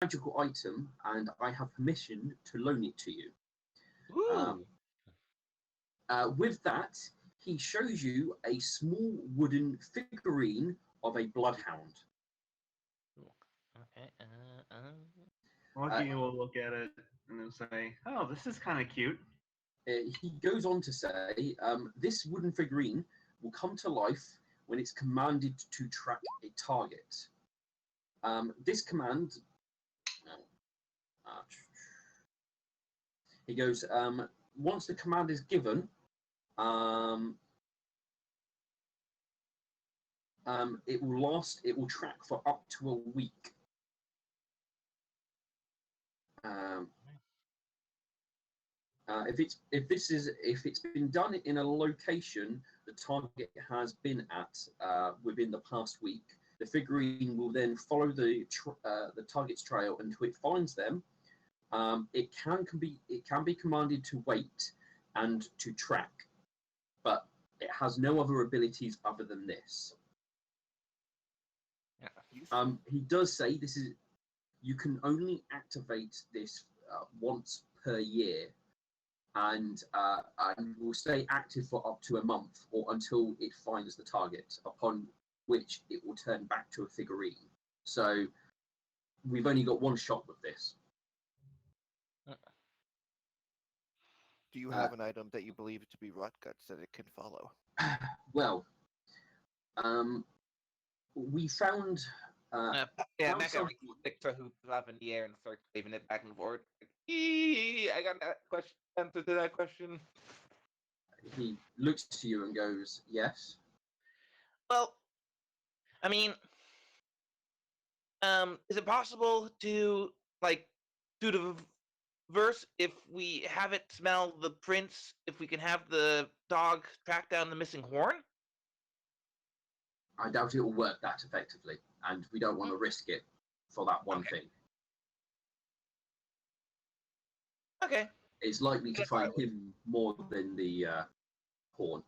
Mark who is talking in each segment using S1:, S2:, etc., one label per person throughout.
S1: magical item, and I have permission to loan it to you. With that, he shows you a small wooden figurine of a bloodhound.
S2: Okay.
S3: Lucky will look at it and then say, "Oh, this is kind of cute."
S1: He goes on to say, this wooden figurine will come to life when it's commanded to track a target. This command, he goes, once the command is given, it will track for up to a week. If it's been done in a location the target has been at within the past week, the figurine will then follow the target's trail until it finds them. It can be commanded to wait and to track, but it has no other abilities other than this. He does say you can only activate this once per year, and will stay active for up to a month or until it finds the target, upon which it will turn back to a figurine. So we've only got one shot with this.
S4: Do you have an item that you believe to be rot guts that it can follow?
S1: Well, we found.
S2: Mecca sticks her hoops up in the air and starts waving it back and forth. I got that question. Answer to that question.
S1: He looks to you and goes, "Yes."
S2: Well, I mean, is it possible to do the verse if we have it smell the prints? If we can have the dog track down the missing horn?
S1: I doubt it will work that effectively, and we don't want to risk it for that one thing.
S2: Okay.
S1: It's likely to find him more than the horn.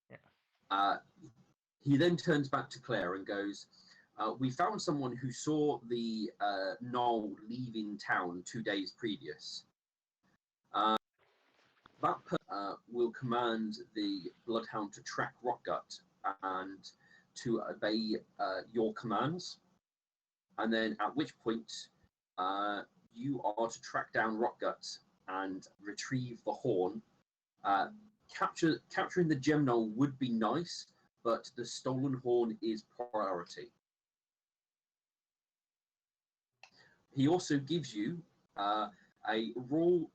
S2: Yeah.
S1: He then turns back to Claire and goes, we found someone who saw the Gnoll leaving town 2 days previous. That will command the Bloodhound to track Rotgut and to obey your commands. And then at which point you are to track down Rotgut and retrieve the horn. Capturing the gem Gnoll would be nice, but the stolen horn is priority. He also gives you a royal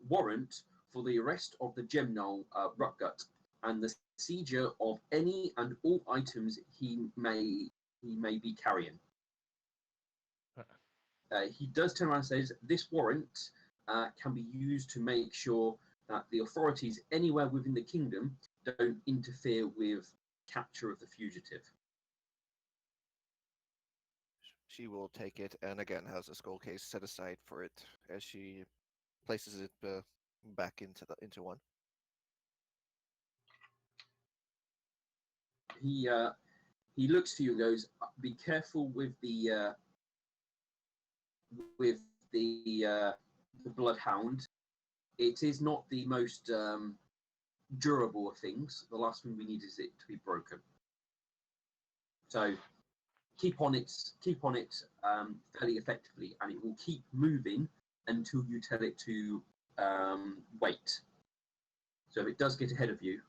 S1: warrant for the arrest of the gem Gnoll Rutgut and the seizure of any and all items he may be carrying. He does turn around and says, this warrant can be used to make sure that the authorities anywhere within the kingdom don't interfere with capture of the fugitive.
S4: She will take it, and again has a skull case set aside for it as she places it back into one.
S1: He looks to you and goes, "Be careful with the Bloodhound. It is not the most durable of things. The last thing we need is it to be broken. So keep on it fairly effectively, and it will keep moving until you tell it to wait. So if it does get ahead of you,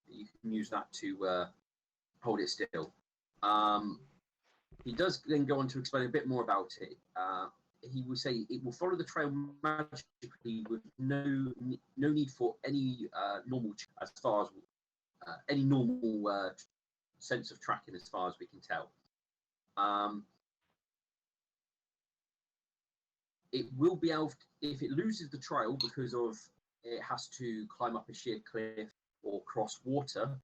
S1: you can use that to hold it still." He does then go on to explain a bit more about it. He will say it will follow the trail magically with no need for any normal, as far as any normal sense of tracking, as far as we can tell. It will be able, if it loses the trail because of it has to climb up a sheer cliff or cross water.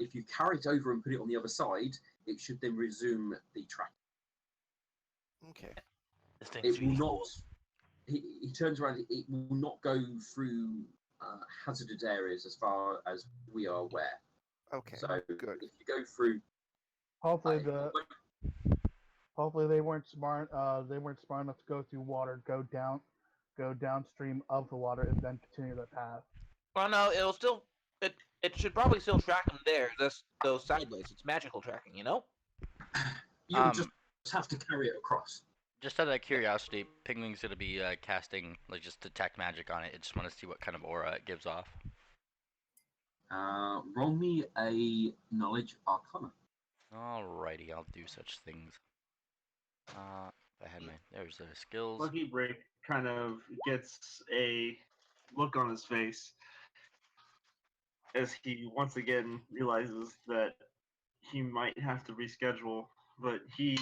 S1: If you carry it over and put it on the other side, it should then resume the track.
S4: Okay.
S1: It will not. He turns around. It will not go through hazardous areas, as far as we are aware.
S4: Okay.
S1: So
S4: good.
S1: if you go through,
S5: Hopefully Hopefully they weren't smart. They weren't smart enough to go through water, go downstream of the water, and then continue their path.
S2: Well, no, it'll still. It should probably still track them there. Just those sideways. It's magical tracking, you know.
S1: You'll just have to carry it across.
S6: Just out of curiosity, Pingwing's gonna be casting like just detect magic on it. I just want to see what kind of aura it gives off.
S1: Roll me a knowledge arcana.
S6: Alrighty, I'll do such things. There's the skills.
S3: Lucky Break kind of gets a look on his face as he once again realizes that he might have to reschedule, but he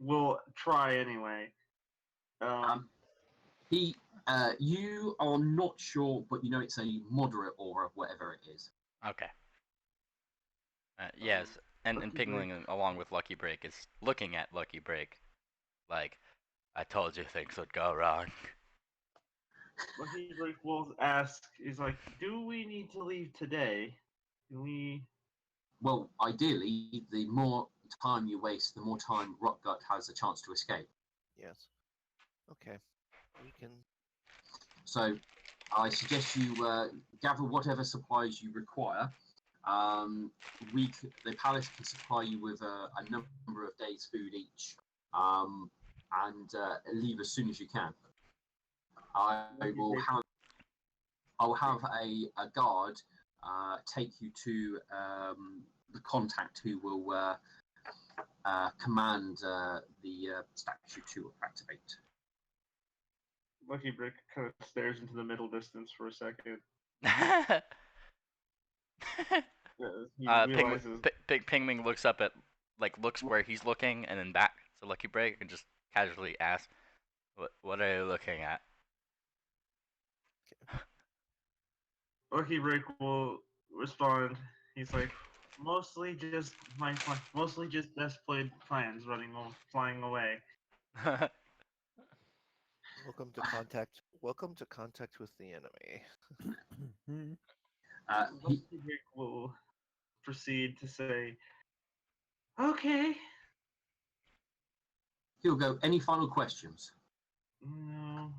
S3: will try anyway.
S1: You are not sure, but you know it's a moderate aura, whatever it is.
S6: Okay. Yes, and
S3: Lucky
S6: Pingwing, along with Lucky Break, is looking at Lucky Break like, I told you things would go wrong.
S3: Lucky Break will ask, he's like, do we need to leave today? Do we...
S1: Well, ideally, the more time you waste, the more time Rockgut has a chance to escape.
S4: Yes. Okay. We can.
S1: So, I suggest you gather whatever supplies you require. The palace can supply you with a number of days' food each, and leave as soon as you can. I'll have a guard take you to the contact who will command the statue to activate.
S3: Lucky Brick kind of stares into the middle distance for a second. He realizes...
S6: Pingwing looks up at, looks where he's looking, and then back to Lucky Break, and just casually asks, "What are you looking at?"
S3: Lucky Break will respond. He's like, mostly just best played plans flying away.
S4: Welcome to contact. Welcome to contact with the enemy.
S3: Lucky Break will proceed to say, okay.
S1: He'll go, any final questions?
S3: No.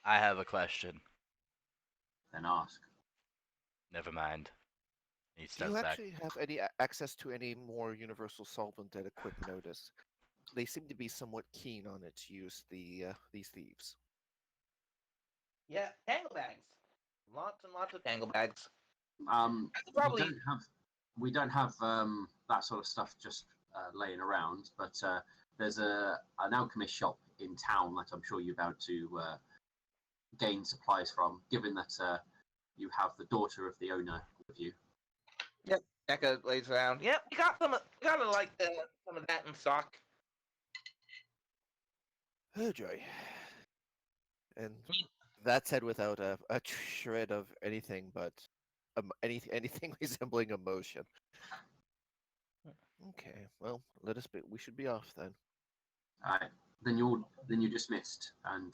S6: I have a question.
S1: Then ask.
S6: Never mind. He
S4: Do
S6: steps
S4: you
S6: back.
S4: actually have any access to any more universal solvent at a quick notice? They seem to be somewhat keen on its use. These thieves.
S2: Yeah, tangle bags. Lots and lots of tangle bags.
S1: Probably we don't have that sort of stuff just laying around, but there's an alchemist shop in town that I'm sure you're about to gain supplies from, given that you have the daughter of the owner with you.
S2: Yep. Eka lays around. Yep, we got some of that in stock.
S4: Oh joy. And
S2: I mean-
S4: that said, without a shred of anything but anything resembling emotion. Okay, well, we should be off then.
S1: All right. Then you're dismissed, and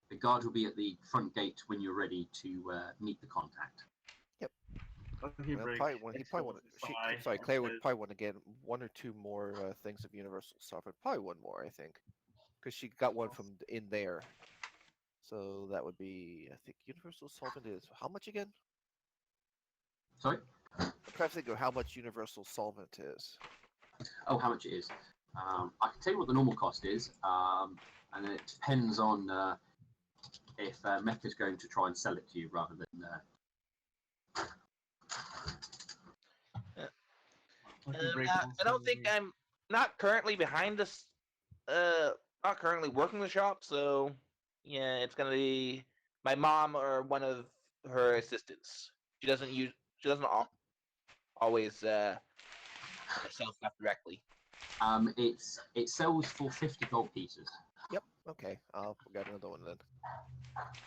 S1: the guard will be at the front gate when you're ready to meet the contact.
S3: Lucky
S4: Well,
S3: Break
S4: he probably want.
S3: sigh
S4: Sorry,
S3: and
S4: Claire would
S3: says,
S4: probably want to get one or two more things of universal sovereign. Probably one more, I think, because she got one from in there. So that would be, I think, universal solvent is how much again?
S1: Sorry?
S4: I'm trying to think of how much universal solvent is.
S1: Oh, how much it is? I can tell you what the normal cost is, and then it depends on if Mecca's going to try and sell it to you rather than.
S3: Lucky Break will
S2: I don't think
S3: say,
S2: I'm not currently behind this. Not currently working the shop, so yeah, it's gonna be my mom or one of her assistants. She doesn't always sell stuff directly.
S1: It sells for 50 gold pieces.
S4: Yep. Okay, I'll get another one then.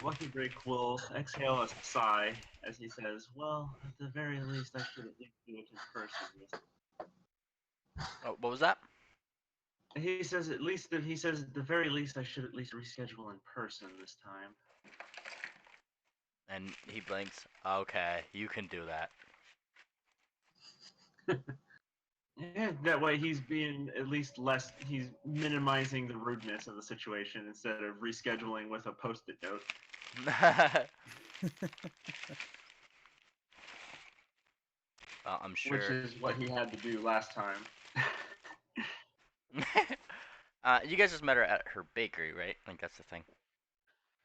S3: Lucky Break will exhale a sigh as he says, well, at the very least, I should at least do it in person.
S6: Oh, what was that?
S3: He says at the very least, I should at least reschedule in person this time.
S6: And he blinks. Okay, you can do that.
S3: Yeah, that way he's being at least less. He's minimizing the rudeness of the situation instead of rescheduling with a post-it note.
S6: Well, I'm
S3: Which
S6: sure.
S3: is what he had to do last time.
S6: You guys just met her at her bakery, right? Like that's the thing.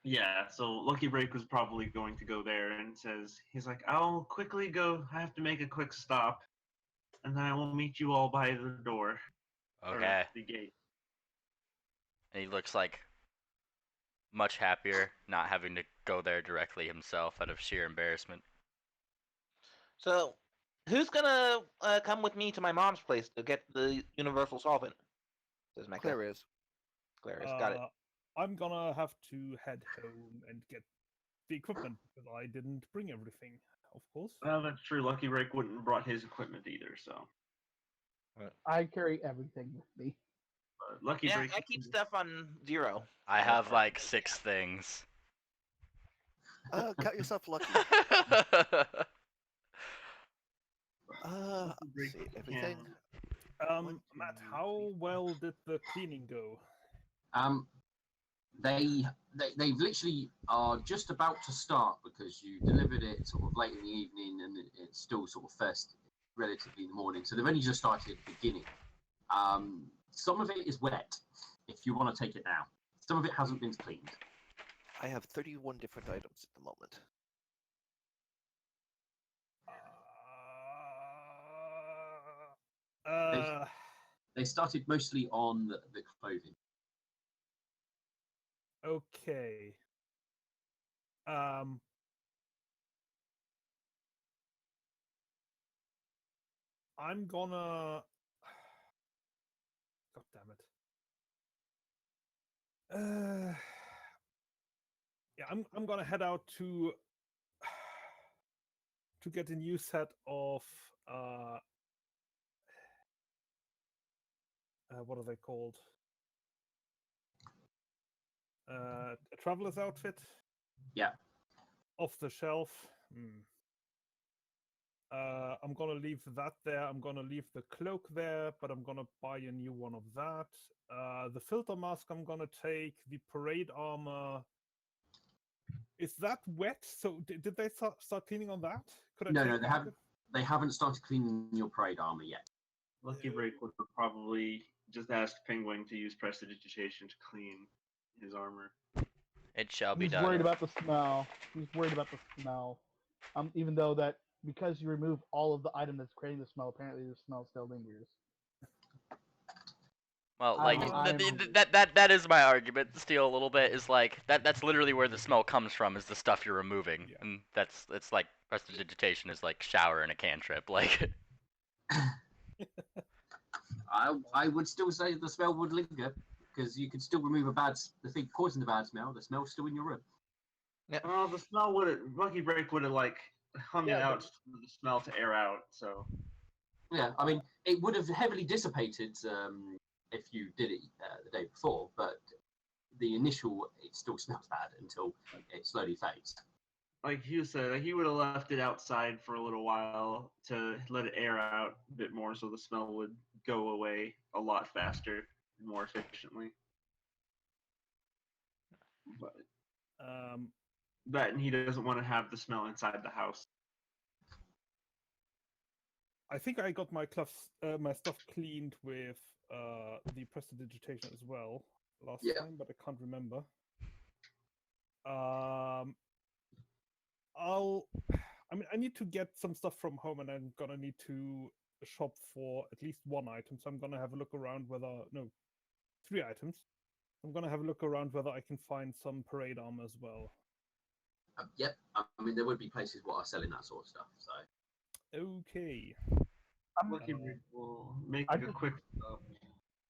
S3: Yeah, so Lucky Break was probably going to go there and he's like, I'll quickly go. I have to make a quick stop, and then I will meet you all by the door or
S6: Okay.
S3: the gate.
S6: And he looks like much happier not having to go there directly himself out of sheer embarrassment.
S2: So, who's gonna come with me to my mom's place to get the universal solvent? Says Mecha.
S4: Claire is.
S2: Clarice, got it.
S7: I'm gonna have to head home and get the equipment because I didn't bring everything, of course.
S3: Well, that's true. Lucky Break wouldn't have brought his equipment either, so.
S5: I carry everything with me.
S3: Lucky
S2: Yeah,
S3: Break.
S2: I keep stuff on 0.
S6: I have like 6 things.
S4: Count yourself lucky. Let's see, everything.
S7: Matt, how well did the cleaning go?
S1: They literally are just about to start because you delivered it sort of late in the evening and it's still sort of first relatively in the morning. So they've only just started at the beginning. Some of it is wet if you want to take it now. Some of it hasn't been cleaned.
S4: I have 31 different items at the moment.
S1: They started mostly on the clothing.
S7: Okay. I'm gonna. God damn it. Yeah, I'm gonna head out to get a new set of what are they called? A traveler's outfit.
S1: Yeah.
S7: Off the shelf. I'm gonna leave that there. I'm gonna leave the cloak there, but I'm gonna buy a new one of that. The filter mask I'm gonna take. The parade armor. Is that wet? So did they start cleaning on that? Could I
S1: No,
S7: take
S1: no, they
S7: that?
S1: haven't. They haven't started cleaning your parade armor yet.
S3: Lucky Break would have probably just asked Penguin to use prestidigitation to clean his armor.
S6: It shall be
S5: He's
S6: done.
S5: worried about the smell. He's worried about the smell. Even though that because you remove all of the item that's creating the smell, apparently the smell still lingers.
S6: Well, like
S5: I'm-
S6: that is my argument. Still a little bit is like that's literally where the smell comes from is the stuff you're removing,
S7: Yeah.
S6: and it's like prestidigitation is like shower and a cantrip. Like
S1: I would still say the smell would linger because you could still remove the thing causing the bad smell. The smell's still in your room.
S3: Well, the smell would have. Lucky Break would have like hung it
S5: Yeah,
S3: out for the smell to air out. So
S1: Yeah, I mean, it would have heavily dissipated if you did it the day before, but the initial, it still smells bad until it slowly fades.
S3: like Hugh said, he would have left it outside for a little while to let it air out a bit more, so the smell would go away a lot faster and more efficiently. But that, and he doesn't want to have the smell inside the house.
S7: I think I got my stuff cleaned with the prestidigitation as well last
S1: Yeah.
S7: time, but I can't remember. I need to get some stuff from home, and I'm gonna need to shop for at least one item. So I'm gonna have a look around 3 items. I'm gonna have a look around whether I can find some parade armor as well.
S1: Yep, I mean, there would be places what are selling that sort of stuff, so.
S7: Okay.
S3: Lucky Break will make
S5: I
S3: a
S5: just-
S3: quick.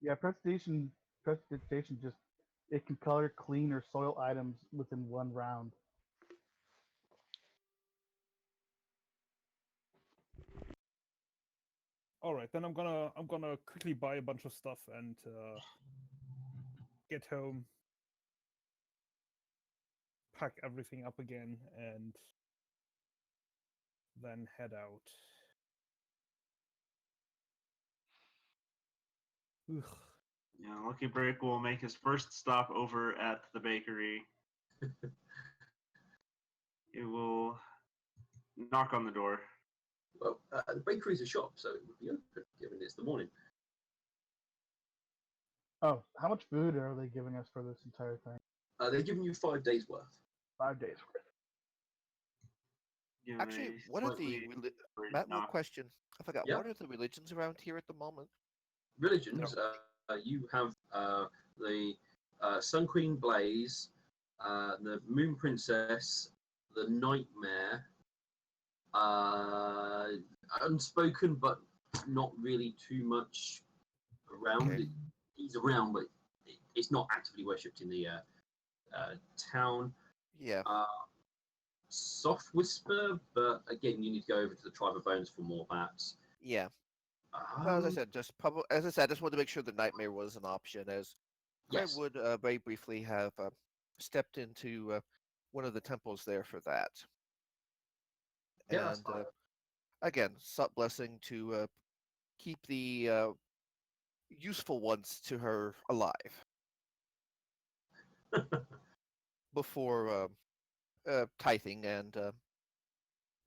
S5: Yeah, prestidigitation just it can color, clean, or soil items within one round.
S7: All right, then I'm gonna quickly buy a bunch of stuff and get home, pack everything up again, and then head out. Ugh.
S3: Yeah, Lucky Break will make his first stop over at the bakery. He will knock on the door.
S1: Well, the bakery is a shop, so it would be open, given it's the morning.
S5: Oh, how much food are they giving us for this entire thing?
S1: They're giving you 5 days worth.
S5: 5 days worth.
S3: Give
S4: Actually,
S3: a
S4: what are the
S3: slightly separated
S4: Matt? One
S3: knock.
S4: question. I forgot.
S1: Yeah.
S4: What are the religions around here at the moment?
S1: Religions, you have the Sun Queen Blaze, the Moon Princess, the Nightmare, Unspoken, but not really too much around.
S4: Okay.
S1: He's around, but it's not actively worshipped in the town.
S4: Yeah.
S1: Soft Whisper, but again, you need to go over to the Tribe of Bones for more bats.
S4: Yeah. Well, as I said, I just wanted to make sure the nightmare was an option, as I
S1: Yes.
S4: would very briefly have stepped into one of the temples there for that.
S1: Yeah, that's
S4: And
S1: fine.
S4: again, sought blessing to keep the useful ones to her alive before tithing and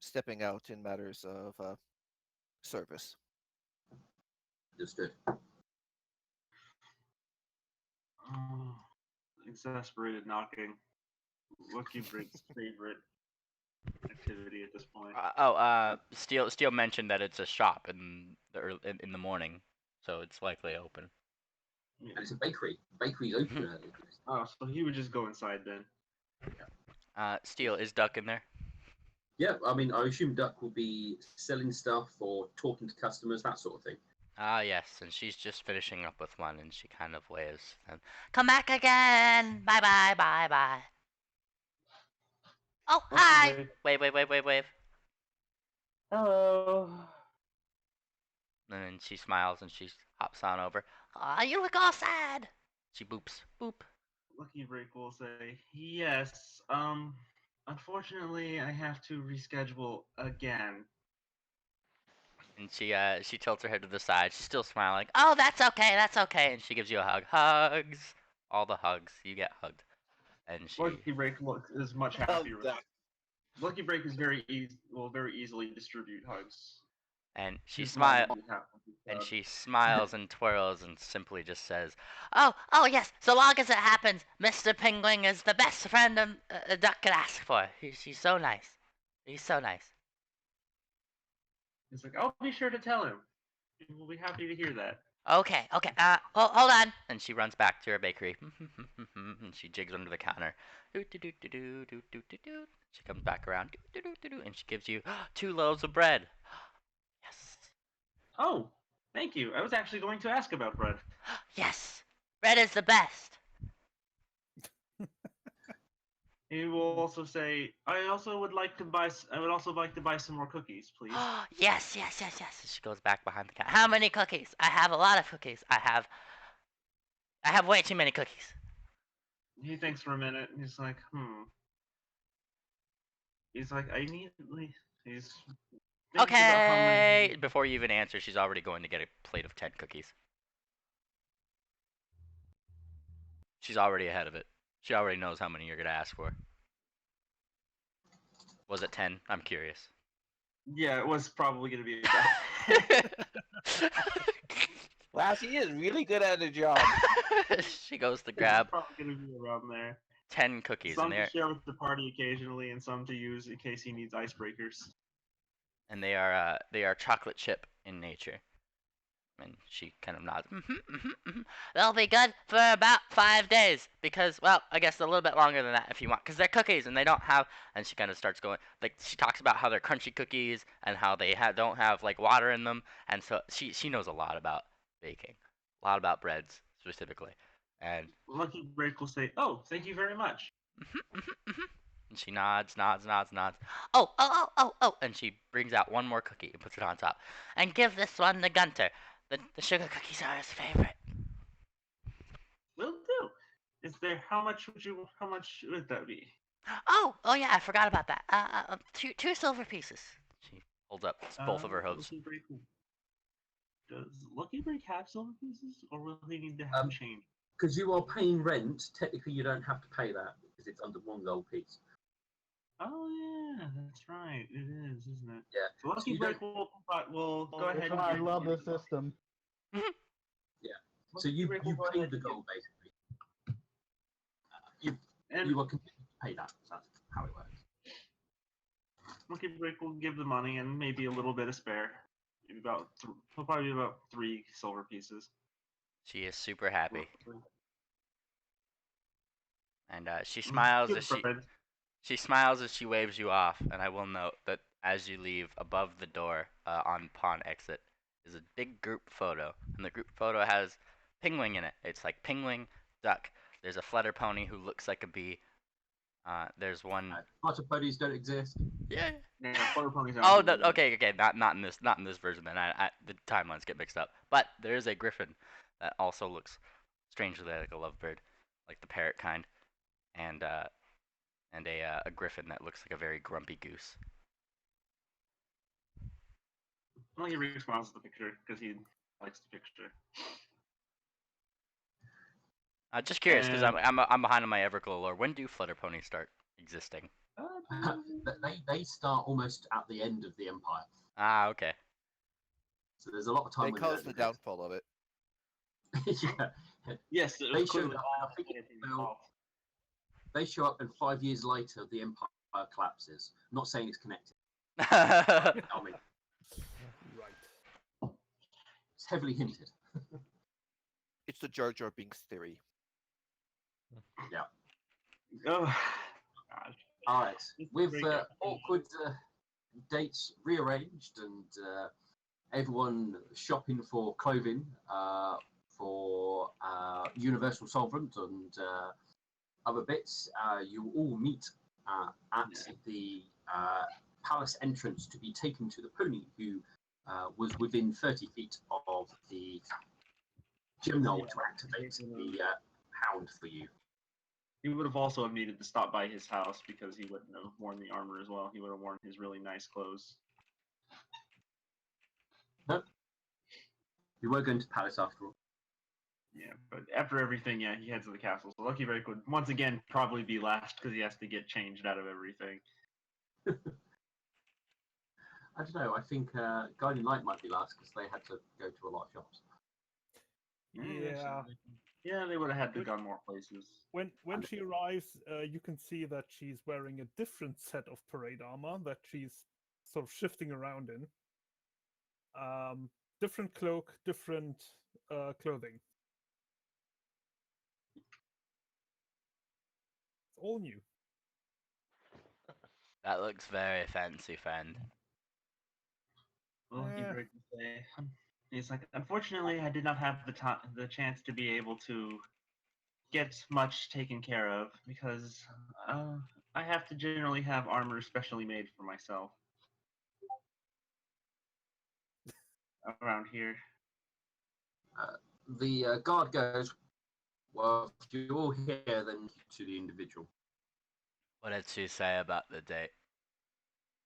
S4: stepping out in matters of service.
S1: Understood.
S3: Oh, exasperated knocking. Lucky Break's favorite activity at this point.
S6: Steel mentioned that it's a shop in the morning, so it's likely open.
S3: Yeah.
S1: And it's a bakery. Bakery's open early.
S3: Oh, so he would just go inside then.
S6: Steel, is Duck in there?
S1: Yeah, I mean, I assume Duck will be selling stuff or talking to customers, that sort of thing.
S6: Ah, yes, and she's just finishing up with one, and she kind of waves. And, come back again! Bye bye, bye bye. Oh, hi! Wave.
S3: Hello.
S6: And then she smiles and she hops on over. Aw, you look all sad! She boops. Boop.
S3: Lucky Break will say, yes, unfortunately I have to reschedule again.
S6: And she tilts her head to the side. She's still smiling. Oh, that's okay. And she gives you a hug. Hugs. All the hugs. You get hugged. And she.
S3: Lucky Break is much happier with
S2: that.
S3: Lucky Break is will very easily distribute hugs.
S6: And she
S3: He's
S6: smiles.
S3: not really happy with
S6: And
S3: that.
S6: she smiles and twirls and simply just says, "Oh, yes. So long as it happens, Mr. Penguin is the best friend a duck could ask for. She's so nice. He's so nice."
S3: He's like, I'll be sure to tell him. He will be happy to hear that.
S6: Okay. Hold on. And she runs back to her bakery. And she jigs under the counter. She comes back around. And she gives you 2 loaves of bread. Yes.
S3: Oh, thank you. I was actually going to ask about bread.
S6: Yes. Bread is the best.
S3: He will also say, I would also like to buy some more cookies, please.
S6: Yes. She goes back behind the counter. How many cookies? I have a lot of cookies. I have way too many cookies.
S3: He thinks for a minute, and he's like, He's like, he's thinking about how
S6: Okay.
S3: many.
S6: Before you even answer, she's already going to get a plate of 10 cookies. She's already ahead of it. She already knows how many you're going to ask for. Was it 10? I'm curious.
S3: Yeah, it was probably going to be about.
S2: Wow, she is really good at her job.
S6: She goes to grab
S3: It's probably going to be around there.
S6: 10 cookies,
S3: Some
S6: and
S3: to share with the party occasionally, and some to use in case he needs icebreakers.
S6: they are chocolate chip in nature. And she kind of nods. They'll be good for about 5 days because, well, I guess a little bit longer than that if you want, because they're cookies and they don't have. And she kind of starts going, like, she talks about how they're crunchy cookies and how they don't have like water in them, and so she knows a lot about baking, a lot about breads specifically, and
S3: Lucky Break will say, "Oh, thank you very much."
S6: and she nods. Oh, and she brings out one more cookie and puts it on top, and give this one to Gunter. The sugar cookies are his favorite.
S3: Will do. How much would that be?
S6: Oh yeah, I forgot about that. Two silver pieces. She holds up both of her hooves.
S3: Lucky Break will Does Lucky Break have silver pieces, or will he need to have change?
S1: Because you are paying rent, technically you don't have to pay that because it's under 1 gold piece.
S3: Oh yeah, that's right. It is, isn't it?
S1: Yeah.
S3: So Lucky
S1: you
S3: Break will go ahead
S5: That's
S3: and
S5: why I
S3: give
S5: love
S3: you-
S5: this system.
S1: So
S3: Lucky
S1: you
S3: Break will go
S1: pay
S3: ahead
S1: the
S3: and
S1: gold basically.
S3: And
S1: You are continuing to pay that. So that's how it works.
S3: Lucky Break will give the money and maybe a little bit of spare. Maybe he'll probably be about 3 silver pieces.
S6: She is super happy,
S3: Good
S6: and she smiles as
S3: friend.
S6: she smiles as she waves you off. And I will note that as you leave, above the door on pawn exit is a big group photo, and the group photo has Pingwing in it. It's like Pingwing, duck. There's a flutter pony who looks like a bee. There's one.
S1: Flutter ponies don't exist.
S6: Yeah.
S3: Yeah, Flutter Ponies
S6: Oh,
S3: aren't
S6: no,
S3: really-
S6: okay. Not in this version. Then the timelines get mixed up. But there is a griffin that also looks strangely like a lovebird, like the parrot kind, and a griffin that looks like a very grumpy goose.
S3: Lucky Break smiles at the picture because he likes the picture.
S6: Just curious, because
S3: And-
S6: I'm behind on my Everglow lore. When do flutter ponies start existing?
S1: They start almost at the end of the Empire.
S6: Ah, okay.
S1: So there's a lot of time.
S4: They
S1: when
S4: caused the
S1: don't exist.
S4: downfall of it.
S1: Yeah.
S3: Yes, it
S1: They
S3: was
S1: showed
S3: clearly
S1: up,
S3: all
S1: I think
S3: Anthony's
S1: about-
S3: fault.
S1: They show up, and 5 years later, the Empire collapses. I'm not saying it's connected.
S6: That's
S1: I mean,
S7: Right.
S1: it's heavily hinted.
S4: It's the Jar Jar Binks theory.
S3: Oh, God.
S1: All right,
S3: It's
S1: with
S3: very good.
S1: awkward dates rearranged and everyone shopping for clothing for Universal Solvent and other bits, you all meet at the palace entrance to be taken to the pony, who was within 30 feet of the Gymnol to activate the hound for you.
S3: He would have also needed to stop by his house because he wouldn't have worn the armor as well. He would have worn his really nice clothes.
S1: You were going to Palace after all.
S3: Yeah, but after everything, yeah, he heads to the castle. So Lucky Break would once again probably be last because he has to get changed out of everything.
S1: I don't know. I think Guiding Light might be last because they had to go to a lot of shops.
S7: Yeah.
S3: Yeah, they would have had to gone more places.
S7: When she arrives, you can see that she's wearing a different set of parade armor that she's sort of shifting around in. Different cloak, different clothing. It's all new.
S6: That looks very fancy, friend.
S3: Well, Lucky
S7: Eh.
S3: Break would say, he's like, unfortunately, I did not have the chance to be able to get much taken care of because I have to generally have armor specially made for myself around here.
S1: The guard goes, well, if you're all here, then to the individual.
S6: What did she say about the date?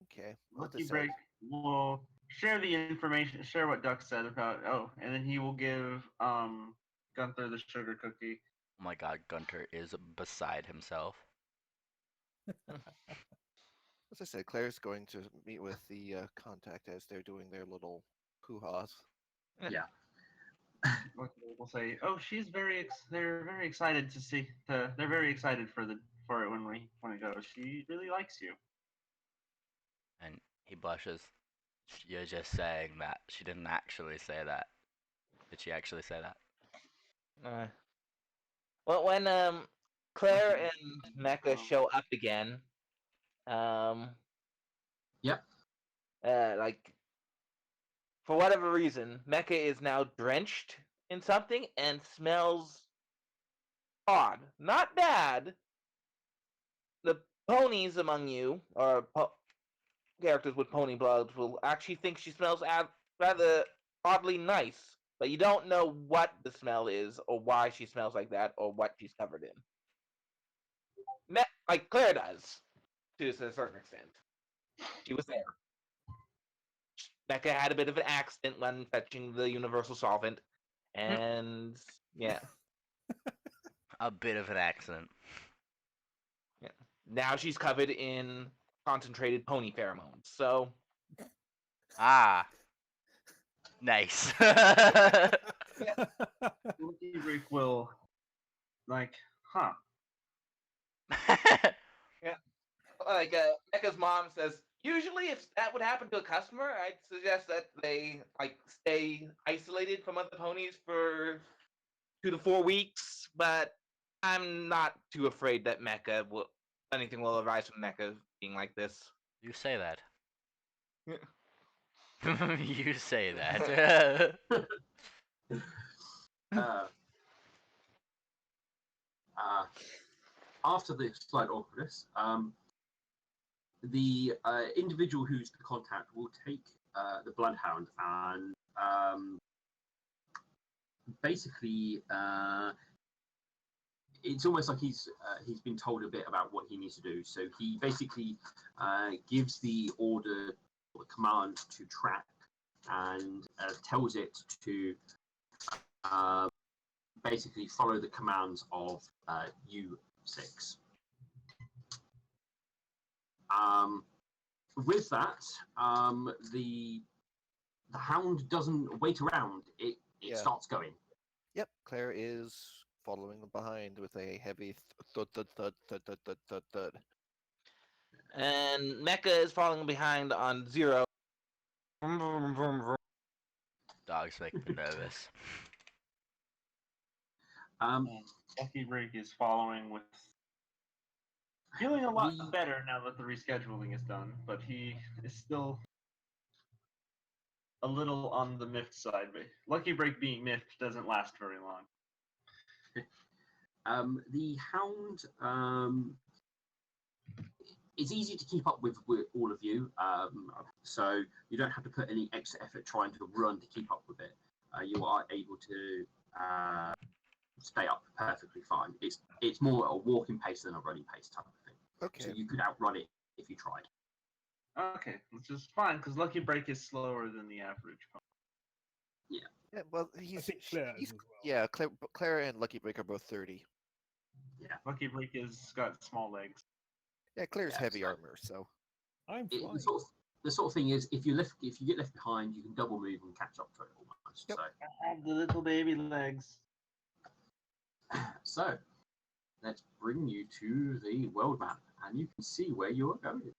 S4: Okay. I'll
S3: Lucky
S4: decide.
S3: Break will share the information, share what Duck said about, and then he will give Gunther the sugar cookie.
S6: Oh my god, Gunter is beside himself.
S4: As I said, Claire's going to meet with the contact as they're doing their little hoo-haws.
S3: Lucky Break will say, "Oh, they're very excited to see. They're very excited for it when it goes. She really likes you."
S6: And he blushes. You're just saying that. She didn't actually say that. Did she actually say that?
S2: Well, when Claire and Mecha show up again,
S1: Yep.
S2: like for whatever reason, Mecha is now drenched in something and smells odd, not bad. The ponies among you, or characters with pony blood, will actually think she smells rather oddly nice. But you don't know what the smell is, or why she smells like that, or what she's covered in. Like Claire does, to a certain extent. She was there. Becca had a bit of an accident when fetching the universal solvent, and yeah,
S6: A bit of an accident.
S2: now she's covered in concentrated pony pheromones. So
S6: Ah, nice.
S3: Lucky Rick will, like, huh?
S2: like Becca's mom says, usually if that would happen to a customer, I'd suggest that they like stay isolated from other ponies for 2 to 4 weeks. But I'm not too afraid that anything will arise from Mecca being like this.
S6: You say that.
S2: Yeah.
S6: You say that.
S1: Uh, After the slight awkwardness, the individual who's the contact will take the bloodhound and basically it's almost like he's been told a bit about what he needs to do. So he basically gives the order or the command to track and tells it to basically follow the commands of U6. With that, the hound doesn't wait around. It
S4: Yeah.
S1: starts going.
S4: Yep, Claire is following behind with a heavy thud thud thud thud thud thud thud thud.
S2: And Mecca is falling behind on 0.
S6: Dogs make me nervous.
S3: And Lucky Rick is following with feeling a lot
S1: The-
S3: better now that the rescheduling is done, but he is still a little on the miffed side. But Lucky Break being miffed doesn't last very long.
S1: The hound it's easy to keep up with all of you, so you don't have to put any extra effort trying to run to keep up with it. You are able to stay up perfectly fine. It's more a walking pace than a running pace type of thing.
S4: Okay.
S1: So you could outrun it if you tried.
S3: Okay, which is fine because Lucky Break is slower than the average pony.
S4: Yeah, well, he's,
S7: think Claire is
S4: he's
S7: as well.
S4: yeah, Claire and Lucky Break are both 30.
S3: Lucky Break is got small legs.
S4: Yeah, Claire's
S1: Yeah,
S4: heavy
S1: so-
S4: armor, so
S7: I'm
S1: The
S7: flying.
S1: sort of thing is, if you get left behind, you can double move and catch up to it almost.
S4: Yep.
S3: I have the little baby legs.
S1: So let's bring you to the world map, and you can see where you are going.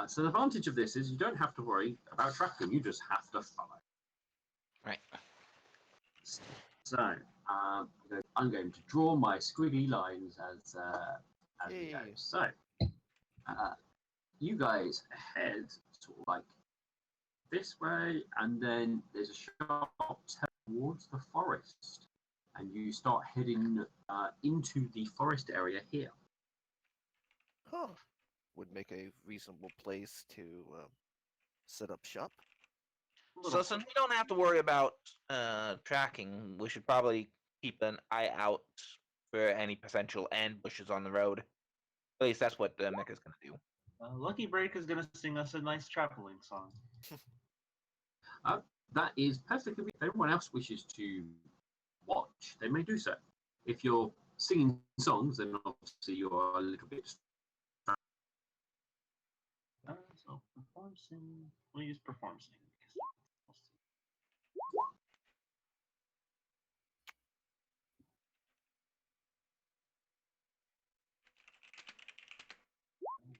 S1: So the advantage of this is you don't have to worry about tracking; you just have to follow.
S2: Right.
S1: So I'm going to draw my squiggly lines as we go.
S4: Yay.
S1: So you guys head sort of like this way, and then there's a sharp turn towards the forest, and you start heading into the forest area here.
S4: huh, would make a reasonable place to set up shop.
S2: So since we don't have to worry about tracking, we should probably keep an eye out for any potential ambushes on the road. At least that's what Mecca's gonna do.
S3: Lucky Break is gonna sing us a nice traveling song.
S1: That is perfectly. If anyone else wishes to watch, they may do so. If you're singing songs, then obviously you are a little bit.
S3: So perform sing. We'll use perform sing.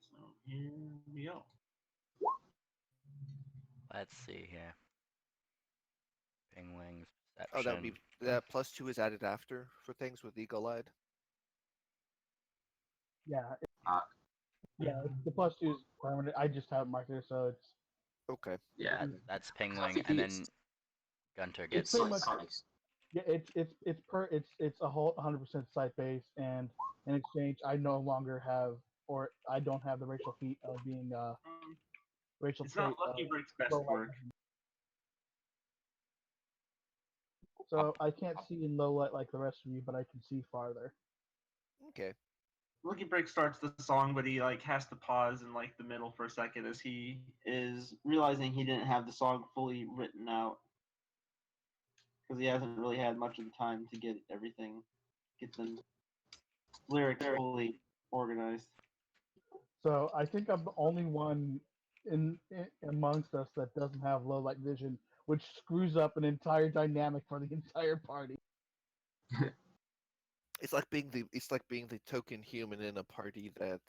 S3: So here we go.
S6: Let's see here. Pingwings, perception.
S4: Oh, that would be +2 is added after for things with eagle-eyed.
S5: Yeah.
S1: Uh,
S5: Yeah, the +2 is permanent. I just have it marked there, so it's
S4: Okay.
S1: Yeah,
S6: That's Pingwing,
S1: Classically,
S6: and then Gunter
S5: it's
S6: gets.
S5: pretty much-
S1: size.
S5: yeah, it's a whole 100% site based, and in exchange, I no longer have, or I don't have the racial feat of being racial
S3: It's
S5: trait.
S3: not Lucky Break's best
S5: low light
S3: work.
S5: vision. So I can't see in low light like the rest of you, but I can see farther.
S4: Okay.
S3: Lucky Break starts the song, but he like has to pause in like the middle for a second as he is realizing he didn't have the song fully written out because he hasn't really had much of the time to get the lyrics fully organized.
S5: So I think I'm the only one in amongst us that doesn't have low light vision, which screws up an entire dynamic for the entire party.
S4: It's like being the token human in a party that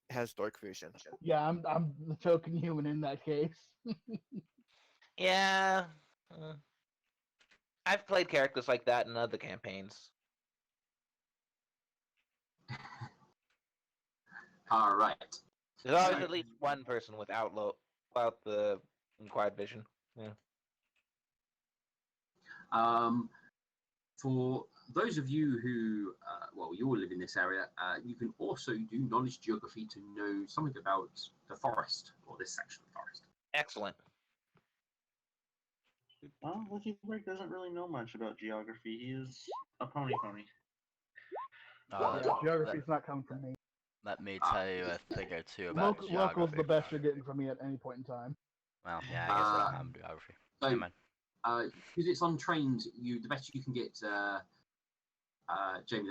S4: has dark vision.
S5: Yeah, I'm the token human in that case.
S2: Yeah. I've played characters like that in other campaigns.
S1: All right.
S2: There's always
S1: Right.
S2: at least one person without the inquired vision. Yeah.
S1: For those of you who, you all live in this area, you can also do knowledge geography to know something about the forest, or this section of the forest.
S2: Excellent.
S3: Well, Lucky Break doesn't really know much about geography. He is a pony.
S5: Yeah, geography's not coming from me.
S6: Let me tell you a thing or two about
S5: Local's the
S6: geography.
S5: best you're getting from me at any point in time.
S6: Well, yeah, I guess I don't have geography.
S1: So,
S6: Never mind.
S1: because it's untrained, the best you can get, Jamie.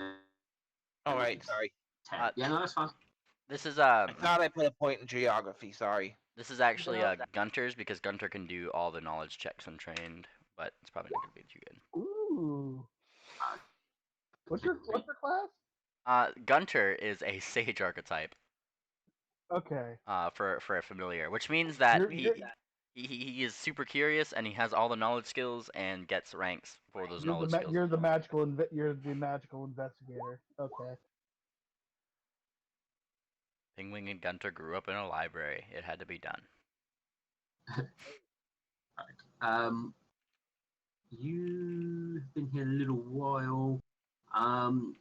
S2: All right, sorry.
S1: 10. Yeah, no, that's fine.
S6: This is
S2: I thought I put a point in geography. Sorry.
S6: This is actually Gunter's, because Gunter can do all the knowledge checks untrained, but it's probably not gonna be too good.
S5: Ooh. What's your class?
S6: Gunter is a sage archetype.
S5: Okay.
S6: For a familiar, which means that
S5: You're-
S6: he is super curious and he has all the knowledge skills and gets ranks for those knowledge skills.
S5: You're the magical investigator. Okay.
S6: Penguin and Gunter grew up in a library. It had to be done.
S1: You've been here a little while,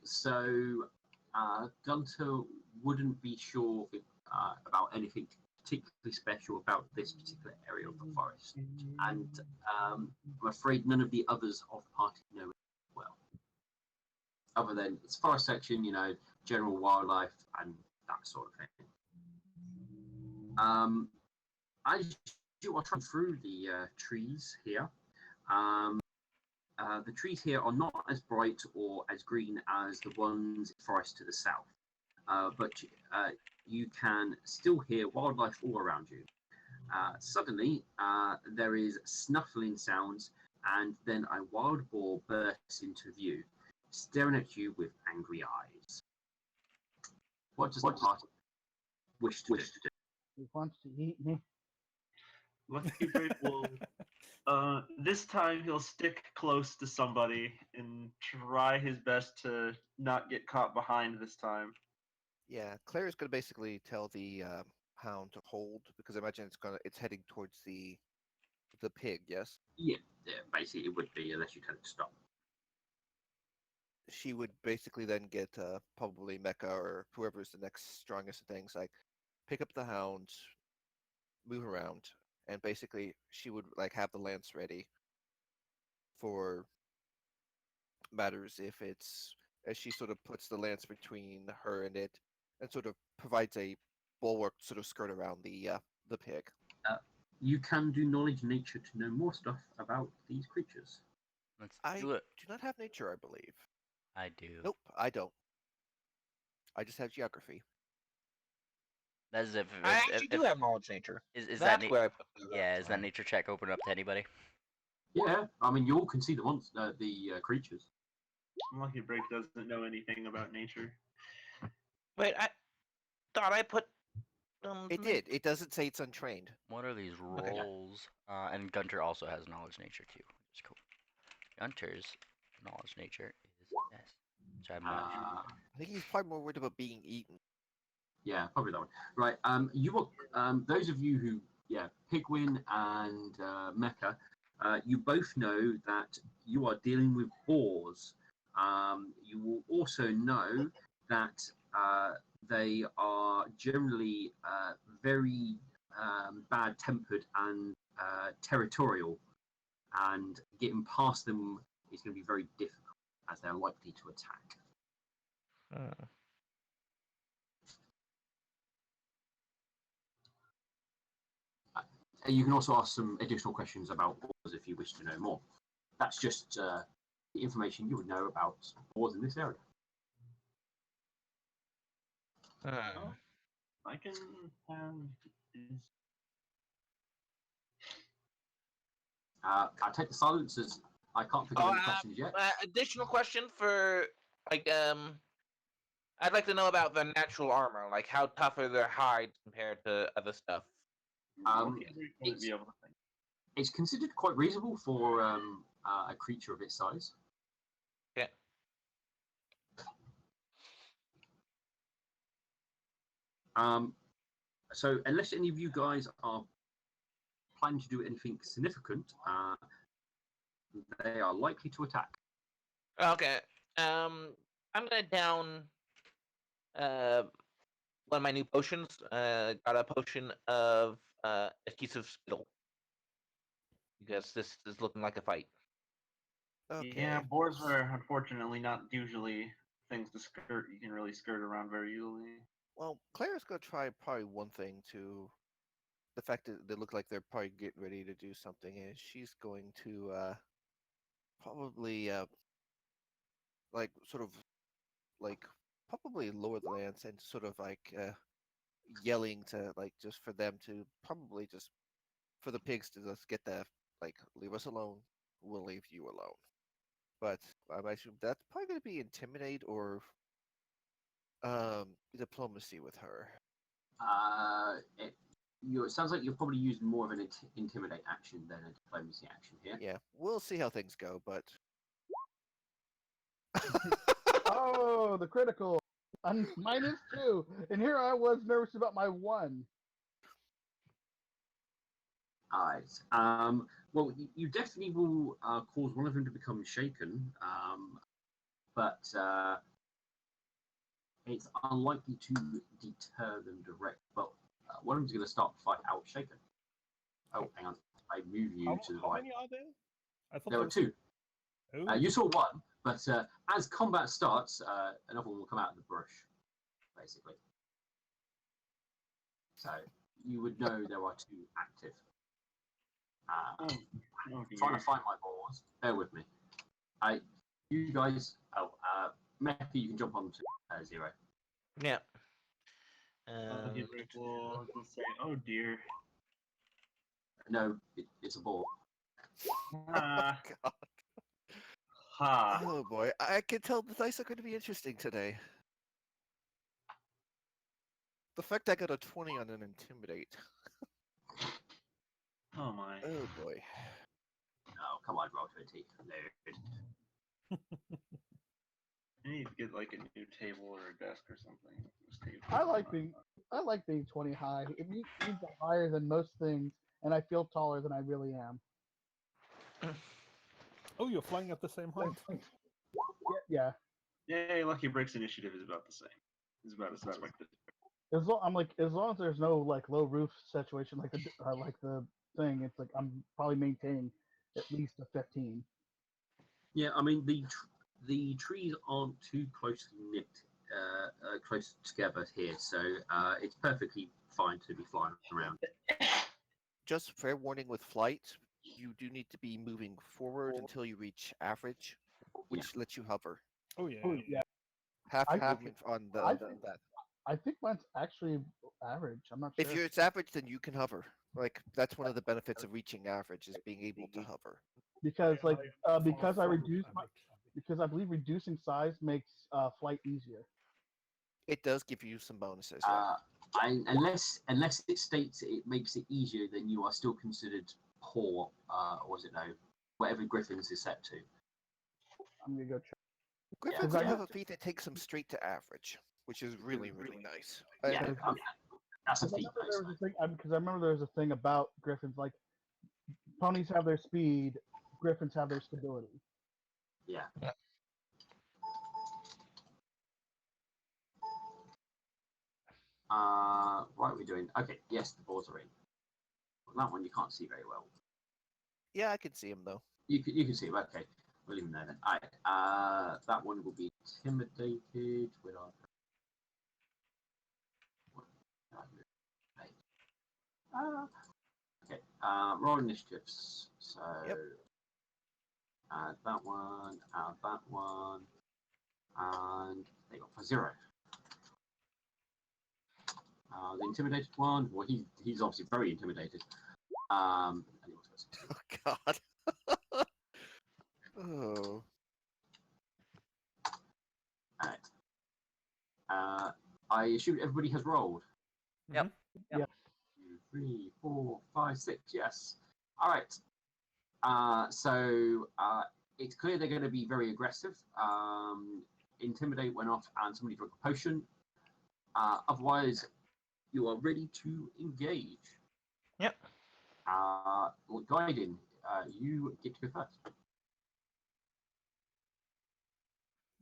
S1: so Gunter wouldn't be sure about anything particularly special about this particular area of the forest, and I'm afraid none of the others of the party know it well. Other than it's forest section, general wildlife and that sort of thing. As you are trying through the trees here, the trees here are not as bright or as green as the ones in the forest to the south, but you can still hear wildlife all around you. Suddenly, there is snuffling sounds, and then a wild boar bursts into view, staring at you with angry eyes. What does the party wish to do?
S5: He wants to eat me.
S3: Lucky Break will. This time he'll stick close to somebody and try his best to not get caught behind this time.
S4: Yeah, Claire is going to basically tell the hound to hold because I imagine it's heading towards the pig. Yes.
S1: Yeah, basically it would be unless you tell it to stop.
S4: She would basically then get probably Mecha or whoever's the next strongest things, like pick up the hound, move around, and basically she would like have the lance ready for matters if it's as she sort of puts the lance between her and it and sort of provides a bulwark sort of skirt around the pig.
S1: You can do knowledge nature to know more stuff about these creatures.
S6: Let's
S4: I
S6: do it.
S4: do not have nature, I believe.
S6: I do.
S4: Nope, I don't. I just have geography.
S6: That is if
S2: I actually do have knowledge nature.
S6: Is
S2: That's
S6: that
S2: where I put the
S6: is that nature check open up to anybody?
S1: Yeah, I mean you all can see the creatures.
S3: Lucky Break doesn't know anything about nature.
S2: Wait, I thought I put.
S4: It did. It doesn't say it's untrained.
S6: What are these rolls? And Gunter also has knowledge nature too, which is cool. Gunter's knowledge nature is this, which I'm not sure.
S4: I think he's probably more worried about being eaten.
S1: Yeah, probably that one. Right. You are those of you who, Pigwin and Mecha, you both know that you are dealing with boars. You will also know that they are generally very bad-tempered and territorial, and getting past them is going to be very difficult as they're likely to attack. You can also ask some additional questions about boars if you wish to know more. That's just the information you would know about boars in this area.
S3: I can have.
S1: I take the silence as I can't think of any questions yet.
S2: Additional question for I'd like to know about the natural armor, like how tough are their hides compared to other stuff.
S1: It's considered quite reasonable for a creature of its size.
S2: Yeah.
S1: So unless any of you guys are planning to do anything significant, they are likely to attack.
S2: Okay. I'm gonna down one of my new potions. Got a potion of adhesive spittle. Because this is looking like a fight.
S4: Okay.
S3: Yeah, boars are unfortunately not usually things to skirt. You can really skirt around very easily.
S4: Well, Claire's gonna try probably one thing to the fact that they look like they're probably getting ready to do something is she's going to probably like sort of like probably lower the lance and sort of like yelling to like just for them to probably just for the pigs to just get the like leave us alone, we'll leave you alone. But I'm actually that's probably going to be intimidate or diplomacy with her.
S1: It sounds like you've probably used more of an intimidate action than a diplomacy action here.
S4: Yeah, we'll see how things go, but
S5: Oh, the critical. I'm -2, and here I was nervous about my 1.
S1: All right. Well, you definitely will cause one of them to become shaken, but it's unlikely to deter them directly. But one of them's going to start the fight out shaken. Oh, hang on. I move you to the
S7: How
S1: right.
S7: many are there? I thought
S1: There were
S7: was-
S1: 2.
S7: Oh.
S1: You saw one, but as combat starts, another one will come out of the brush, basically. So you would know there are 2 active. Trying to find my balls. Bear with me. You guys. Mecca, you can jump on to 0.
S2: Yeah.
S3: We'll say, oh dear.
S1: No, it's a ball.
S3: Ah,
S4: God.
S3: ha.
S4: Oh boy, I can tell the dice are going to be interesting today. The fact I got a 20 on an intimidate.
S3: Oh my.
S4: Oh boy.
S1: Oh, come on, roll 20. No.
S3: I need to get like a new table or a desk or something. This table.
S5: I like being 20 high. It means I'm higher than most things, and I feel taller than I really am.
S7: Oh, you're flying at the same height.
S5: Yeah.
S3: Yay, Lucky Brick's initiative is about the same. It's about as expected.
S5: As long as there's no like low roof situation like the thing, it's like I'm probably maintaining at least a 15.
S1: Yeah, I mean the trees aren't too closely knit, close together here, so it's perfectly fine to be flying around.
S4: Just fair warning with flight, you do need to be moving forward until you reach average, which lets you hover.
S7: Oh yeah.
S5: Oh yeah.
S4: Half
S5: I
S4: movement on the
S5: I
S4: that.
S5: I think mine's actually average. I'm not sure.
S4: If it's average, then you can hover. Like that's one of the benefits of reaching average is being able to hover.
S5: because I believe reducing size makes flight easier.
S4: It does give you some bonuses. Yeah.
S1: Unless it states it makes it easier, then you are still considered poor, or is it no? Whatever Griffin's is set to.
S5: I'm gonna go check.
S4: Griffins
S5: I-
S4: have a feat that takes them straight to average, which is really nice.
S1: Yeah, that's a feat.
S5: Because I remember there was a thing about Griffins, like ponies have their speed, Griffins have their stability.
S1: Yeah. Right, we're doing. Okay, yes, the balls are in. Well, that one you can't see very well.
S4: Yeah, I can see him though.
S1: You can see him. Okay, we'll leave him there then. That one will be intimidated. With our. Okay. Roll initiatives. So
S4: Yep.
S1: add that one, and they got for 0. The intimidated one. Well, he's obviously very intimidated. And he also got 16.
S4: Oh God. Oh.
S1: Alright. I assume everybody has rolled.
S6: Yep.
S5: Yes.
S1: 2, 3, 4, 5, 6. Yes. All right. So it's clear they're going to be very aggressive. Intimidate went off, and somebody drank a potion. Otherwise, you are ready to engage.
S2: Yep.
S1: Well, Gaiden, you get to go first.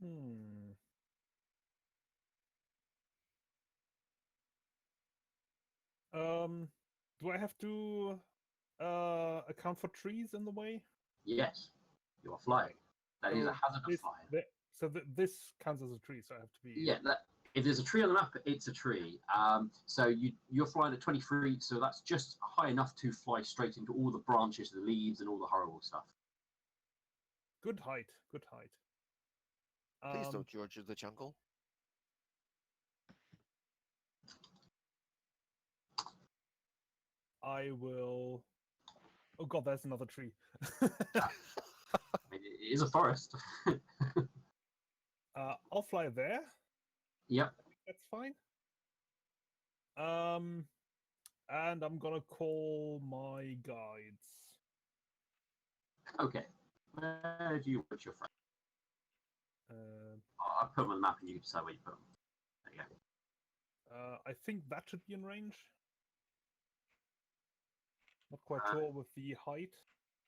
S7: Hmm. Do I have to account for trees in the way?
S1: Yes, you are flying. That is a
S7: So
S1: hazard of
S7: this,
S1: flying.
S7: this counts as a tree, so I have to be.
S1: Yeah, if there's a tree on the map, it's a tree. So you're flying at 20 feet, so that's just high enough to fly straight into all the branches, the leaves, and all the horrible stuff.
S7: Good height. Good height.
S4: Please don't George of the Jungle.
S7: I will. Oh god, there's another tree.
S1: I mean, it is a forest.
S7: I'll fly there.
S1: Yep.
S7: That's fine. And I'm gonna call my guides.
S1: Okay. Where do you put your friend?
S7: Um,
S1: I'll put them on the map and you can decide where you put them. There you go.
S7: I think that should be in range. Not quite
S1: Uh,
S7: sure with the height.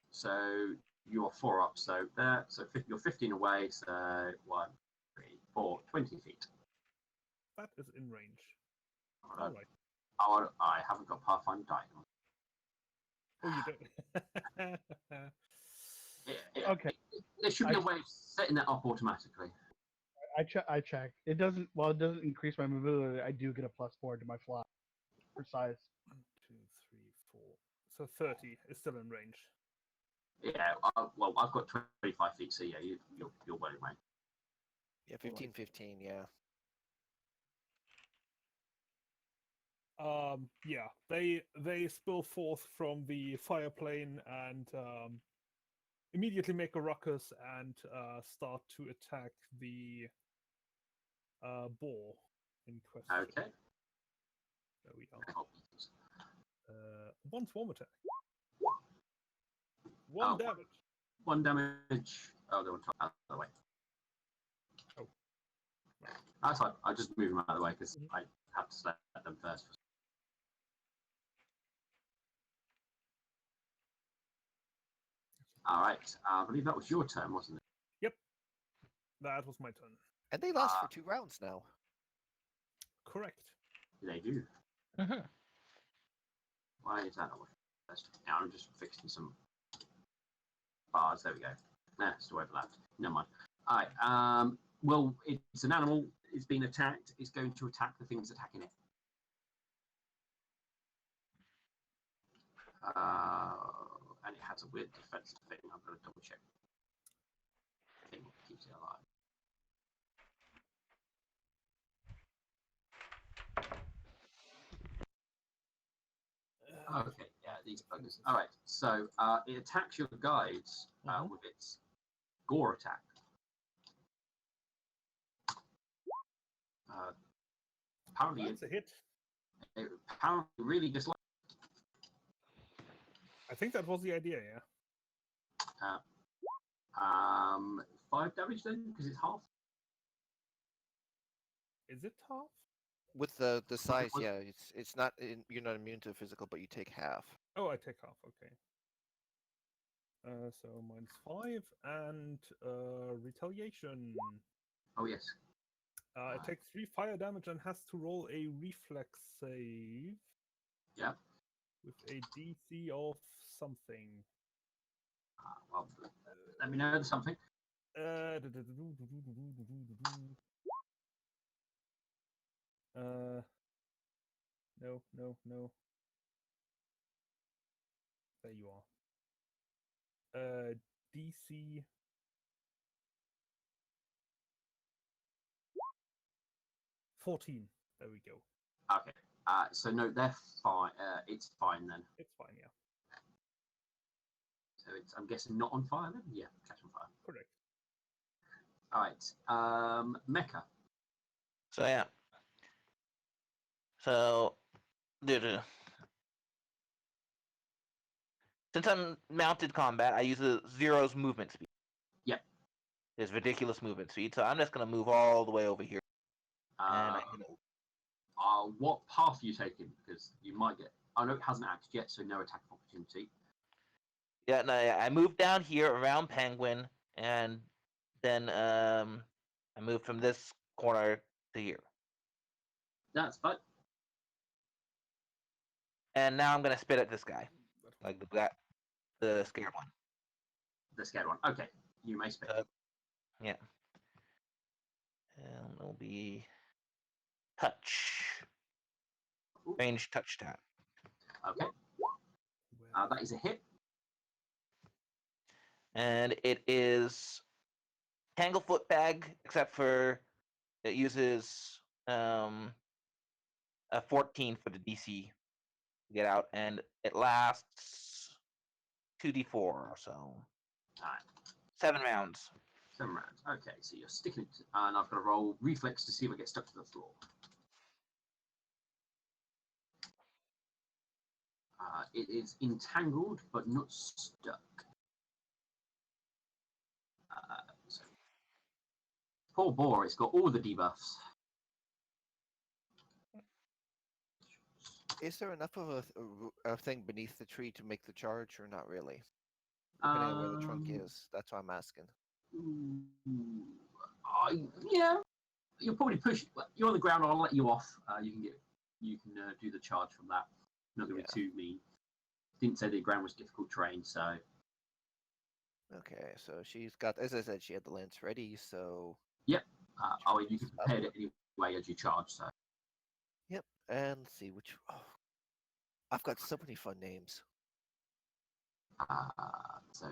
S1: So you're 4 up, so there. So you're 15 away, so 1, 3, 4, 20 feet.
S7: That is in range.
S1: Alright.
S7: All right.
S1: Oh, I haven't got Pathfinder die.
S7: Oh, you don't.
S5: Okay.
S1: There should be a way of setting that up automatically.
S5: I checked. It doesn't. Well, it doesn't increase my mobility. I do get a +4 to my fly for size.
S7: 1, 2, 3, 4. So 30 is still in range.
S1: Yeah. Well, I've got 25 feet, so yeah, you're well away.
S4: Yeah, 15, 15. Yeah.
S7: Yeah, they spill forth from the fire plane and immediately make a ruckus and start to attack the boar in question.
S1: Okay.
S7: There we are. One swarm attack. One
S1: Oh.
S7: damage.
S1: 1 damage. Oh, they're on top. Out of the way.
S7: Oh.
S1: That's fine. I'll just move them out of the way because
S7: Mhm.
S1: I have to select them first. All right. I believe that was your turn, wasn't it?
S7: That was my turn.
S4: And they last for 2 rounds now.
S7: Correct.
S1: They do.
S2: Mhm.
S1: Why is that not working? Now I'm just fixing some bars. There we go. Nah, still overlapped. Never mind. All right. Well, it's an animal. It's been attacked. It's going to attack the things attacking it. And it has a weird defensive thing. I'm going to double check. Thing that keeps it alive. Okay, yeah, these buggers. All right, so it attacks your guides with its gore attack. Apparently,
S7: That's a hit.
S1: it apparently really dislikes.
S7: I think that was the idea, yeah.
S1: 5 damage then, because it's half.
S7: Is it half?
S4: With the size,
S1: was-
S4: yeah, it's not you're not immune to physical, but you take half.
S7: Oh, I take half, okay. So -5 and retaliation.
S1: Oh yes.
S7: It takes 3 fire damage and has to roll a reflex save.
S1: Yep.
S7: With a DC of something.
S1: Well, let me know something.
S7: No. There you are. DC 14. There we go.
S1: Okay. So no, they're fine. It's fine then.
S7: It's fine, yeah.
S1: So it's, I'm guessing, not on fire then. Yeah, catch on fire.
S7: Correct.
S1: All right. Mecha.
S2: So yeah. So, since I'm mounted combat, I use a Zero's movement speed.
S1: Yep.
S2: There's ridiculous movement speed, so I'm just gonna move all the way over here. And I can
S1: what path are you taking? Because you might get. I know it hasn't acted yet, so no attack opportunity.
S2: Yeah, no, I moved down here around Penguin, and then I moved from this corner to here.
S1: That's fine.
S2: And now I'm gonna spit at this guy, like the scared one.
S1: The scared one. Okay, you may spit.
S2: Yeah. And it'll be touch,
S1: Ooh.
S2: range touch tap.
S1: Okay, that is a hit.
S2: And it is Tanglefoot bag, except for it uses a 14 for the DC to get out, and it lasts 2d4 or so.
S1: All right.
S2: 7 rounds.
S1: 7 rounds. Okay, so you're sticking it, and I've got to roll reflex to see if I get stuck to the floor. It is entangled, but not stuck. So poor boar, it's got all the debuffs.
S4: Is there enough of a thing beneath the tree to make the charge, or not really? Depending on where the trunk is. That's why I'm asking.
S1: Yeah, you'll probably push. You're on the ground. I'll let you off. You can do the charge from that. Not going to be too mean. Didn't say the ground was difficult terrain, so.
S4: Okay, so she's got, as I said, she had the lance ready, so.
S1: Yep. You can prepare it anyway as you charge, so.
S4: Yep, and let's see which. Oh, I've got so many fun names.
S1: So.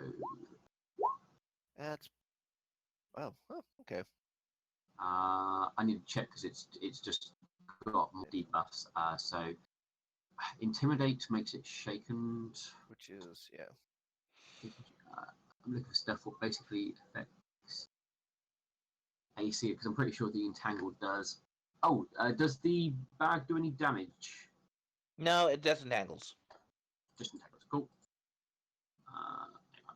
S4: That's. Oh, okay.
S1: I need to check because it's just got more debuffs. So intimidate makes it shaken.
S4: Which is, yeah.
S1: I'm looking for stuff what basically affects AC because I'm pretty sure the entangled does. Oh, does the bag do any damage?
S2: No, it just entangles.
S1: Just entangles. Cool. I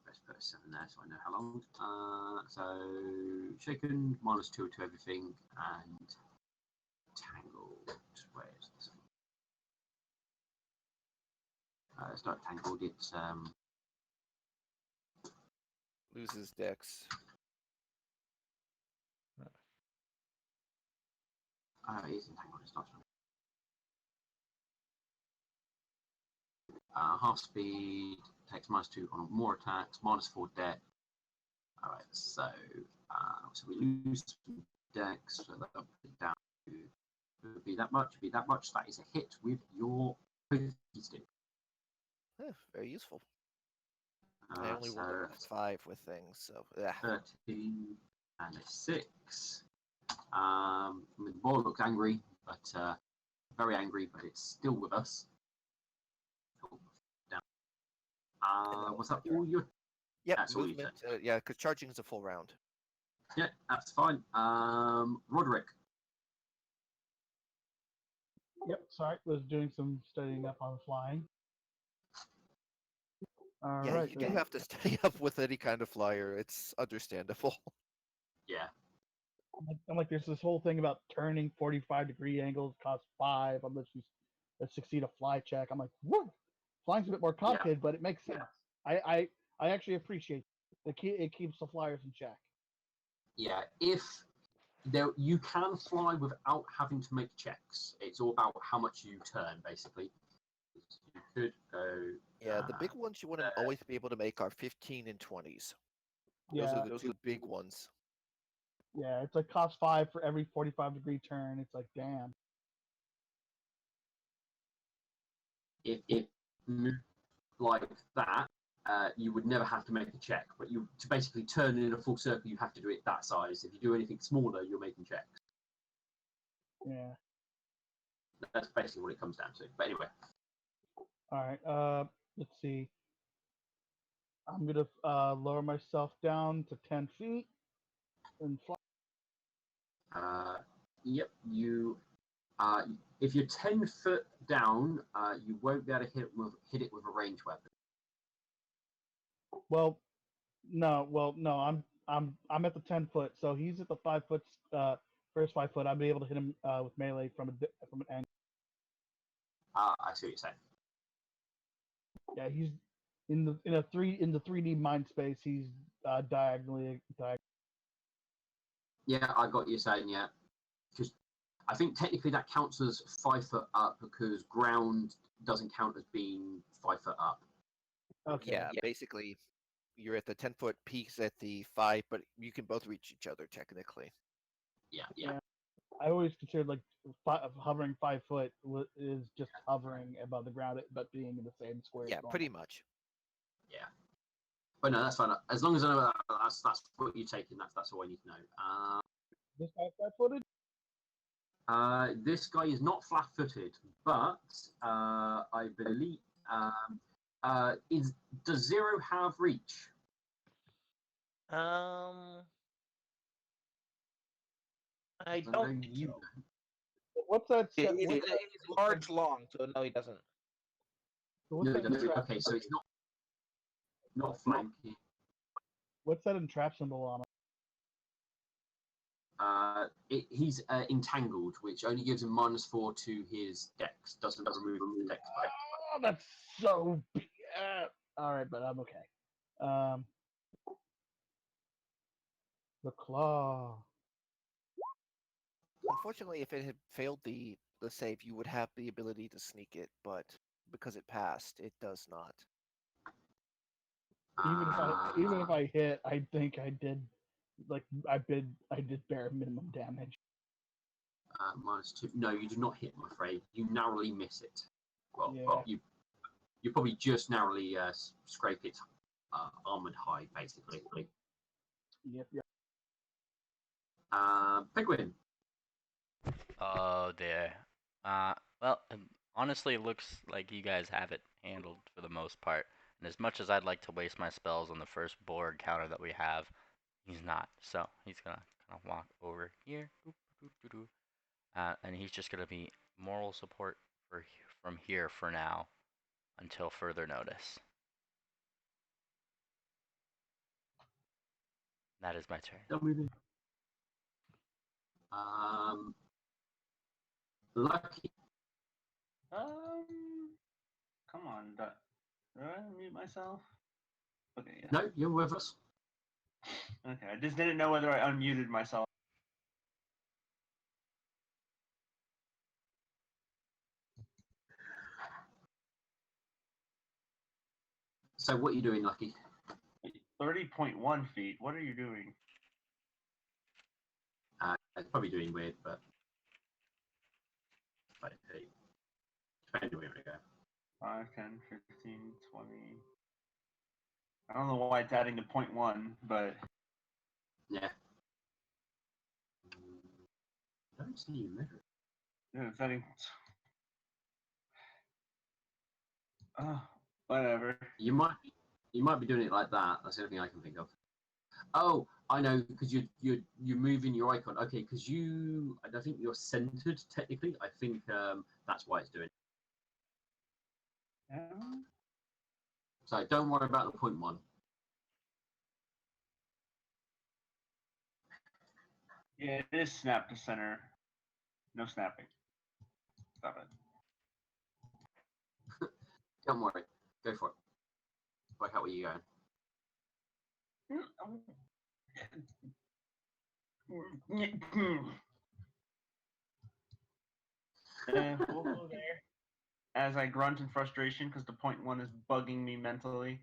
S1: best put a 7 there so I know how long. So shaken, -2 to everything, and tangled. Where is this? It's not tangled. It's
S4: Loses dex.
S1: it is entangled. It's not. Half speed, takes -2 on more attacks, -4 dex. Alright, so we lose some dex, so that'll put it down to be that much, That is a hit with your stick.
S4: Very useful. I only rolled a 5 with things, so yeah.
S1: 13 and a 6. The ball looks angry, but very angry, but it's still with us. Was that all your?
S4: Yep,
S1: That's all you
S4: movement. Yeah, because charging is a full round.
S1: Yeah, that's fine. Roderick.
S5: Yep, sorry, was doing some studying up on flying. All
S4: Yeah,
S5: right,
S4: you do have to stay up with any kind of flyer. It's understandable.
S1: Yeah.
S5: I'm like, there's this whole thing about turning 45-degree angles costs 5 unless you succeed a fly check. I'm like, what? Flying's a bit more complicated, but it makes sense. I actually appreciate it. It keeps the flyers in check.
S1: Yeah, if you can fly without having to make checks. It's all about how much you turn, basically. You could go.
S4: Yeah, the big ones you wouldn't always be able to make are 15 and 20s.
S5: Yeah,
S4: Those are the two big ones.
S5: Yeah, it's like cost 5 for every 45-degree turn. It's like, damn.
S1: If like that, you would never have to make a check. But to basically turn in a full circle, you have to do it that size. If you do anything smaller, you're making checks.
S5: Yeah.
S1: That's basically what it comes down to. But anyway,
S5: All right. Let's see. I'm gonna lower myself down to 10 feet and fly.
S1: yep, you. If you're 10 foot down, you won't be able to hit it with a ranged weapon.
S5: Well, no. I'm at the 10 foot, so he's at the 5 foot. First 5 foot, I'll be able to hit him with melee from an angle.
S1: I see what you're saying.
S5: Yeah, he's in the 3D mind space. He's diagonally.
S1: Yeah, I got you saying, yeah. Because I think technically that counts as 5 foot up because ground doesn't count as being 5 foot up.
S5: Okay.
S4: Yeah, basically, you're at the 10-foot peaks at the 5, but you can both reach each other technically.
S1: Yeah.
S5: I always considered like hovering 5 foot is just hovering above the ground, but being in the same square.
S4: Yeah, pretty much.
S1: Yeah. But no, that's fine. As long as I know that's what you're taking, that's all I need to know.
S5: This guy 5-footed?
S1: This guy is not flat-footed, but I believe does Zero have reach?
S2: I
S1: know
S2: don't think
S1: you
S2: so.
S5: What's that?
S2: He's
S5: What's that,
S2: large, long, so no, he doesn't.
S5: what's
S1: No, he
S5: that
S1: doesn't.
S5: entrap-
S1: Okay, so it's not flanking.
S5: What's that entrap symbol on him?
S1: He's entangled, which only gives him -4 to his dex. Doesn't remove the dex.
S5: Oh, that's so. All right, but I'm okay. The claw.
S4: Unfortunately, if it had failed the save, you would have the ability to sneak it, but because it passed, it does not.
S5: Even if I hit, I think I did. Like I did bare minimum damage.
S1: -2. No, you do not hit. I'm afraid you narrowly miss it. Well,
S5: Yeah.
S1: you probably just narrowly scrape its armored hide, basically.
S5: Yep.
S1: Penguin.
S6: Oh dear. Well, honestly, it looks like you guys have it handled for the most part. And as much as I'd like to waste my spells on the first Borg counter that we have, he's not. So he's gonna kind of walk over here, and he's just gonna be moral support from here for now, until further notice. That is my turn.
S1: Lucky.
S3: Come on, did I mute myself? Okay, yeah.
S1: No, you're with us.
S3: Okay, I just didn't know whether I unmuted myself.
S1: So what are you doing, Lucky?
S3: 30.1 feet. What are you doing?
S1: It's probably doing weird, but depending where we go.
S3: 5, 10, 15, 20. I don't know why it's adding to 0.1, but
S1: Yeah. I don't see you measure.
S3: yeah, it's adding. Whatever.
S1: You might be doing it like that. That's the only thing I can think of. Oh, I know, because you're moving your icon. Okay, because I think you're centered technically. I think that's why it's doing it. So don't worry about the 0.1.
S3: Yeah, it is snap to center. No snapping. Stop it.
S1: Don't worry. Go for it. Work out where you're going.
S3: We'll go there. As I grunt in frustration because the 0.1 is bugging me mentally.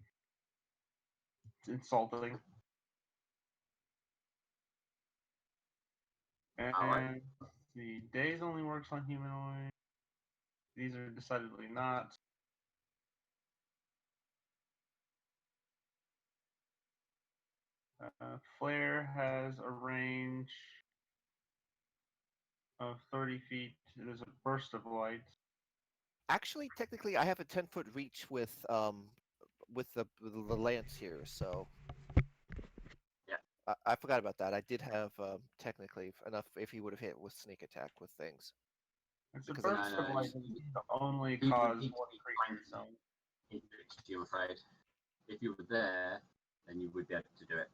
S3: It's insulting. And
S1: Alright.
S3: the days only works on humanoid. These are decidedly not. Flare has a range of 30 feet. It is a burst of light.
S4: Actually, technically, I have a 10-foot reach with the lance here, so.
S1: Yeah.
S4: I forgot about that. I did have technically enough if he would have hit with sneak attack with things.
S3: It's a
S4: Because
S3: burst
S1: No,
S3: of
S1: no,
S3: light.
S1: it's-
S3: It only
S1: you
S3: cause
S1: need to
S3: one
S1: be
S3: creature. So
S1: flanking Hendrix, I'm afraid. If you were there, then you would be able to do it.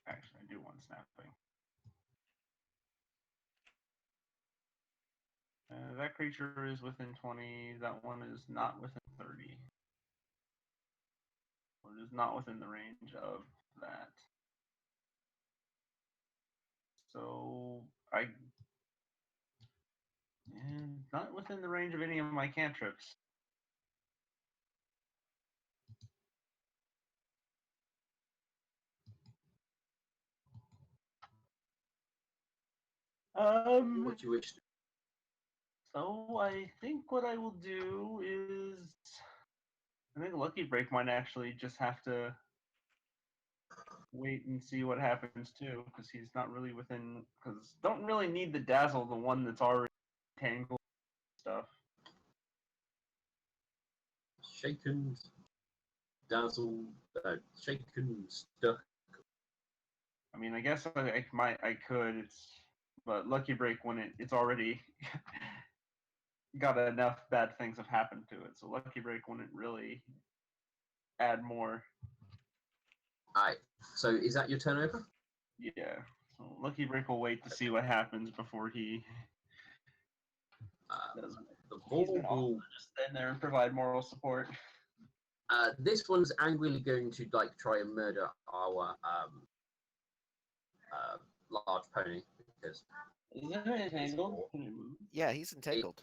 S3: actually, I do one snapping. That creature is within 20. That one is not within 30. Or it is not within the range of that. So not within the range of any of my cantrips.
S1: What do you wish to do?
S3: So I think what I will do is, I think Lucky Break might actually just have to wait and see what happens too, because he's not really within. Because don't really need the dazzle, the one that's already tangled stuff.
S1: Shaken, dazzled, shaken, stuck.
S3: I mean, I guess I could. But Lucky Break when it's already got enough bad things have happened to it. So Lucky Break wouldn't really add more.
S1: Alright, so is that your turn over?
S3: Yeah. So Lucky Break will wait to see what happens before he does.
S1: The
S3: He's
S1: ball
S3: gonna also
S1: will.
S3: just stand there and provide moral support.
S1: This one's angrily going to like try and murder our large pony because
S3: Is it entangled? Can it move?
S4: Yeah, he's entangled.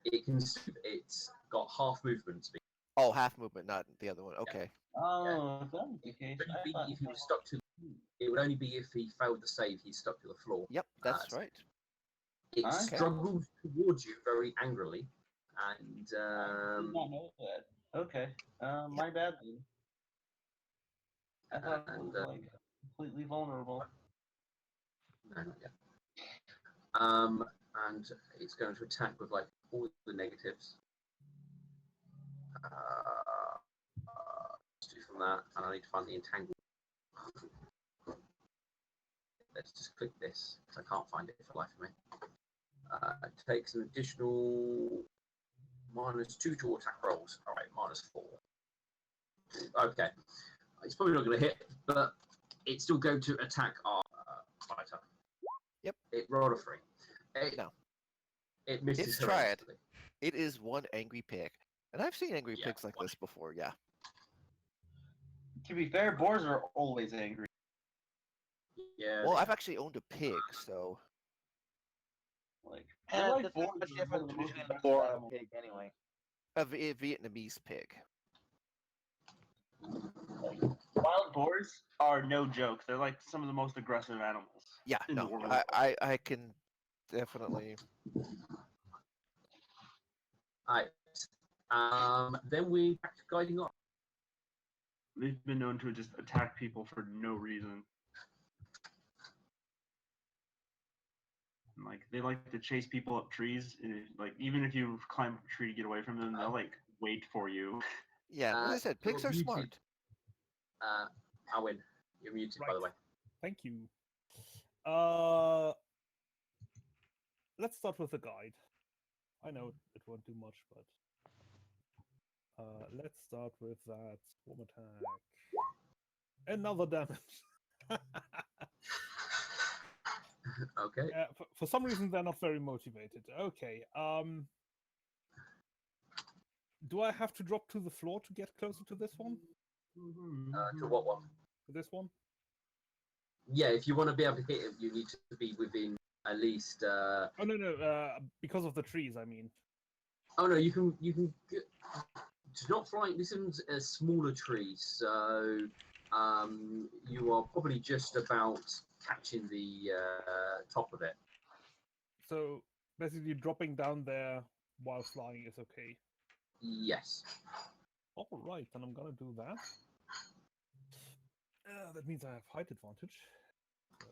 S1: it can. It's got half movement speed.
S4: Oh, half movement, not the other one. Okay.
S3: Oh, if that was the case,
S1: It would
S3: I
S1: only
S3: thought
S1: be if he was stuck to. It would only be if he failed the save. He's stuck to the floor.
S4: Yep, that's
S1: Uh,
S4: right.
S1: It
S3: Okay.
S1: struggles towards you very angrily, and
S3: I did not know that. Okay. My bad then. I thought it was like completely vulnerable.
S1: no, not yet. And it's going to attack with like all the negatives. Let's do from that, and I need to find the entangle. Let's just click this because I can't find it for the life of me. It takes an additional -2 to attack rolls. All right, -4. Okay, it's probably not going to hit, but it's still going to attack our fighter.
S4: Yep.
S1: It rolled a 3.
S4: No.
S1: It misses.
S4: It's triad.
S1: horrendously.
S4: It is one angry pig. And I've seen angry
S1: Yeah,
S4: pigs like this before, yeah.
S3: To be fair, boars are always angry.
S1: Yeah.
S4: Well, I've actually owned a pig, so.
S3: Like,
S2: And
S3: they're
S2: there's
S3: boars
S2: not much
S3: are one of
S2: difference
S3: the most
S2: between a
S3: aggressive
S2: boar and a
S3: animals.
S2: pig anyway.
S4: A Vietnamese pig.
S3: Wild boars are no joke. They're like some of the most aggressive animals.
S4: Yeah,
S3: in the
S4: no,
S3: world.
S4: I can definitely.
S1: Alright. Then we back to guiding on.
S3: They've been known to just attack people for no reason. And, like they like to chase people up trees. Like even if you climb up a tree to get away from them, they'll like wait for you.
S4: Yeah, as I said, pigs
S1: you're
S4: are
S1: muted.
S4: smart.
S1: Owen, you're muted, by the way.
S7: Thank you. Let's start with the guide. I know it won't do much, but let's start with that swarm attack. Another damage.
S1: Okay.
S7: For some reason, they're not very motivated. Okay. Do I have to drop to the floor to get closer to this one?
S1: To what one?
S7: To this one?
S1: Yeah, if you want to be able to hit it, you need to be within at least.
S7: Oh no, because of the trees. I mean.
S1: Oh no, you can. It's not flying. This is a smaller tree, so you are probably just about catching the top of it.
S7: So basically, dropping down there while flying is okay.
S1: Yes.
S7: All right, then I'm gonna do that. That means I have height advantage. So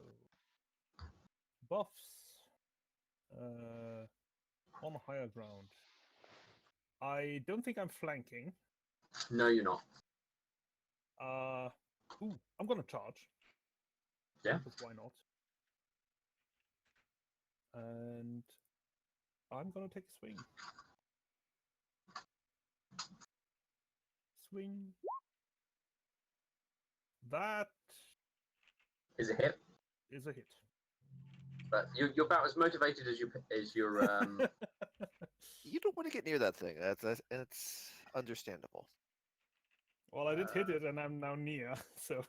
S7: buffs on higher ground. I don't think I'm flanking.
S1: No, you're not.
S7: Ooh, I'm gonna charge.
S1: Yeah.
S7: Because why not? And I'm gonna take a swing. Swing. That
S1: Is a hit.
S7: is a hit.
S1: But you're about as motivated as your
S4: You don't want to get near that thing. That's understandable.
S7: Well, I did hit it, and I'm now near, so.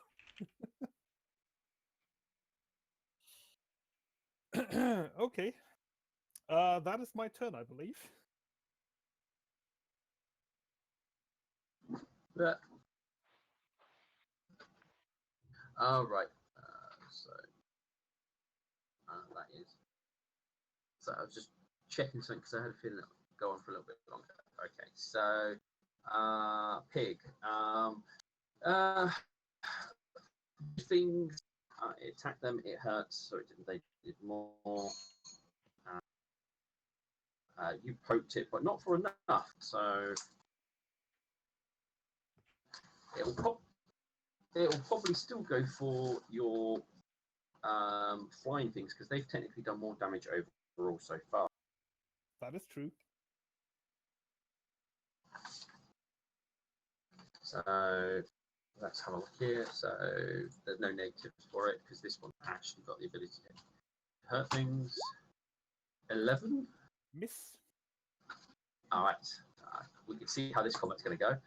S7: Okay. That is my turn, I believe.
S1: Yeah. Oh, right. That is. So I was just checking something because I had a feeling it would go on for a little bit longer. Okay, so pig. Things. It attacked them. It hurts. So it didn't. They did more. You poked it, but not for enough. So it'll probably still go for your flying things because they've technically done more damage overall so far.
S7: That is true.
S1: So let's have a look here. So there's no negatives for it because this one actually got the ability to hurt things. 11.
S7: Miss.
S1: All right. We can see how this combat's going to go.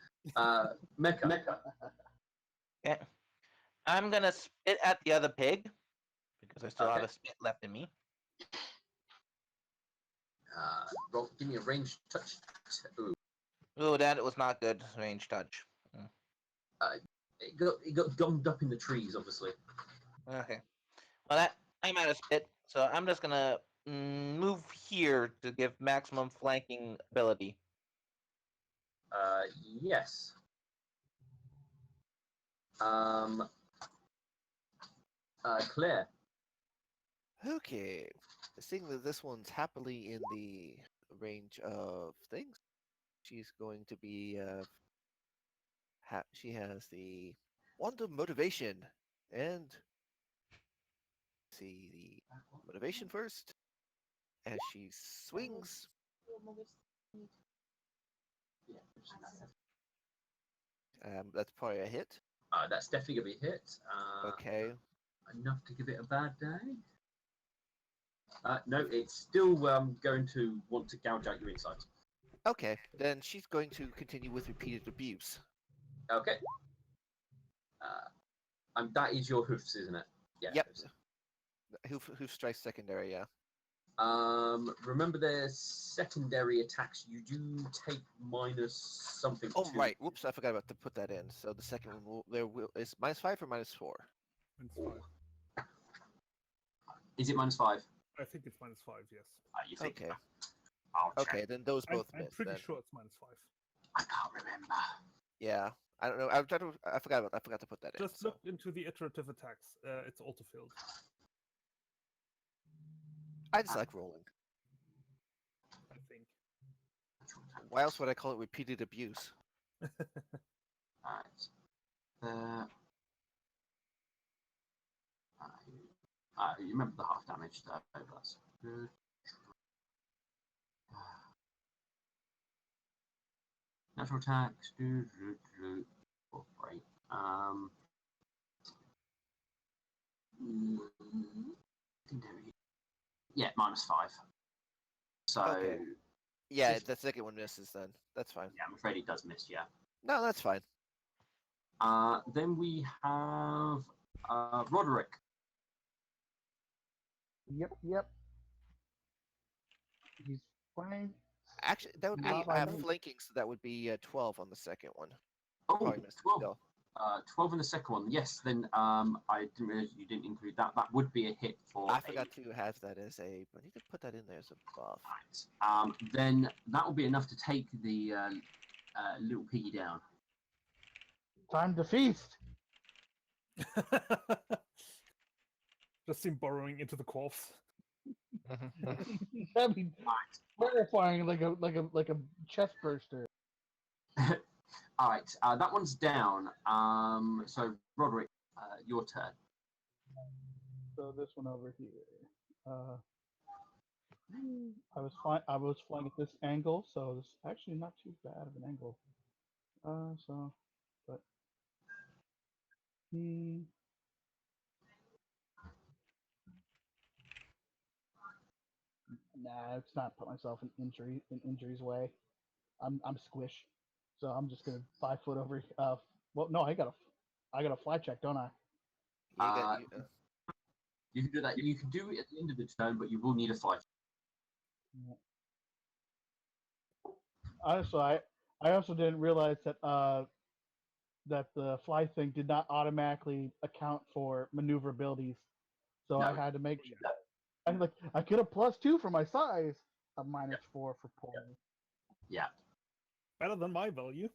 S1: Mecha.
S2: Okay. I'm gonna spit at the other pig because I still have
S1: Okay.
S2: a spit left in me.
S1: Roll, give me a ranged touch. Ooh,
S2: Oh, that was not good range touch.
S1: it got gummed up in the trees, obviously.
S2: Okay. Well, I'm out of spit, so I'm just gonna move here to give maximum flanking ability.
S1: Yes. Claire.
S4: Okay. Seeing that this one's happily in the range of things, she's going to be. She has the wand of motivation, and see the motivation first, as she swings. That's probably a hit.
S1: That's definitely gonna be a hit.
S4: Okay.
S1: Enough to give it a bad day. No, it's still going to want to gouge out your insides.
S4: Okay, then she's going to continue with repeated abuse.
S1: Okay. And that is your hoofs, isn't it? Yeah.
S4: Yep.
S1: Hoofs.
S4: Hoof strikes secondary, yeah.
S1: Remember their secondary attacks. You do take minus something.
S4: Oh,
S1: to...
S4: right. Whoops, I forgot about to put that in. So the second one is -5 or -4?
S7: -5.
S1: Is it -5?
S7: I think it's -5, yes.
S1: You think?
S4: Okay.
S1: I'll check.
S4: Okay, then those both
S7: I'm
S4: miss.
S7: pretty
S4: then.
S7: sure it's -5.
S1: I can't remember.
S4: Yeah, I don't know. I forgot to put that in.
S7: Just
S4: so.
S7: look into the iterative attacks. It's auto-filled.
S4: I just like rolling.
S7: I think.
S4: Why else would I call it repeated abuse?
S1: Alright. You remember the half damage there? That's good. Natural attacks. Great. Yeah, -5. So
S4: Okay. Yeah,
S1: Just-
S4: the second one misses then. That's fine.
S1: yeah, I'm afraid he does miss. Yeah.
S4: No, that's fine.
S1: Then we have Roderick.
S5: Yep. He's fine.
S4: Actually, that would be
S5: Not by me.
S4: flanking, so that would be 12 on the second one.
S1: Oh,
S4: Probably missed
S1: 12.
S4: still.
S1: 12 in the second one. Yes, then I didn't realize you didn't include that. That would be a hit for.
S4: I forgot to have that as a. I need to put that in there as a buff.
S1: Right. Then that will be enough to take the little piggy down.
S5: Time to feast.
S7: Just him burrowing into the corpse.
S5: That'd be terrifying, like a chest burster.
S1: All right, that one's down. So Roderick, your turn.
S5: So this one over here. I was flying. I was flying at this angle, so it's actually not too bad of an angle. But nah, it's not put myself in injury's way. I'm squish, so I'm just gonna 5 foot over. Well, no, I got a fly check, don't I?
S1: You can do that. You can do it at the end of the turn, but you will need a flight.
S5: So I also didn't realize that that the fly thing did not automatically account for maneuverabilities. So I
S1: No.
S5: had to make sure. I could have +2 for my size, a -4 for pulling.
S1: Yeah.
S7: Better than my value.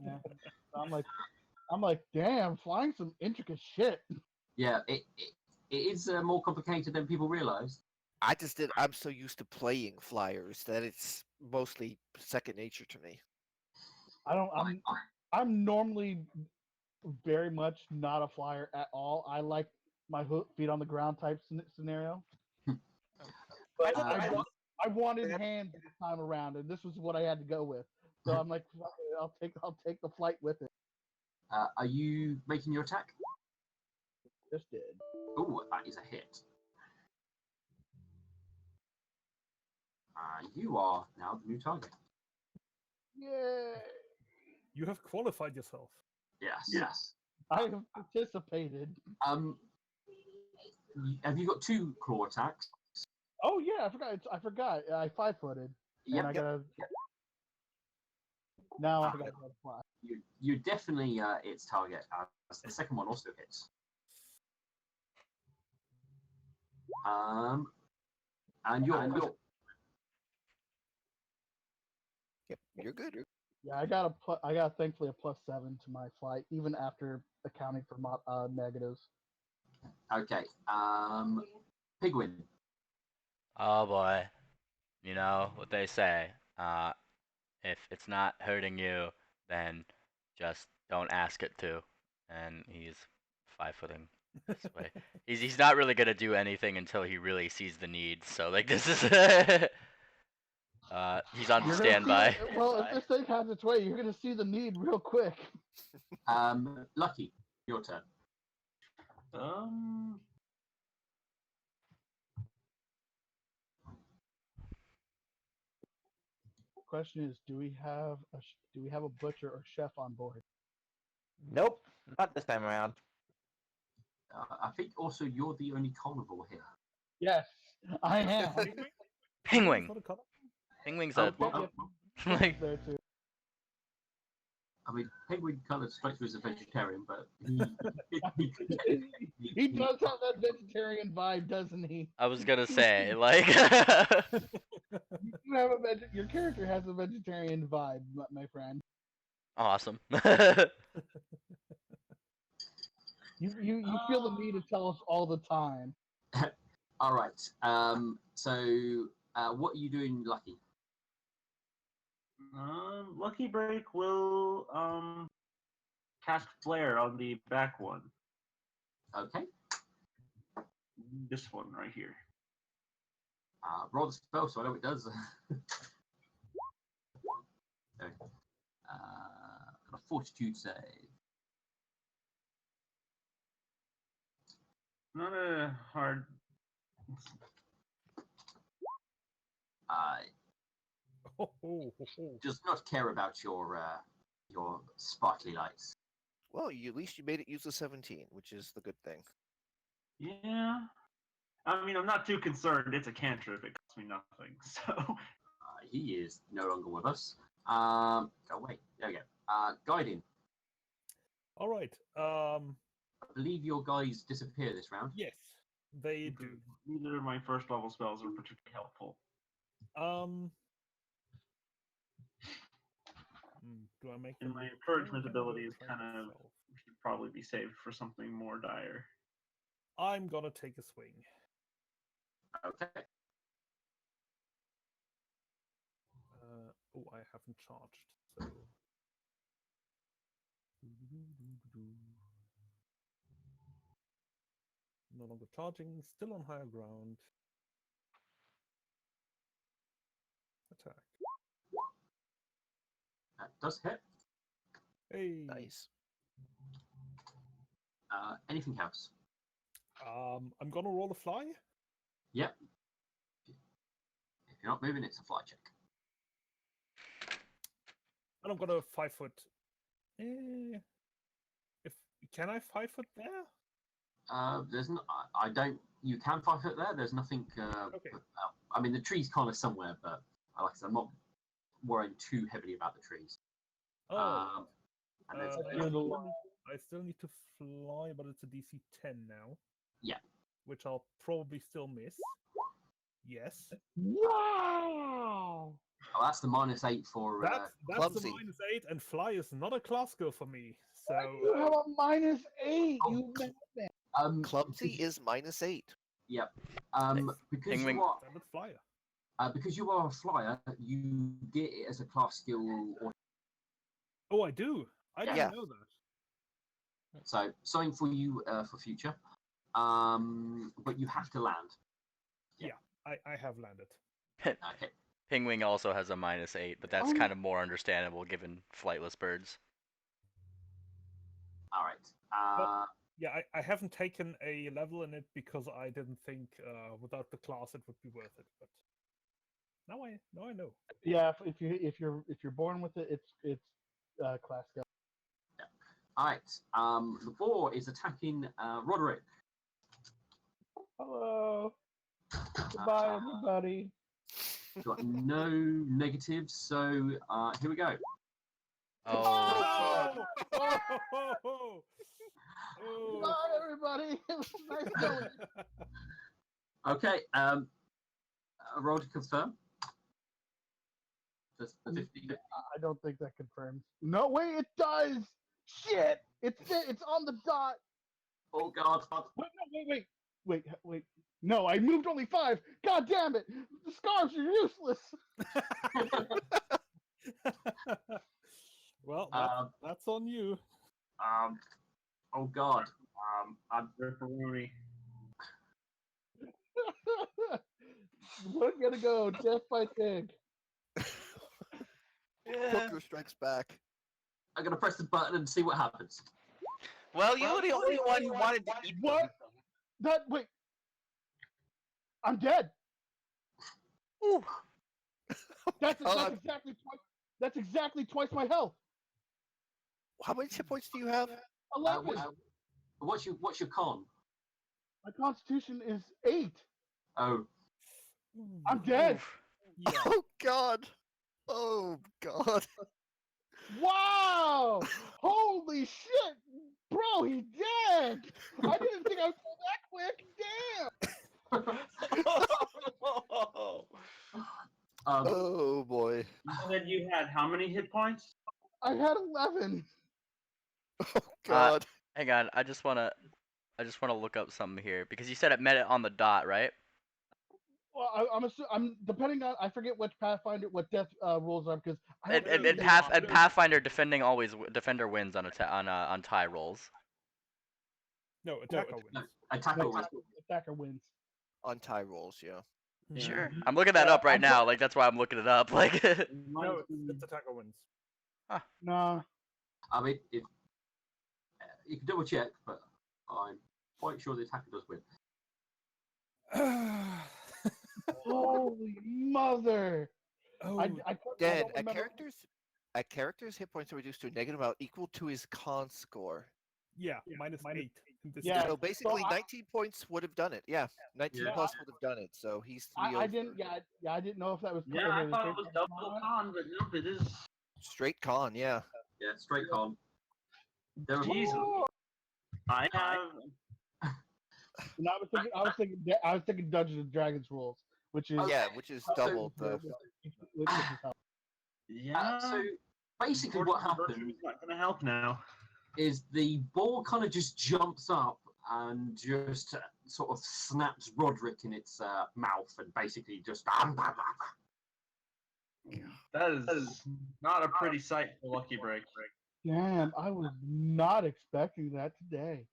S5: Yeah. I'm like, damn, flying some intricate shit.
S1: Yeah, it is more complicated than people realize.
S4: I'm so used to playing flyers that it's mostly second nature to me.
S5: I'm normally very much not a flyer at all. I like my feet on the ground type scenario. But I wanted hands this time around, and this was what I had to go with. So I'm like, fuck it, I'll take the flight with it.
S1: Are you making your attack?
S5: Just did.
S1: Oh, that is a hit. You are now the new target.
S5: Yay!
S7: You have qualified yourself.
S1: Yes.
S5: I have participated.
S1: Have you got 2 claw attacks?
S5: Oh yeah, I forgot. I 5-footed.
S1: Yep.
S5: And I gotta. Now I gotta fly.
S1: You're definitely its target. The second one also hits. And you're
S4: Yep, you're good.
S5: Yeah, I got thankfully a +7 to my flight, even after accounting for negatives.
S1: okay. Pigwin.
S6: Oh boy. You know what they say. If it's not hurting you, then just don't ask it to. And he's 5-footing this way. He's not really gonna do anything until he really sees the need. So like this is he's on
S5: You're gonna
S6: standby.
S5: Well, if this thing has its way, you're gonna see the need real quick.
S1: Lucky, your turn.
S5: Question is, do we have a butcher or chef on board?
S2: Nope, not this time around.
S1: I think also you're the only carnivore here.
S5: Yes, I am.
S6: Penguin.
S7: Not a color?
S6: Penguin's
S1: Oh,
S6: a
S1: well,
S6: like
S5: There too.
S1: I mean, Penguin kind of strikes me as a vegetarian, but
S5: He does have that vegetarian vibe, doesn't he?
S6: I was gonna say like
S5: You have your character has a vegetarian vibe, my friend.
S6: awesome.
S5: You feel the need to tell us all the time.
S1: all right. So what are you doing, Lucky?
S3: Lucky Break will cast Flare on the back one.
S1: Okay.
S3: This one right here.
S1: Roll the spell so I know what it does. Okay. A fortitude save.
S3: Not a hard.
S1: Does not care about your sparkly lights.
S4: Well, at least you made it use the 17, which is the good thing.
S3: Yeah. I mean, I'm not too concerned. It's a cantrip. It costs me nothing. So.
S1: He is no longer with us. Oh wait, there we go. Guiding.
S7: All right.
S1: I believe your guys disappear this round.
S7: Yes, they do.
S3: Neither of my first level spells are particularly helpful.
S7: Do I make
S3: And
S7: them
S3: my
S7: look
S3: encouragement
S7: terrible or
S3: ability is
S7: try
S3: kind of
S7: myself?
S3: should probably be saved for something more dire.
S7: I'm gonna take a swing.
S1: Okay.
S7: Oh, I haven't charged, so. No longer charging, still on higher ground. Attack.
S1: That does hit.
S7: Hey.
S4: Nice.
S1: Anything else?
S7: I'm gonna roll a fly.
S1: Yep. If you're not moving, it's a fly check.
S7: And I'm gonna 5 foot. If can I 5 foot there?
S1: There's no, I don't. You can 5 foot there. There's nothing.
S7: Okay.
S1: I mean, the tree's kind of somewhere, but like I said, I'm not worrying too heavily about the trees.
S7: Oh,
S1: And there's
S7: I still need to fly, but it's a DC 10 now.
S1: Yeah.
S7: Which I'll probably still miss. Yes.
S5: Wow!
S1: oh, that's the -8 for.
S7: That's the
S4: Clumsy.
S7: -8, and fly is not a class skill for me. So
S5: You have a -8. You madman.
S4: Clumsy is -8.
S1: Yep.
S7: Nice.
S1: Because
S6: Penguin-
S1: you are
S7: standard flyer.
S1: because you are a flyer, you get it as a class skill. Or
S7: Oh, I do. I didn't
S4: Yeah.
S7: know that.
S1: so something for you for future. But you have to land.
S7: I have landed.
S1: Okay.
S6: Pingwing also has a -8, but that's
S5: Oh.
S6: kind of more understandable given flightless birds.
S1: All right.
S7: Yeah, I haven't taken a level in it because I didn't think without the class it would be worth it. But now I know.
S5: Yeah, if you're born with it, it's class skill.
S1: All right. The boar is attacking Roderick.
S5: Hello. Goodbye, everybody.
S1: Got no negatives, so here we go.
S6: Oh,
S7: Oh!
S5: Goodbye, everybody. It was nice knowing you.
S1: Okay. Roll to confirm. Just the 50.
S5: I don't think that confirms. No, wait, it does. Shit, it's on the dot.
S1: Oh God.
S5: Wait. No, I moved only 5. God damn it! The scarves are useless.
S7: Well,
S1: Um,
S7: that's on you.
S1: Oh God. I'm
S3: Ripperoni.
S5: We're gonna go death by pig.
S4: Hooker strikes back.
S1: gonna press the button and see what happens.
S2: Well, you were the only one who wanted to eat
S5: What? Wait. I'm dead.
S2: Ooh.
S5: That's
S4: God.
S5: exactly twice my health.
S4: How many hit points do you have?
S5: 11.
S1: What's your con?
S5: My constitution is 8.
S1: Oh.
S5: I'm dead.
S7: Yeah.
S4: Oh God. Oh God.
S5: Wow! Holy shit! Bro, he's dead! I didn't think I would go that quick. Damn!
S4: Oh boy.
S3: You said you had how many hit points?
S5: I had 11.
S4: Oh God.
S6: hang on. I just wanna look up something here because you said it met it on the dot, right?
S5: Well, I'm depending on, I forget what death rules are because I
S6: And,
S5: don't
S6: and,
S5: really
S6: and,
S5: know.
S6: Pathfinder defender wins on on tie rolls.
S7: No, attacker wins.
S1: Attacker wins.
S5: Attacker wins.
S4: On tie rolls, yeah.
S6: Sure. I'm looking that up right now. Like that's why I'm looking it up. Like.
S7: No, it's attacker wins.
S5: No.
S1: I mean, if you can double check, but I'm quite sure the attacker does win.
S5: Holy mother!
S7: Oh,
S5: I
S4: Dan,
S5: don't remember.
S4: a character's hit points are reduced to a negative amount equal to his con score.
S7: yeah, -8. in this
S5: Yeah,
S7: case.
S4: So basically,
S5: I-
S4: 19 points would have done it. Yeah, 19
S1: Yeah.
S4: plus would have done it. So he's 3
S5: I didn't. Yeah, I didn't know if that was.
S3: Yeah, I thought it was double con, but nope, it is.
S4: straight con. Yeah.
S1: Yeah, straight con. There are
S3: Jesus. I have.
S5: And I was thinking Dungeons and Dragons rules, which is
S4: Yeah, which is
S1: So-
S4: double the.
S5: which is how-
S3: Yeah.
S1: So basically what
S3: Unfortunately,
S1: happened
S3: Virtue's not going to help now.
S1: is the boar kind of just jumps up and just sort of snaps Roderick in its mouth and basically just.
S3: That is not a pretty sight for Lucky Break.
S5: Damn, I was not expecting that today.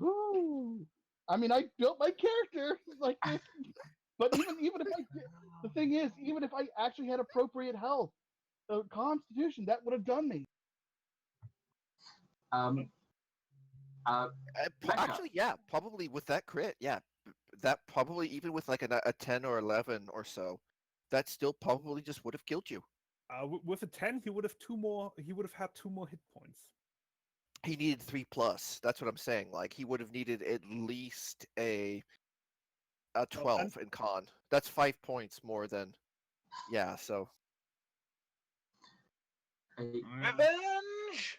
S5: Woo. I mean, I built my character like this, but even if I did, the thing is, even if I actually had appropriate health, Constitution, that would have done me.
S1: Mecca.
S4: Actually, yeah, probably with that crit, yeah, that probably even with like a 10 or 11 or so, that still probably just would have killed you.
S7: With a 10, he would have two more. He would have had 2 more hit points.
S4: He needed 3+. That's what I'm saying. Like he would have needed at least a 12 in con. That's 5 points more than. Yeah. So.
S2: Revenge!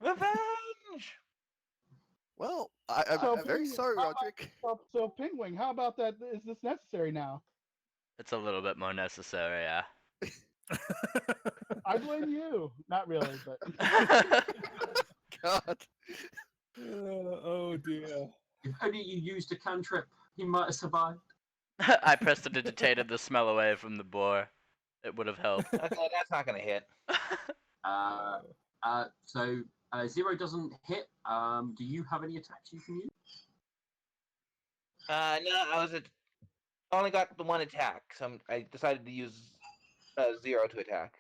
S2: Revenge!
S4: Well, I'm
S5: So,
S4: very
S5: Penguin,
S4: sorry, Roderick.
S5: So, Penguin, how about that? Is this necessary now?
S6: It's a little bit more necessary, yeah.
S5: I blame you. Not really, but
S4: God.
S7: Oh dear.
S1: If only you used a cantrip, he might have survived.
S6: I prestidigitated the smell away from the boar. It would have helped.
S2: That's not gonna hit.
S1: So 0 doesn't hit. Do you have any attacks you can use?
S2: No, I only got the one attack, so I decided to use 0 to attack.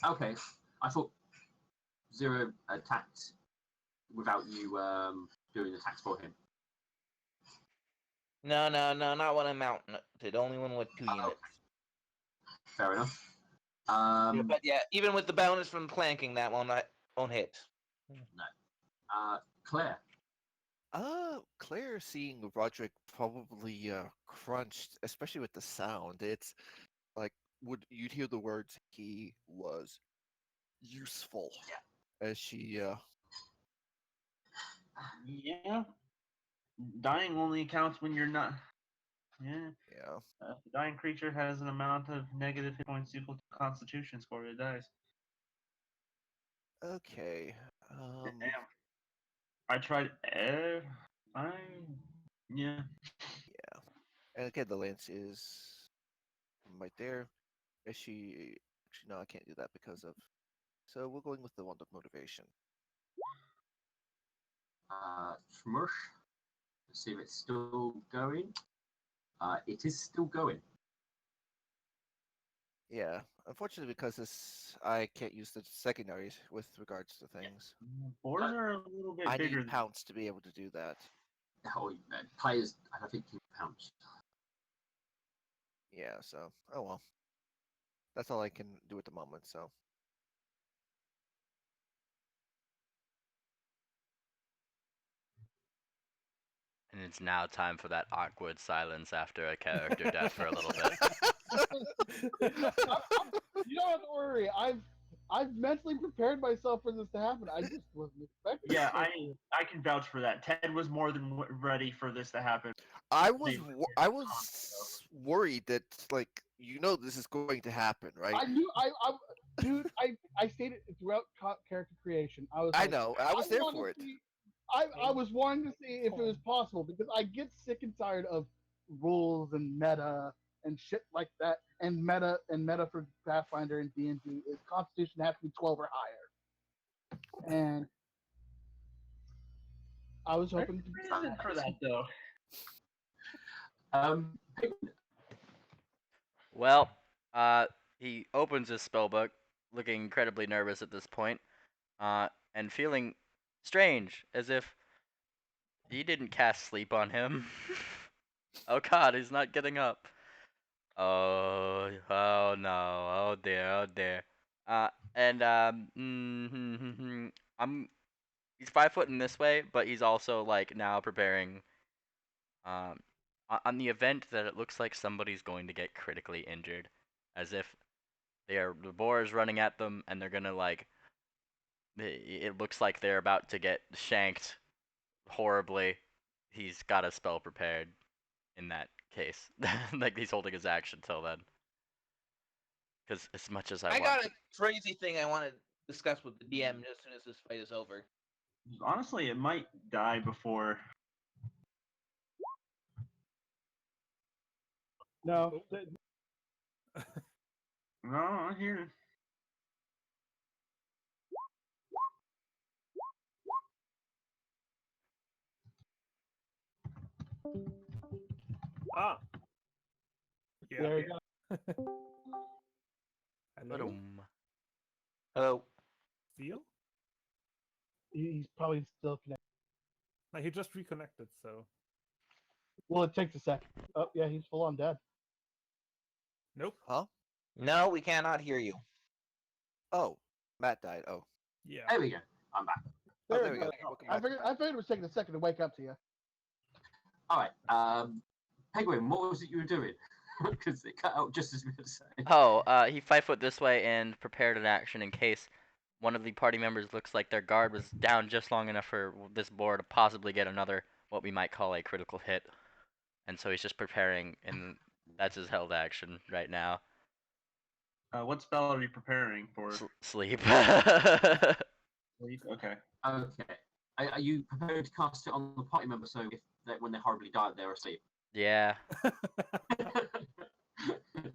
S1: Okay, I thought 0 attacked without you doing attacks for him.
S2: No, not when I'm mounted. Only one with 2 units.
S1: Fair enough.
S2: But yeah, even with the bonus from planking, that won't hit.
S1: Claire.
S4: Claire seeing Roderick probably crunched, especially with the sound. It's like you'd hear the words "he was useful" as she.
S3: Yeah. Dying only counts when you're not. Yeah.
S4: Yeah.
S3: The dying creature has an amount of negative hit points equal to Constitution score. It dies.
S4: Okay.
S3: Damn. I tried. I. Yeah.
S4: Yeah. And again, the lance is right there. Is she? Actually, no, I can't do that because of. So we're going with the wand of motivation.
S1: Smush. Let's see if it's still going. It is still going.
S4: Yeah, unfortunately, because I can't use the secondaries with regards to things.
S3: Boars are a little bit
S4: I
S3: bigger.
S4: need Pounce to be able to do that.
S1: Oh, players, I don't think can pounce.
S4: Yeah, so oh well. That's all I can do at the moment. So
S6: And it's now time for that awkward silence after a character death for a little bit.
S5: you don't have to worry. I've mentally prepared myself for this to happen. I just wasn't expecting.
S3: Yeah,
S5: it.
S3: I can vouch for that. Ted was more than ready for this to happen.
S4: I was worried that this is going to happen, right?
S5: I knew. Dude, I stated it throughout character creation. I was.
S4: I
S5: like,
S4: know. I was there
S5: wanted
S4: for
S5: to
S4: it.
S5: see- I was wanting to see if it was possible because I get sick and tired of rules and meta and shit like that. And meta for Pathfinder and D&D is Constitution has to be 12 or higher. And I was hoping
S3: Reason for that though.
S6: Well, he opens his spellbook, looking incredibly nervous at this point, and feeling strange, as if he didn't cast sleep on him. Oh god, he's not getting up. Oh no, oh dear. He's 5 foot in this way, but he's also like now preparing, on the event that it looks like somebody's going to get critically injured, as if the boar is running at them and they're gonna it looks like they're about to get shanked horribly. He's got a spell prepared in that case. Like he's holding his action till then. Because as much as I
S2: I
S6: want,
S2: got a crazy thing I want to discuss with the DM as soon as this fight is over.
S3: Honestly, it might die before.
S5: No,
S3: No, I'm here.
S7: Ah. Yeah.
S5: there you go.
S7: Hello.
S6: Ba-dum.
S2: Hello.
S7: Seal?
S5: He's probably still connected.
S7: No, he just reconnected. So
S5: Well, it takes a second. Oh, yeah, he's full on dead.
S7: nope.
S4: Huh?
S2: No, we cannot hear you.
S4: Oh, Matt died. Oh,
S7: Yeah.
S1: There we go. I'm back.
S4: oh, there we go. Welcome
S5: I
S4: back.
S5: figured it was taking a second to wake up to you.
S1: All right. Penguin, what was it you were doing? Because it cut out just as we were saying.
S6: Oh, he 5-foot this way and prepared an action in case one of the party members looks like their guard was down just long enough for this boar to possibly get another, what we might call a critical hit. And so he's just preparing, and that's his held action right now.
S3: What spell are you preparing for?
S6: Sleep.
S3: Sleep? Okay.
S1: Okay. Are you prepared to cast it on the party member so if when they horribly die, they're asleep?
S6: Yeah.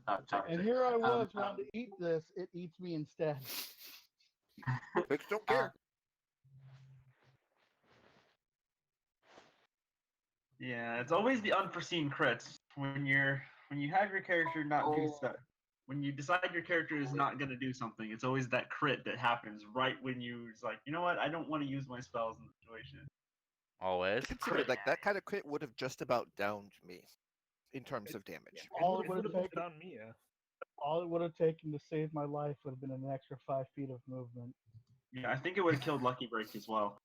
S1: No, charity.
S5: And here I was trying to eat this. It eats me instead.
S4: Bitch, don't care.
S3: Yeah, it's always the unforeseen crits when you have your character not do
S1: Oh.
S3: stuff. When you decide your character is not gonna do something, it's always that crit that happens right when it's like, you know what, I don't want to use my spells in the situation.
S6: Always.
S4: Consider like that kind of crit would have just about downed me in terms of damage.
S5: All it
S7: It
S5: would have
S7: would've
S5: taken,
S7: done me, yeah.
S5: all it would have taken to save my life would have been an extra 5 feet of movement.
S3: Yeah, I think it would have killed Lucky Break as well.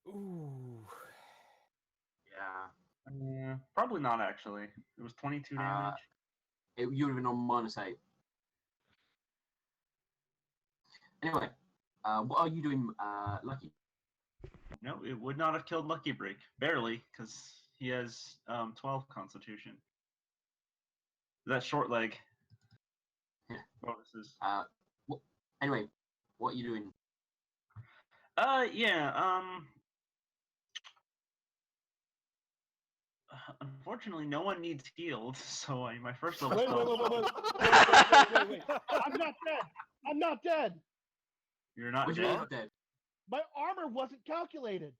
S7: Ooh.
S1: Yeah.
S3: Probably not actually. It was 22 damage.
S1: You would have been on -8. Anyway, what are you doing, Lucky?
S3: No, it would not have killed Lucky Break. Barely, because he has 12 Constitution. That short leg.
S1: Yeah.
S3: Bonuses.
S1: Anyway, what are you doing?
S3: Unfortunately, no one needs healed, so my first level
S5: Wait,
S3: spell.
S5: wait. I'm not dead. I'm not dead.
S3: You're not
S1: What do you
S3: dead.
S1: mean not dead?
S5: My armor wasn't calculated.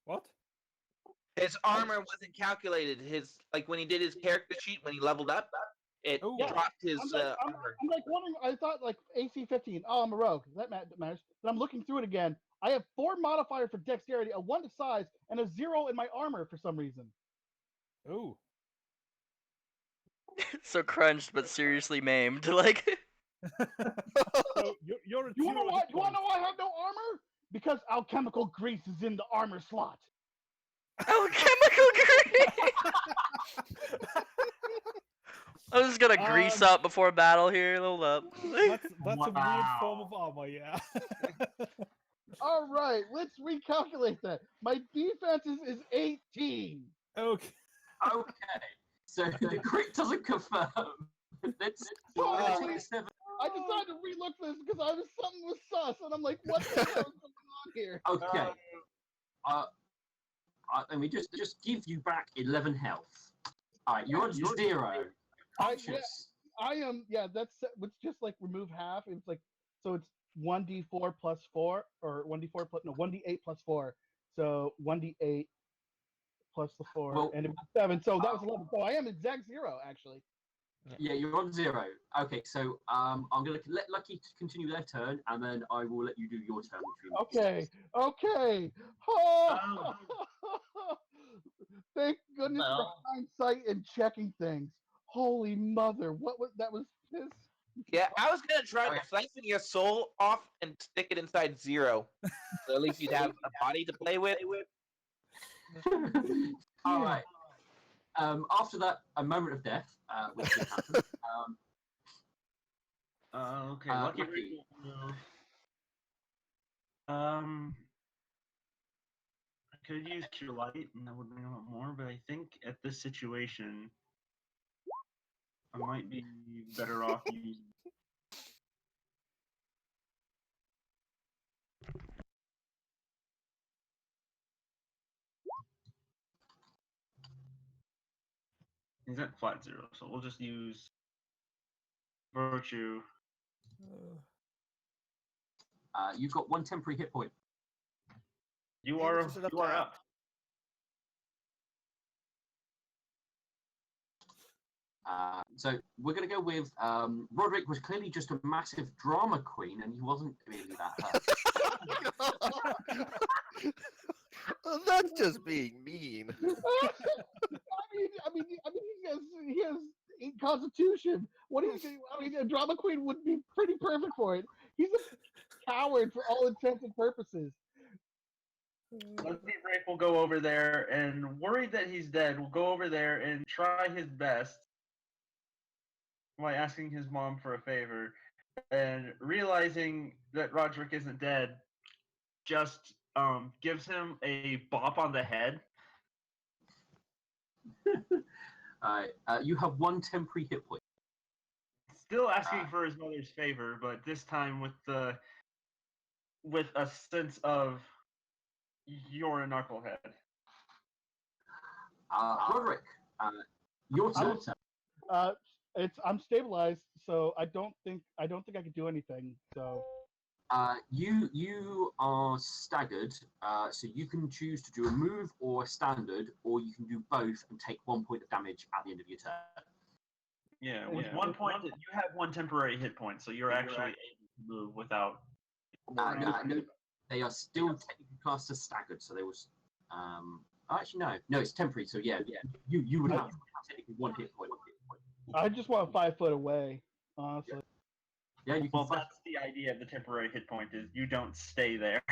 S7: What?
S2: His armor wasn't calculated. His when he did his character sheet when he leveled up, it
S7: Oh.
S2: dropped his
S5: I'm
S2: armor.
S5: like wondering. I thought like AC 15. Oh, I'm a rogue. That matters. But I'm looking through it again. I have 4 modifier for dexterity, a 1 to size, and a 0 in my armor for some reason.
S7: Oh.
S6: So crunched but seriously maimed. Like.
S7: So you're a
S5: You wanna
S7: 0
S5: why?
S7: hit
S5: You wanna know
S7: points.
S5: why I have no armor? Because alchemical grease is in the armor slot.
S6: Oh, chemical grease! I'm just gonna grease up before battle here. Hold up.
S7: That's a weird
S3: Wow.
S7: form of armor, yeah.
S5: All right, let's recalculate that. My defenses is 18.
S7: Okay.
S1: Okay, so the crit doesn't confirm. Let's
S5: Oh,
S1: 27.
S5: I decided to relook this because something was sus, and I'm like, what the hell is going on here?
S1: Okay. Let me just give you back 11 health. All right, you're on 0. Conscious.
S5: I am, yeah, that's just like remove half. It's like, so it's 1d4 plus 4, or 1d4 plus, no, 1d8 plus 4. So 1d8 plus the 4,
S1: Well,
S5: and it was 7. So that was 11. So I am exact 0, actually.
S1: Yeah, you're on 0. Okay, so I'm gonna let Lucky continue their turn, and then I will let you do your turn.
S5: Okay. Oh, thank goodness for hindsight and checking things. Holy mother, what was that? Was this?
S2: Yeah, I was gonna try
S1: Okay.
S2: to siphon your soul off and stick it inside 0. So at least you'd have a body to play with.
S1: All right. After that, a moment of death, which did happen.
S3: Okay,
S1: Lucky.
S3: Lucky. I could use Cure Light, and that would bring a lot more. But I think at this situation, I might be better off using. He's at flat 0, so we'll just use Virtue.
S1: You've got 1 temporary hit point.
S3: You
S4: Hey,
S3: are
S4: this isn't up
S3: you are
S4: to
S3: up.
S1: So we're going to go with Roderick was clearly just a massive drama queen, and he wasn't really that hurt.
S4: Well, that's just being mean.
S5: I mean, he has a constitution. What do you think? I mean, a drama queen would be pretty perfect for it. He's a coward for all intents and purposes.
S3: Leslie Rafe will go over there and, worried that he's dead, will go over there and try his best by asking his mom for a favor, and realizing that Roderick isn't dead, just gives him a bop on the head.
S1: You have 1 temporary hit point.
S3: Still asking for his mother's favor, but this time with a sense of you're a knucklehead.
S1: Roderick, your turn.
S5: I'm stabilized, so I don't think I can do anything. So
S1: You are staggered, so you can choose to do a move or a standard, or you can do both and take 1 point of damage at the end of your turn.
S3: Yeah, with 1 point, you have 1 temporary hit point, so you're actually able to move without.
S1: No, they are still technically classed as staggered, so they was. Actually, no, it's temporary. So yeah, you would have technically 1 hit point.
S5: I just want 5 foot away, honestly.
S1: Yeah, you can.
S3: Well, that's the idea of the temporary hit point, is you don't stay there.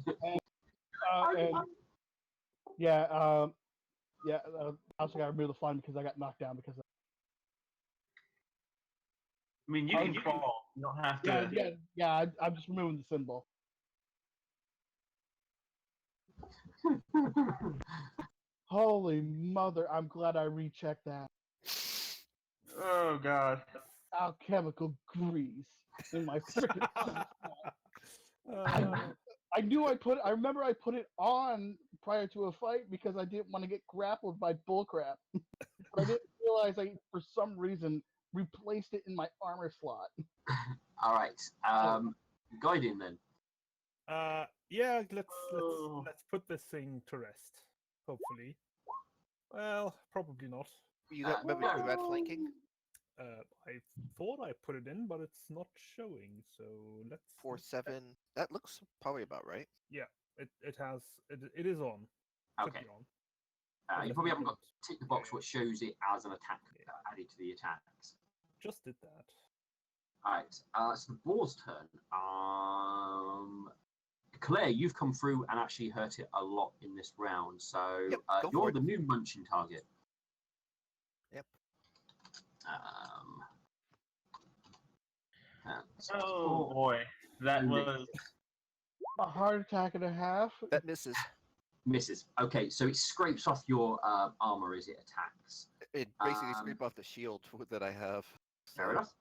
S5: I also got to remove the fun because I got knocked down because.
S3: I mean, you can fall. You don't have to.
S5: I'm just removing the symbol. Holy mother! I'm glad I rechecked that.
S3: Oh God.
S5: Alchemical grease in my freaking. I knew I remember I put it on prior to a fight because I didn't want to get grappled by bullcrap. But I didn't realize I, for some reason, replaced it in my armor slot.
S1: All right, guiding then.
S7: Yeah, let's put this thing to rest. Hopefully. Well, probably not.
S4: You got remember you got flanking?
S7: I thought I put it in, but it's not showing. So let's
S4: 4-7. That looks probably about right.
S7: Yeah, it is on. Should
S1: Okay.
S7: be on.
S1: You probably haven't got tick the box which shows it as an attack added to the attacks.
S7: Just did that.
S1: All right, so the boar's turn. Claire, you've come through and actually hurt it a lot in this round. So
S4: Yep, go
S1: you're
S4: for
S1: the new munching target.
S4: Yep.
S3: Oh boy, that was.
S5: A heart attack and a half.
S4: That misses.
S1: Misses. Okay, so it scrapes off your armor as it attacks.
S4: It basically scraped off the shield that I have.
S1: Fair enough.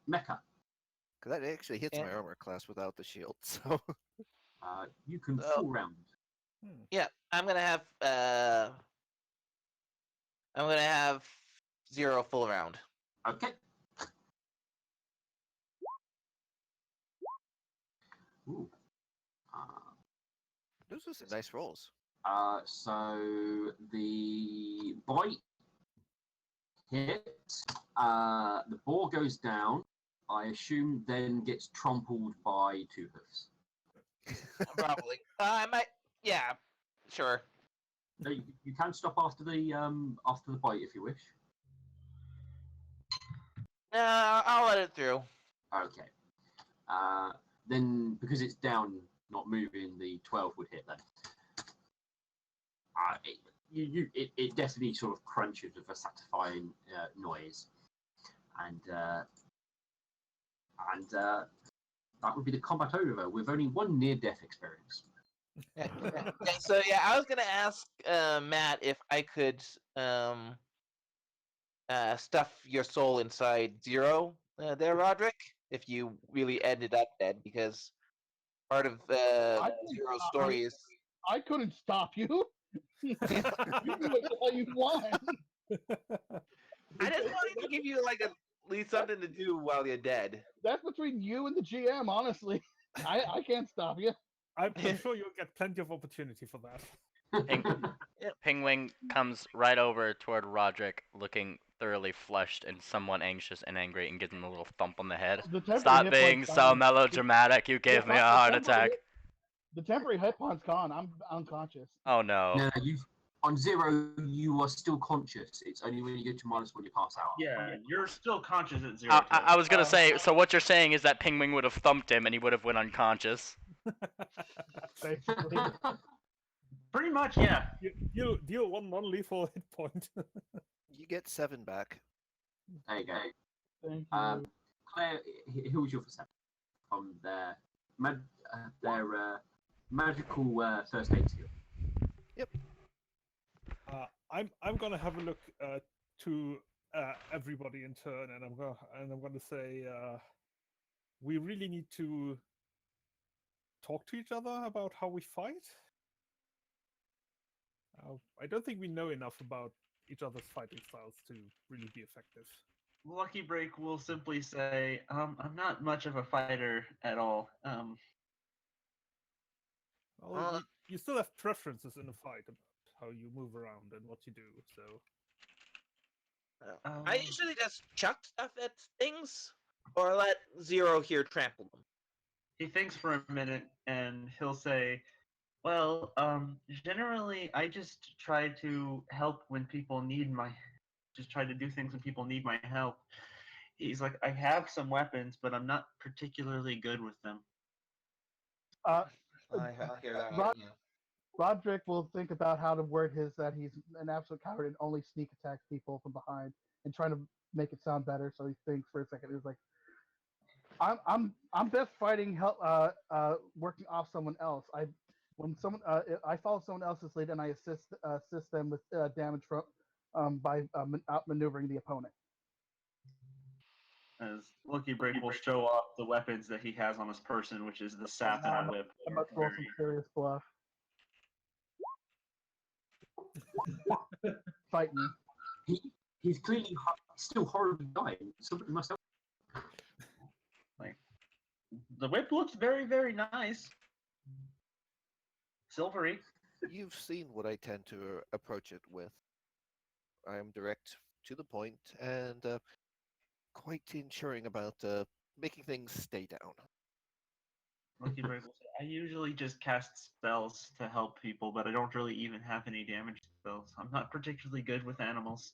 S1: Mecha,
S4: Because that actually hits my armor class without the shield. So
S1: you can full round.
S2: Yeah, I'm gonna have 0 full round.
S1: Okay. Ooh.
S4: those are some nice rolls.
S1: So the bite hits. The ball goes down. I assume then gets trampled by 2 hoofs.
S2: Probably. I might. Yeah. Sure.
S1: No, you can stop after the bite if you wish.
S2: I'll let it through.
S1: Okay. Then because it's down, not moving, the 12 would hit then. It definitely sort of crunches with a satisfying noise, and that would be the combat over with only 1 near-death experience.
S2: So yeah, I was gonna ask Matt if I could stuff your soul inside Zero there, Roderick, if you really ended up dead, because part of
S5: I couldn't
S2: Zero's
S5: stop
S2: story
S5: you.
S2: is.
S5: I couldn't stop you. You do what the hell you want.
S2: I just wanted to give you like at least something to do while you're dead.
S5: That's between you and the GM, honestly. I can't stop you.
S7: I'm sure you'll get plenty of opportunity for that.
S6: Pingwing comes right over toward Roderick, looking thoroughly flushed and somewhat anxious and angry, and gives him a little thump on the head.
S5: The temporary
S6: Stop
S5: hit
S6: being
S5: point's
S6: so
S5: gone.
S6: melodramatic. You gave me a heart attack.
S5: The temporary hit point's gone. I'm unconscious.
S6: Oh no.
S1: No, on 0, you are still conscious. It's only when you get to -1 you pass out.
S3: Yeah, you're still conscious at 0.
S6: I was gonna say. So what you're saying is that Pingwing would have thumped him and he would have went unconscious.
S5: Basically.
S3: Pretty much, yeah.
S7: You deal 1 non-lethal hit point.
S4: You get 7 back.
S1: There you go.
S5: Thank you.
S1: Claire, who was your for 7 from their magical first aid skill?
S7: I'm gonna have a look to everybody in turn, and I'm gonna say we really need to talk to each other about how we fight. I don't think we know enough about each other's fighting styles to really be effective.
S3: Lucky Break will simply say, I'm not much of a fighter at all.
S7: Well, you still have preferences in a fight about how you move around and what you do. So
S2: I usually just chuck stuff at things, or let Zero here trample them.
S3: He thinks for a minute and he'll say, well, generally I just try to help when people need just try to do things when people need my help. He's like, I have some weapons, but I'm not particularly good with them.
S2: I hear that.
S5: Roderick will think about how to word that he's an absolute coward and only sneak attacks people from behind and trying to make it sound better. So he thinks for a second. He's like, I'm best fighting working off someone else. I follow someone else's lead and I assist them with damage by outmaneuvering the opponent.
S3: As Lucky Break will show off the weapons that he has on his person, which is the sap and a whip.
S5: I must roll some serious bluff. Fight me.
S1: He's clearly still horribly dying. Somebody must help.
S3: The whip looks very, very nice. Silvery.
S4: You've seen what I tend to approach it with. I am direct to the point and quite ensuring about making things stay down.
S3: Lucky Break will say, I usually just cast spells to help people, but I don't really even have any damage spells. I'm not particularly good with animals.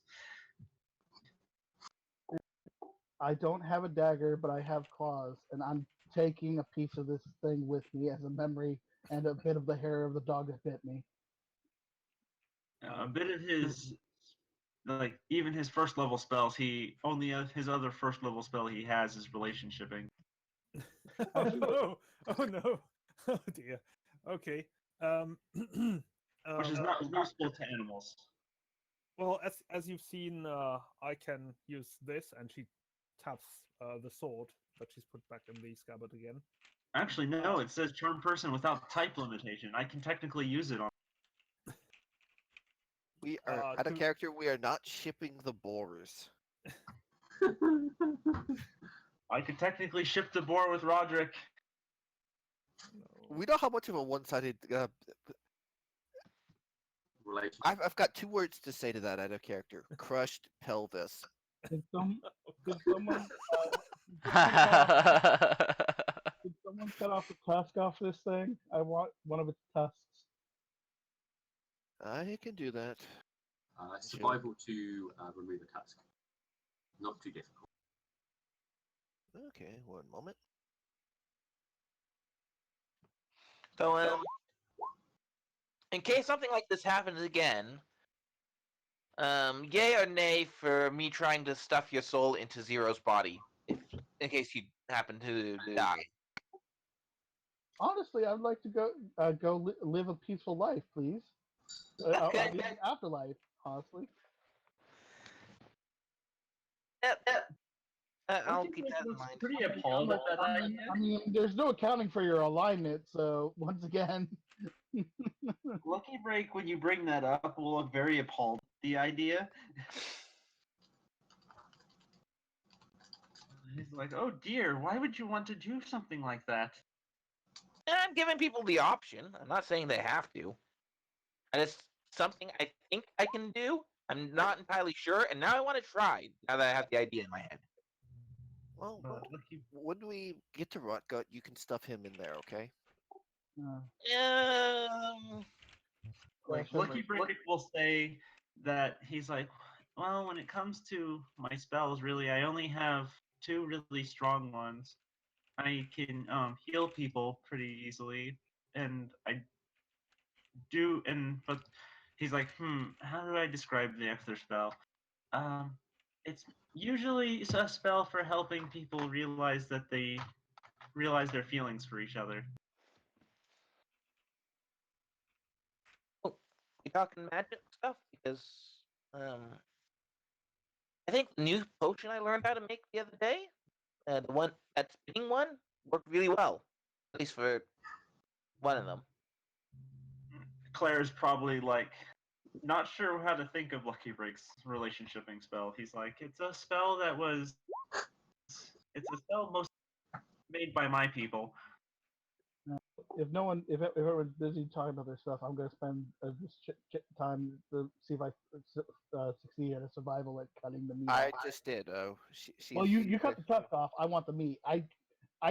S5: I don't have a dagger, but I have claws, and I'm taking a piece of this thing with me as a memory and a bit of the hair of the dog that bit me.
S3: A bit of his, even his first level spells, his other first level spell he has is relationshiping.
S7: Oh no! Oh no! Oh dear. Okay.
S3: Which is not useful to animals.
S7: Well, as you've seen, I can use this, and she taps the sword that she's put back in the scabbard again.
S3: Actually, no. It says charm person without type limitation. I can technically use it on.
S4: We are at a character. We are not shipping the boars.
S3: I could technically ship the boar with Roderick.
S4: We know how much of a one-sided. I've got 2 words to say to that out of character: crushed pelvis.
S5: Did someone cut off the tusk off this thing? I want one of its tusks.
S4: I can do that.
S1: Survival to remove a tusk. Not too difficult.
S4: Okay, 1 moment.
S2: So, in case something like this happens again, yay or nay for me trying to stuff your soul into Zero's body, in case you happen to die?
S5: Honestly, I'd like to go live a peaceful life, please. The afterlife, honestly.
S2: I'll
S3: Lucky
S2: keep
S3: Break
S2: that in
S3: looks
S2: mind.
S3: pretty appalled at that idea.
S5: I mean, there's no accounting for your alignment, so once again,
S3: Lucky Break, when you bring that up, will look very appalled at the idea. He's like, oh dear, why would you want to do something like that?
S2: And I'm giving people the option. I'm not saying they have to. And it's something I think I can do. I'm not entirely sure, and now I want to try. Now that I have the idea in my head.
S4: Well,
S3: Lucky,
S4: when we get to Rotgut, you can stuff him in there, okay?
S3: like
S5: sure.
S3: Lucky Break will say that he's like, well, when it comes to my spells, really, I only have 2 really strong ones. I can heal people pretty easily, and I do. But he's like, how do I describe the other spell? It's usually a spell for helping people realize that they realize their feelings for each other.
S2: We talking magic stuff because I think the new potion I learned how to make the other day, the one that spinning one, worked really well. At least for one of them.
S3: Claire's probably like not sure how to think of Lucky Break's relationshiping spell. He's like, it's a spell most made by my people.
S5: if everyone's busy talking about their stuff, I'm gonna spend this time to see if I succeed at a survival at cutting the meat.
S4: I
S5: off.
S4: just did.
S5: Well, you cut the tusk off. I want the meat. I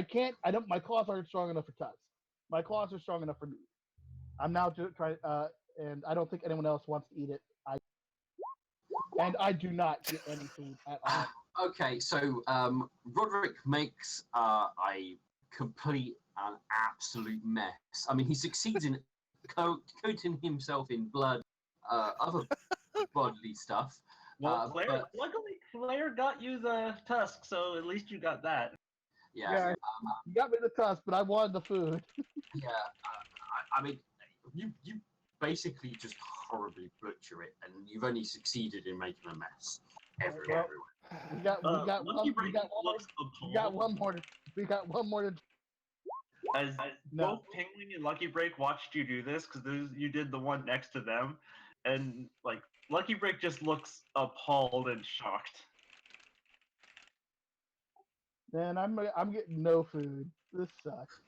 S5: can't. I don't. My claws aren't strong enough for tusk. My claws are strong enough for meat. I'm now just trying. And I don't think anyone else wants to eat it. I do not get any food at all.
S1: Okay, so Roderick makes a complete and absolute mess. I mean, he succeeds in coating himself in blood, other bodily stuff.
S3: Well,
S1: but-
S3: luckily Claire got you the tusk, so at least you got that.
S1: Yeah,
S5: You got me the tusk, but I wanted the food.
S1: yeah. I mean, you basically just horribly butcher it, and you've only succeeded in making a mess everywhere.
S5: We got
S3: Lucky
S5: one.
S3: Break looks
S5: We got
S3: appalled.
S5: one more. We got one more to.
S3: As
S5: No.
S3: both Penguin and Lucky Break watched you do this, because you did the one next to them, and like Lucky Break just looks appalled and shocked.
S5: Man, I'm getting no food. This sucks.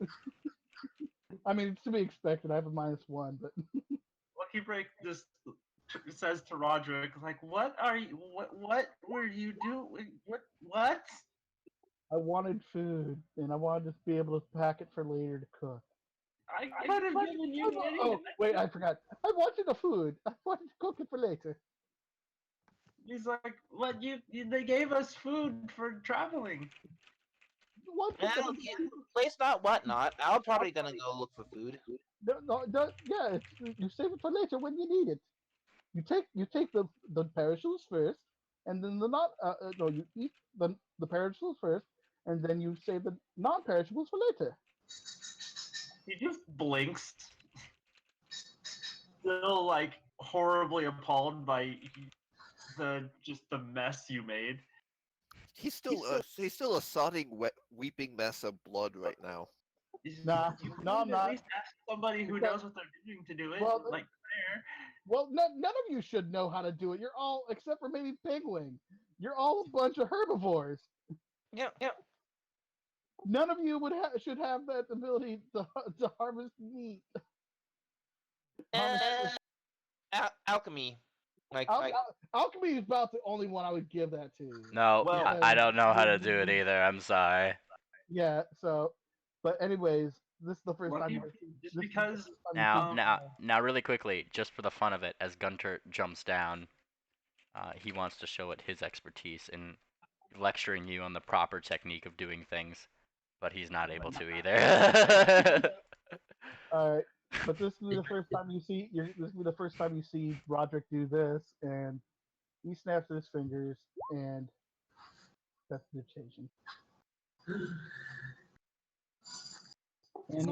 S5: I mean, it's to be expected. I have a -1, but
S3: Lucky Break just says to Roderick, like, "What are you? What were you doing? What?"
S5: I wanted food, and I wanted to be able to pack it for later to cook.
S3: I could have given you any.
S5: Oh, wait, I forgot. I wanted the food. I wanted to cook it for later.
S3: He's like, "What? They gave us food for traveling."
S2: Well, place not whatnot. I'm probably gonna go look for food.
S5: Yeah, you save it for later when you need it. You take the perishables first, and then you eat the perishables first, and then you save the non-perishables for later.
S3: He just blinks, still like horribly appalled by the mess you made.
S4: He's still a sodding, weeping mess of blood right now.
S5: Nah,
S3: You
S5: no, I'm
S3: could
S5: not.
S3: At least ask somebody who knows what they're doing to do it,
S5: Well,
S3: like Claire.
S5: Well, none of you should know how to do it. You're all, except for maybe Penguin. You're all a bunch of herbivores.
S2: Yeah.
S5: None of you should have that ability to harvest meat.
S2: Alchemy.
S5: Alchemy is about the only one I would give that to.
S6: No,
S3: Well,
S6: I don't know how to do it either. I'm sorry.
S5: Yeah. So, but anyways, this is the first
S3: Lucky-
S5: time.
S3: just because
S6: Now, really quickly, just for the fun of it, as Gunter jumps down, he wants to show it his expertise in lecturing you on the proper technique of doing things, but he's not able to either.
S5: All right. But this will be the first time you see. This will be the first time you see Roderick do this, and he snaps his fingers, and that's the occasion. And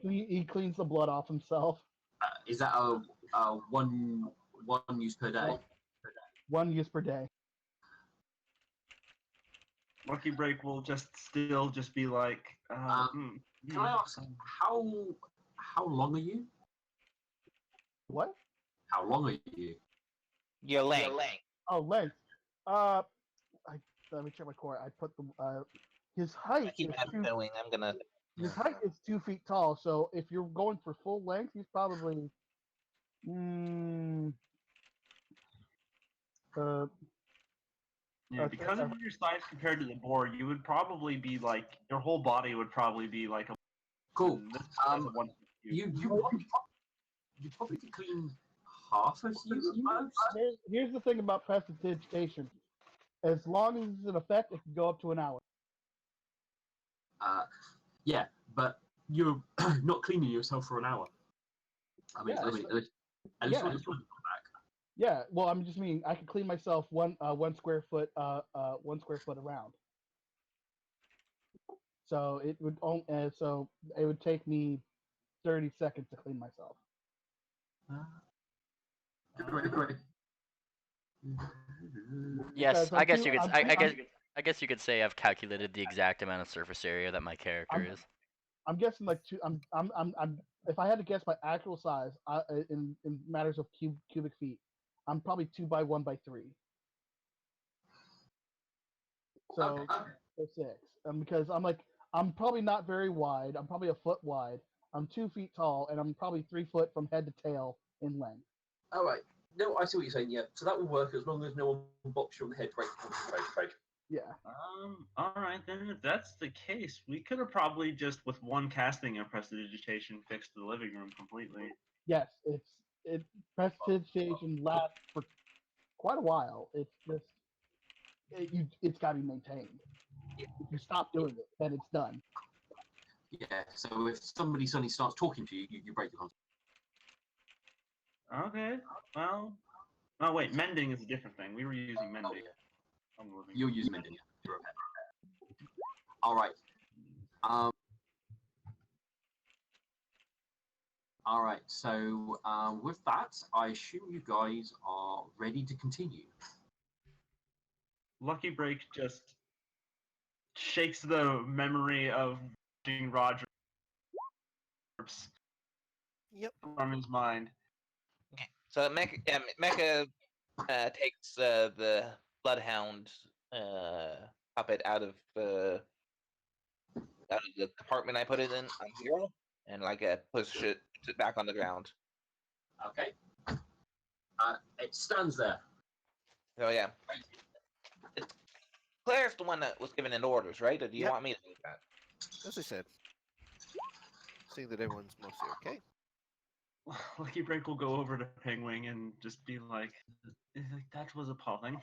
S5: he cleans the blood off himself.
S1: Is that a one use per day?
S5: One use per day.
S3: Lucky Break will just still just be like,
S1: Can I ask how long are you?
S5: What?
S1: How long are you?
S2: Your length.
S5: Oh, length. Let me check my core. I put the his
S2: I
S5: height
S2: keep
S5: is
S2: going. I'm gonna.
S5: his height is 2 feet tall. So if you're going for full length, he's probably
S3: Yeah, because of your size compared to the board, you would probably be like your whole body would probably be like a.
S1: Cool.
S3: This has a 1
S1: You probably could clean half of you at most.
S5: here's the thing about prestidigitation. As long as it's in effect, it can go up to an hour.
S1: Yeah, but you're not cleaning yourself for an hour. I mean,
S5: Yeah,
S1: at least
S5: yeah.
S1: when it's back.
S5: Yeah, well, I'm just meaning I can clean myself one square foot 1 square foot around. So it would take me 30 seconds to clean myself.
S1: Great.
S6: Yes,
S5: Because
S6: I
S5: I'm
S6: guess
S5: too-
S6: you could.
S5: I'm
S6: I
S5: too-
S6: guess. I guess you could say I've calculated the exact amount of surface area that my character is.
S5: I'm guessing like two. I'm. If I had to guess my actual size, in matters of cubic feet, I'm probably 2 by 1 by 3. So
S1: Okay.
S5: so 6. Because I'm probably not very wide. I'm probably a foot wide. I'm 2 feet tall, and I'm probably 3 foot from head to tail in length.
S1: All right. No, I see what you're saying. Yeah, so that will work as long as no one bops you on the head. Right.
S5: Yeah.
S3: All right, then if that's the case, we could have probably just with one casting of prestidigitation fixed the living room completely.
S5: Yes, prestidigitation lasts for quite a while. It's just it's got to be maintained. If you stop doing it, then it's done.
S1: Yeah. So if somebody suddenly starts talking to you, you break the contract.
S3: Okay, well, oh wait, mending is a different thing. We were using mending.
S1: Oh, yeah.
S3: On the living
S1: You'll
S3: room.
S1: use mending to repair. All right. All right. So with that, I assume you guys are ready to continue.
S3: Lucky Break just shakes the memory of watching Roger
S4: Yep.
S3: from his mind.
S2: Okay. So Mecha takes the bloodhound puppet out of the compartment I put it in on Hero, and puts it back on the ground.
S1: Okay. It stands there.
S2: So yeah, Claire's the one that was giving in orders, right? Or do you
S4: Yep.
S2: want me to do that?
S4: As I said, seeing that everyone's mostly okay.
S3: Lucky Break will go over to Penguin and just be like, that was appalling.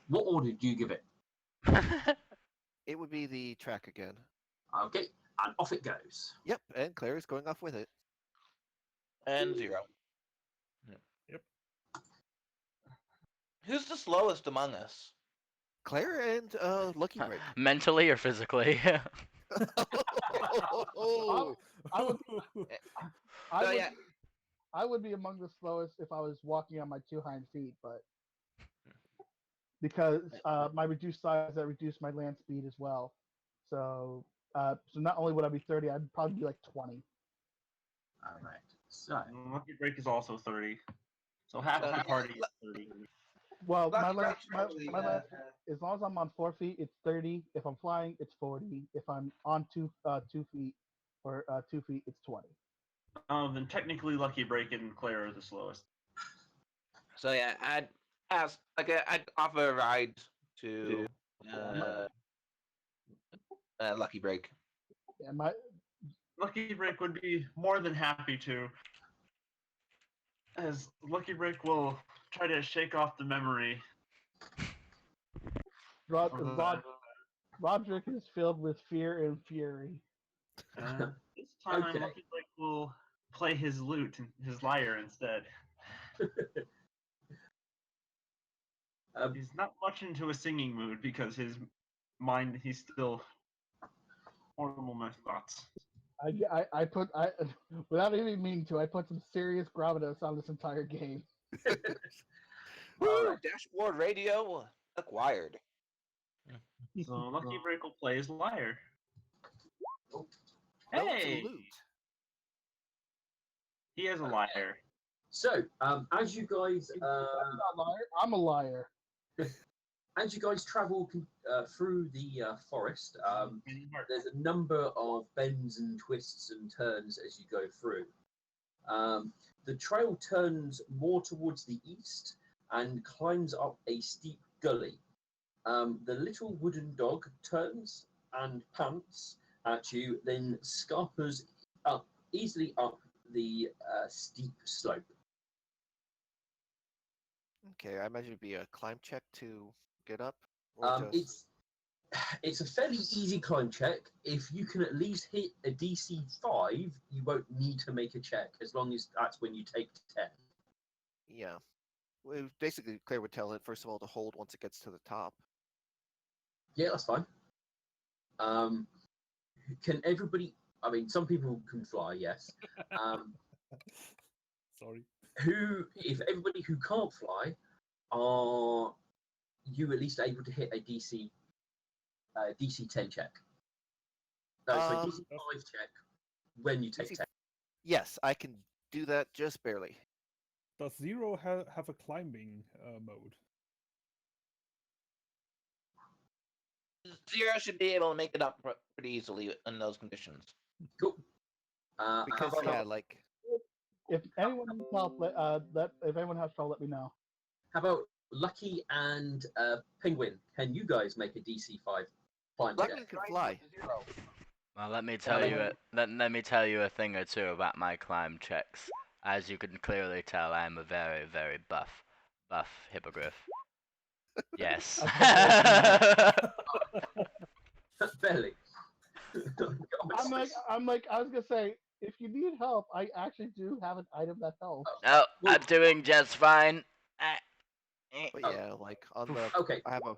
S1: What order do you give it?
S4: It would be the track again.
S1: Okay, and off it goes.
S4: Yep, and Claire is going off with it.
S2: And 0.
S7: Yep.
S2: Who's the slowest among us?
S4: Claire and Lucky Break.
S6: Mentally or physically?
S4: Oh,
S5: I would I
S2: So
S5: would,
S2: yeah,
S5: I would be among the slowest if I was walking on my 2 hind feet, but because my reduced size, that reduced my land speed as well. So not only would I be 30, I'd probably be like 20.
S1: All right. So
S3: Lucky Break is also 30. So half of the party is 30.
S5: Well, my
S2: Lucky
S5: land,
S2: Break's
S5: my land, as long as I'm on 4 feet, it's 30. If I'm flying, it's 40. If I'm on 2 feet or 2 feet, it's 20.
S3: Oh, then technically Lucky Break and Claire are the slowest.
S2: So yeah, I'd offer a ride to Lucky Break.
S5: And my
S3: Lucky Break would be more than happy to, as Lucky Break will try to shake off the memory.
S5: Roderick is filled with fear and fury.
S3: This time,
S1: Okay.
S3: Lucky Break will play his lute, his lyre instead. He's not much into a singing mood because his mind, he's still horrible my thoughts.
S5: I put without even meaning to, I put some serious gravitas on this entire game.
S2: Woo! Dashboard radio acquired.
S3: So Lucky Break will play as liar.
S1: Oh,
S3: Hey,
S4: Salute.
S3: he is a liar.
S1: So, as you guys
S5: I'm not a liar. I'm a liar.
S1: travel through the forest, there's a number of bends and twists and turns as you go through. The trail turns more towards the east and climbs up a steep gully. The little wooden dog turns and pants at you, then scarpers easily up the steep slope.
S4: Okay, I imagine it'd be a climb check to get up. Or just...
S1: It's a fairly easy climb check. If you can at least hit a DC 5, you won't need to make a check, as long as that's when you take 10.
S4: Yeah. Well, basically, Claire would tell it, first of all, to hold once it gets to the top.
S1: Yeah, that's fine. Can everybody? I mean, some people can fly, yes.
S7: Sorry.
S1: If everybody who can't fly, are you at least able to hit a DC 10 check? No, so DC 5 check when you take
S4: DC
S1: 10.
S4: Yes, I can do that just barely.
S7: Does Zero have a climbing mode?
S2: Zero should be able to make it up pretty easily in those conditions.
S1: Cool.
S4: Because,
S1: how about-
S4: yeah, like...
S5: If anyone needs help, if anyone has trouble, let me know.
S1: How about Lucky and Penguin? Can you guys make a DC 5 climb
S4: Lucky
S1: check?
S4: can fly.
S6: Well, let me tell you a thing or two about my climb checks. As you can clearly tell, I am a very, very buff hippogriff. Yes.
S1: Belly.
S5: I'm like, I was gonna say, if you need help, I actually do have an item that helps.
S6: Oh, I'm doing just fine.
S4: But
S1: Oh.
S4: yeah, like, on the...
S1: Okay.
S4: I have a...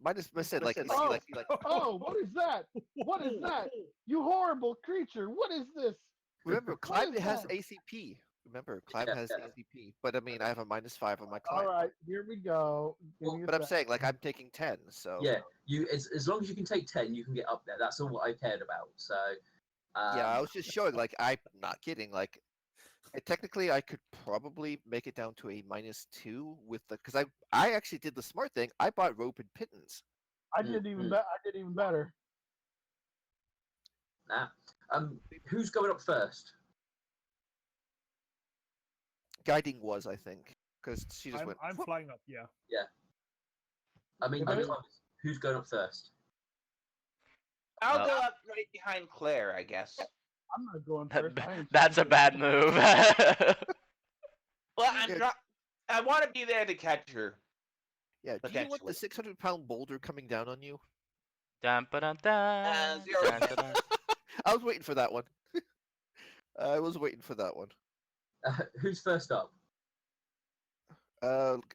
S4: Minus, I said, like, you see,
S5: Oh.
S4: like...
S5: Oh, what is that? What is that? You horrible creature! What is this?
S4: Remember, climb
S5: is
S4: has
S5: that?
S4: ACP. Remember, climb
S1: Yeah,
S4: has
S1: yeah.
S4: ACP. But I mean, I have a -5 on my climb.
S5: All right, here we go. Give me a
S4: But I'm
S5: sec.
S4: saying, like, I'm taking 10, so...
S1: Yeah, as long as you can take 10, you can get up there. That's all I cared about. So
S4: Yeah, I was just showing, like, I'm not kidding. Like, technically, I could probably make it down to a -2 with the... Because I actually did the smart thing. I bought rope and pittance.
S5: I did even better. I did even better.
S1: nah. Who's going up first?
S4: Guiding was, I think. Because she just went...
S7: I'm flying up, yeah.
S1: I mean,
S5: Okay.
S1: who's going up first?
S2: I'll go up right behind Claire, I guess.
S5: I'm not going first. I ain't
S6: That's a
S5: stupid.
S6: bad move.
S2: Well,
S4: Yeah.
S2: I want to be there to catch her.
S4: Yeah, do you want the
S2: Potentially.
S4: 600-pound boulder coming down on you?
S6: Dun, ba, dun, dun,
S2: Zero.
S6: dun, dun, dun.
S4: I was waiting for that one. I was waiting for that one.
S1: Who's first up?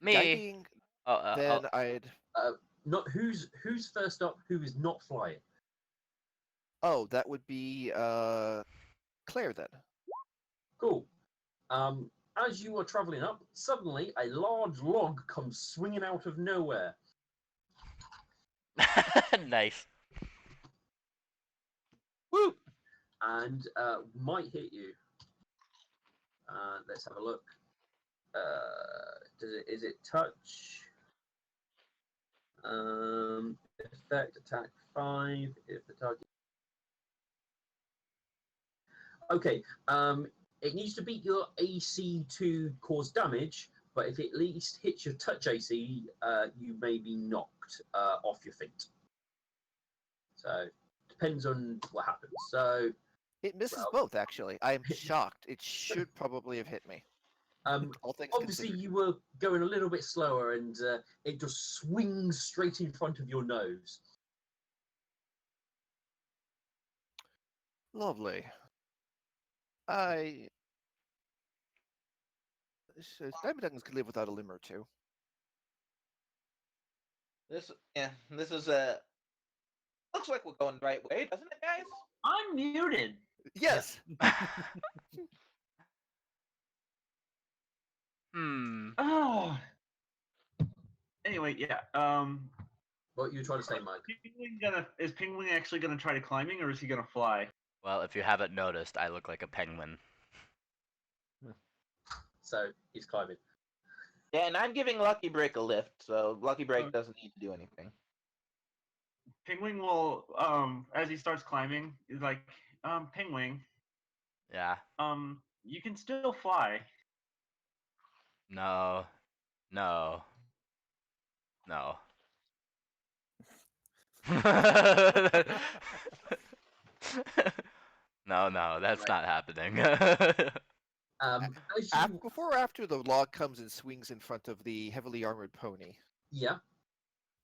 S6: Me.
S4: Guiding, then I'd...
S1: Not who's first up. Who is not flying?
S4: Oh, that would be Claire then.
S1: Cool. As you are traveling up, suddenly a large log comes swinging out of nowhere.
S6: Nice.
S2: Woo!
S1: And might hit you. Let's have a look. Is it touch? Effect attack 5 if the target. Okay. It needs to beat your AC to cause damage, but if it at least hits your touch AC, you may be knocked off your feet. So depends on what happens. So
S4: It misses
S1: Well-
S4: both, actually. I am shocked. It should probably have hit me. All things
S1: obviously
S4: considered.
S1: you were going a little bit slower, and it just swings straight in front of your nose.
S4: Lovely. Diamond Duggins could live without a limb or two.
S2: This is looks like we're going the right way, doesn't it, guys?
S3: I'm muted.
S4: Yes!
S6: Hmm.
S3: Oh. Anyway, yeah.
S1: What you were trying to say, Mike?
S3: Is Penguin actually gonna try to climbing, or is he gonna fly?
S6: Well, if you haven't noticed, I look like a penguin.
S1: So he's climbing.
S2: Yeah, and I'm giving Lucky Break a lift, so Lucky Break doesn't need to do anything.
S3: Penguin will, as he starts climbing, is like, Penguin,
S6: Yeah.
S3: you can still fly.
S6: No. No. No. No, that's
S1: Right.
S6: not happening.
S1: As you,
S4: Before or after the log comes and swings in front of the heavily armored pony,
S1: yeah.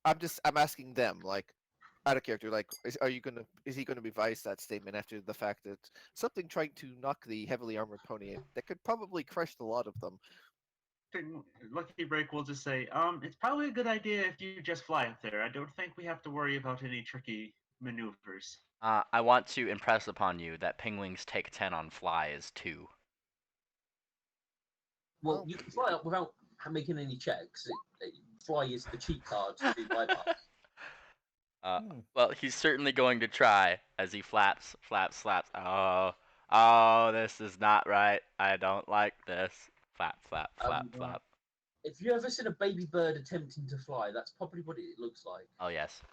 S4: I'm asking them, like, out of character, like, is he gonna revise that statement after the fact that something trying to knock the heavily armored pony that could probably crush a lot of them?
S3: Lucky Break will just say, it's probably a good idea if you just fly up there. I don't think we have to worry about any tricky maneuvers.
S6: I want to impress upon you that penguins take 10 on flies too.
S1: Well, you can fly up without making any checks. Fly is the cheat card to bypass.
S6: Well, he's certainly going to try as he flaps. Oh, this is not right. I don't like this. Flap.
S1: If you ever seen a baby bird attempting to fly, that's probably what it looks like.
S6: Oh yes.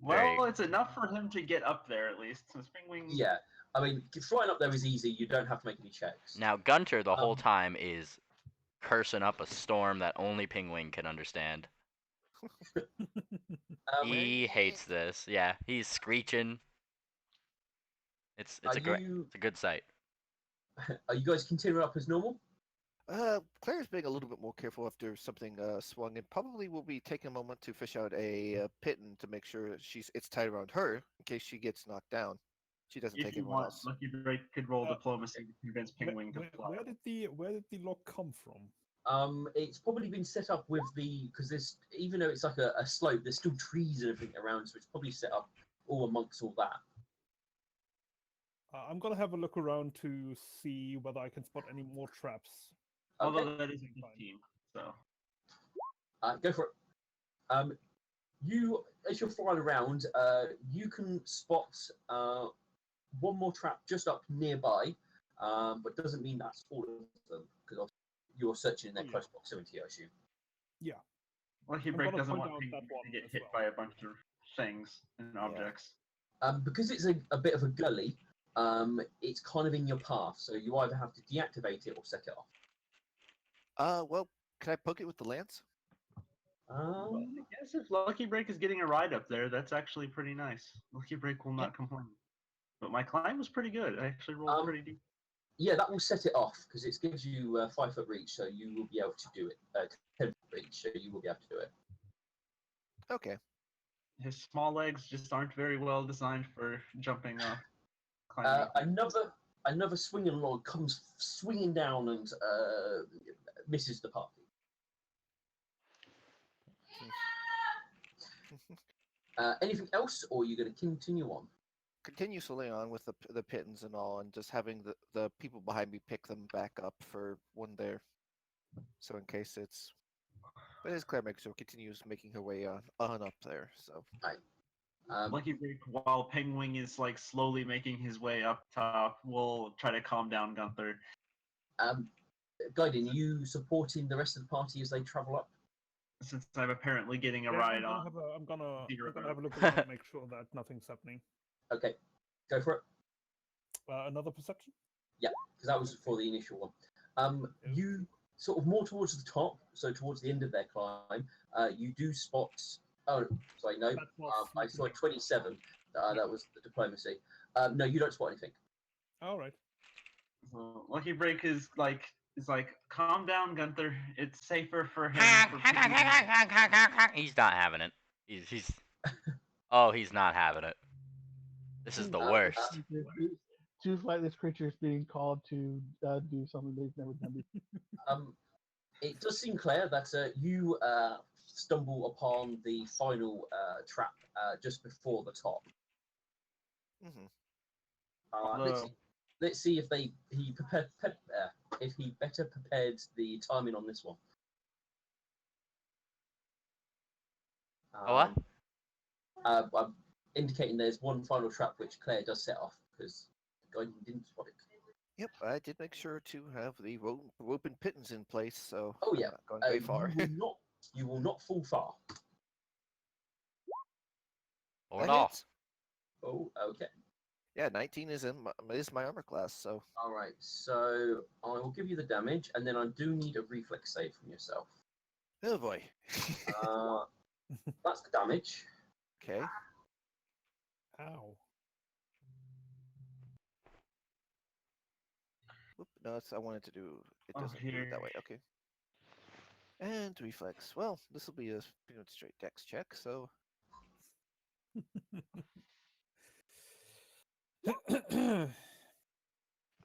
S3: Well,
S6: Very-
S3: it's enough for him to get up there at least. Since Penguin,
S1: Yeah, I mean, flying up there is easy. You don't have to make any checks.
S6: Now Gunter the whole time is cursing up a storm that only Penguin can understand. He hates this. Yeah, he's screeching. It's a good sight.
S1: Are you guys continuing up as normal?
S4: Claire's being a little bit more careful after something swung, and probably will be taking a moment to fish out a pitten to make sure it's tied around her in case she gets knocked down. She doesn't
S3: if
S4: take
S3: you
S4: anyone
S3: want,
S4: else.
S3: Lucky Break could roll diplomacy to convince Penguin to fly.
S7: Where did the lock come from?
S1: It's probably been set up with because there's, even though it's like a slope, there's still trees and everything around, so it's probably set up all amongst all that.
S7: I'm gonna have a look around to see whether I can spot any more traps.
S1: Okay.
S3: Although that is a good team, so.
S1: Go for it. You, as you're flying around, you can spot one more trap just up nearby, but doesn't mean that's all of them because you're searching in their close proximity, I assume.
S7: Yeah.
S3: Lucky
S7: I'm
S3: Break
S7: gonna
S3: doesn't
S7: point
S3: want
S7: out
S3: Penguin
S7: that one
S3: to get
S7: as
S3: hit
S7: well.
S3: by a bunch of things and objects.
S1: Because it's a bit of a gully, it's kind of in your path, so you either have to deactivate it or set it off.
S4: Well, can I poke it with the lance?
S3: Well, I guess if Lucky Break is getting a ride up there, that's actually pretty nice. Lucky Break will not complain. But my climb was pretty good. I actually rolled pretty deep.
S1: Yeah, that will set it off because it gives you 5 foot reach, so you will be able to do it. 10 foot reach, so you will be able to do it.
S4: Okay.
S3: His small legs just aren't very well designed for jumping off. Climbing.
S1: Another swinging log comes swinging down and misses the party. Anything else, or are you going to continue on?
S4: Continue slowly on with the pittons and all, and just having the people behind me pick them back up for when they're. So in case it's. But as Claire makes her continues making her way on up there. So.
S3: Lucky Break, while Penguin is like slowly making his way up top, will try to calm down Gunther.
S1: Gaiden, are you supporting the rest of the party as they travel up?
S3: Since I'm apparently getting a
S7: Yeah,
S3: ride
S7: I'm
S3: on.
S7: gonna
S3: Zero
S7: have a look around and make sure that nothing's happening.
S1: Okay, go for it.
S7: Another perception?
S1: Yeah, because that was for the initial one. You sort of more towards the top, so towards the end of their climb, you do spot. Oh, sorry, no. I saw a 27. That was the diplomacy. No, you don't spot anything.
S7: All right.
S3: So Lucky Break is like, calm down, Gunther. It's safer for him.
S6: He's not having it. He's oh, he's not having it. This is the worst.
S5: Two flightless creatures being called to do something they've never done before.
S1: It does seem, Claire, that you stumble upon the final trap just before the top.
S4: Mm-hmm.
S1: Let's see if if he better prepared the timing on this one.
S6: what?
S1: I'm indicating there's one final trap which Claire does set off because the guy didn't spot it.
S4: Yep, I did make sure to have the rope and pittance in place, so
S1: Oh,
S4: I'm
S1: yeah.
S4: not going very far.
S1: You will not fall far.
S6: Or
S4: That
S6: not?
S4: hits.
S1: Oh, okay.
S4: Yeah, 19 is my armor class, so
S1: All right. So I will give you the damage, and then I do need a reflex save from yourself.
S4: oh boy.
S1: That's the damage.
S4: Okay.
S7: Ow.
S4: Whoop, no, that's, I wanted to do it.
S3: Oh,
S4: Doesn't do it that
S3: here.
S4: way. Okay. And reflex. Well, this will be a pretty much straight dex check. So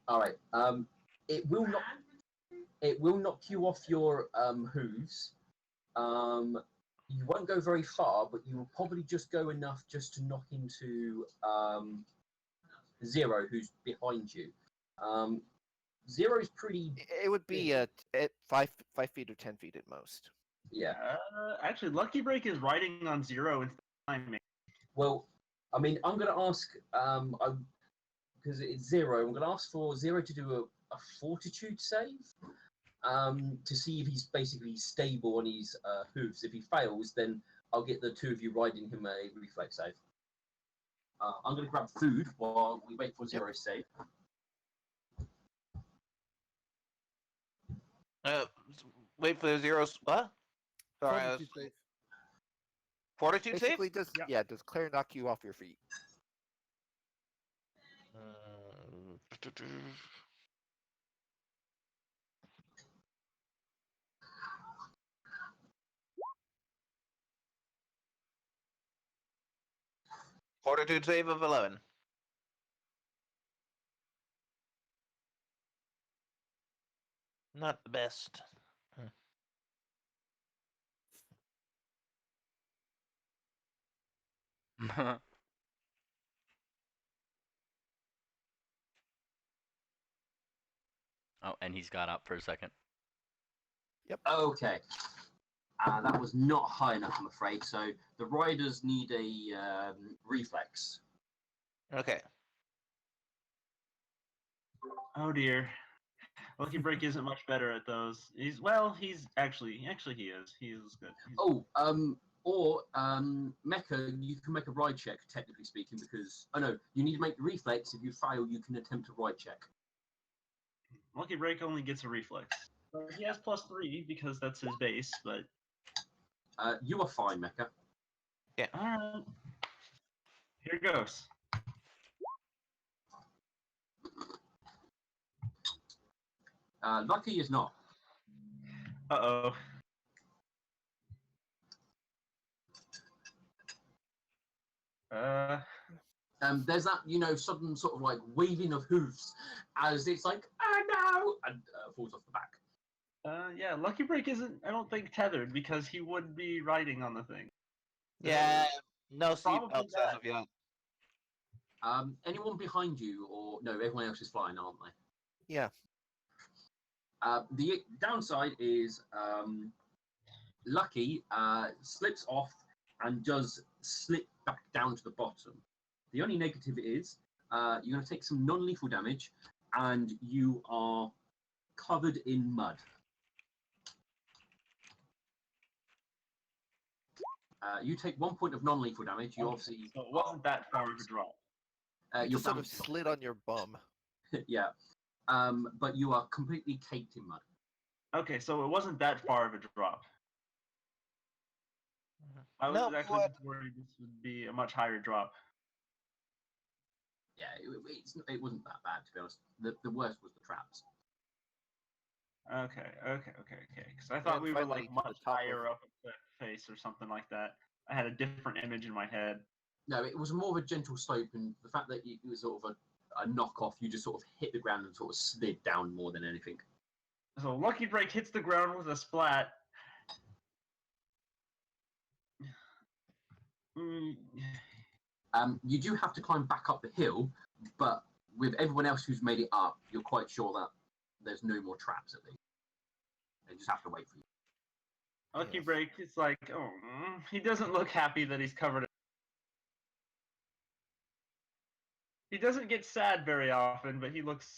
S1: All right. It will not. It will knock you off your hooves. You won't go very far, but you will probably just go enough just to knock into Zero, who's behind you. Zero's pretty.
S4: it would be at 5 feet or 10 feet at most.
S1: Yeah.
S3: Actually, Lucky Break is riding on Zero instead of climbing.
S1: Well, I mean, I'm going to ask because it's Zero. I'm going to ask for Zero to do a fortitude save to see if he's basically stable on his hooves. If he fails, then I'll get the two of you riding him a reflex save. I'm going to grab food while we wait for Zero's save.
S2: Wait for the zeros. What? Sorry, I was-
S7: Fortitude save.
S2: Fortitude save?
S4: Basically, does Claire knock you off your feet?
S2: Fortitude save of 11. Not the best.
S6: Oh, and he's got up for a second.
S1: Okay. That was not high enough, I'm afraid. So the riders need a reflex.
S2: Okay.
S3: Oh dear. Lucky Break isn't much better at those. He's actually he is. He is good.
S1: Oh, Mecha, you can make a ride check, technically speaking, because you need to make the reflex. If you fail, you can attempt a ride check.
S3: Lucky Break only gets a reflex. He has +3 because that's his base, but
S1: You are fine, Mecha.
S3: alright. Here goes.
S1: Lucky is not.
S3: Uh-oh.
S1: There's that, sudden sort of like waving of hooves as it's like, no, and falls off the back.
S3: Yeah, Lucky Break isn't, I don't think, tethered because he would be riding on the thing.
S2: Yeah, no
S3: Probably
S2: seatbelts as
S3: that.
S2: of yet.
S1: Anyone behind you, or no, everyone else is flying, aren't they?
S4: Yeah.
S1: The downside is Lucky slips off and does slip back down to the bottom. The only negative is you're going to take some non-lethal damage, and you are covered in mud. You take 1 point of non-lethal damage. You obviously
S3: So it wasn't that far of a drop.
S4: You
S1: you're
S4: just sort of
S1: bouncing
S4: slid on your bum.
S1: yeah, but you are completely caked in mud.
S3: Okay, so it wasn't that far of a drop. I was
S2: No,
S3: actually
S2: what?
S3: worried this would be a much higher drop.
S1: Yeah, it wasn't that bad, to be honest. The worst was the traps.
S3: Okay. Because I thought
S4: And
S3: we were
S4: finally,
S3: like
S4: to
S3: much
S4: the top
S3: higher
S4: of-
S3: up at the face or something like that. I had a different image in my head.
S1: No, it was more of a gentle slope, and the fact that it was sort of a knockoff, you just sort of hit the ground and sort of slid down more than anything.
S3: So Lucky Break hits the ground with a splat.
S1: You do have to climb back up the hill, but with everyone else who's made it up, you're quite sure that there's no more traps at least. They just have to wait for you.
S3: Lucky
S4: Yes.
S3: Break is like, oh, he doesn't look happy that he's covered. He doesn't get sad very often, but he looks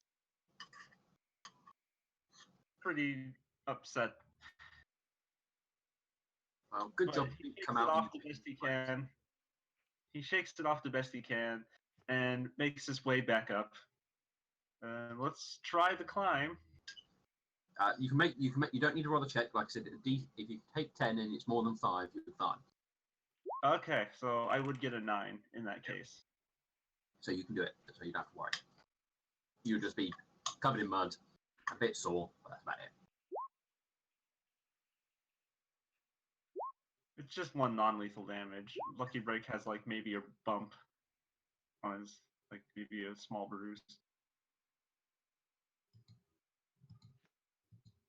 S3: pretty upset.
S1: Well, good
S3: But
S1: job
S3: he
S1: you
S3: shakes
S1: come
S3: it
S1: out.
S3: off the best he can. He shakes it off the best he can, and makes his way back up. Let's try the climb.
S1: You can make. You don't need to roll a check. Like I said, if you take 10 and it's more than 5, you're fine.
S3: Okay, so I would get a 9 in that case.
S1: So you can do it. So you don't have to worry. You'll just be covered in mud, a bit sore, but that's about it.
S3: It's just 1 non-lethal damage. Lucky Break has like maybe a bump on his, like maybe a small bruise.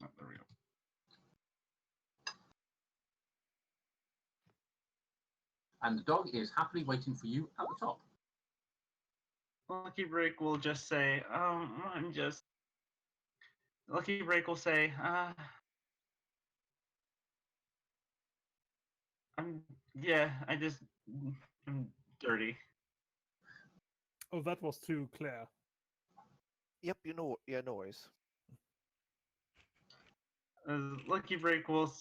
S3: Oh, there we go.
S1: And the dog is happily waiting for you at the top.
S3: Lucky Break will just say, I'm just. Lucky Break will say, I'm dirty.
S7: Oh, that was too clear.
S4: Yep, you know, yeah, no worries.
S3: Lucky Break will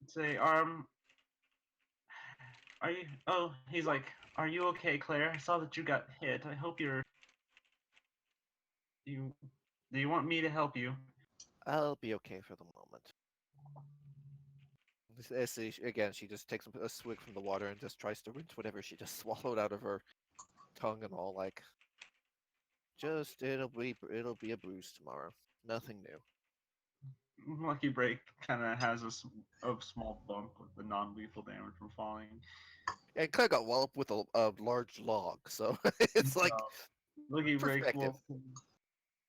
S3: say, are you? Oh, he's like, are you okay, Claire? I saw that you got hit. I hope you're. Do you want me to help you?
S4: I'll be okay for the moment. Again, she just takes a swig from the water and just tries to rinse whatever she just swallowed out of her tongue and all. Like, just it'll be a bruise tomorrow. Nothing new.
S3: Lucky Break kind of has a small bump with the non-lethal damage from falling.
S4: And Claire got walloped with a large log, so it's like
S3: Lucky Break
S4: perspective.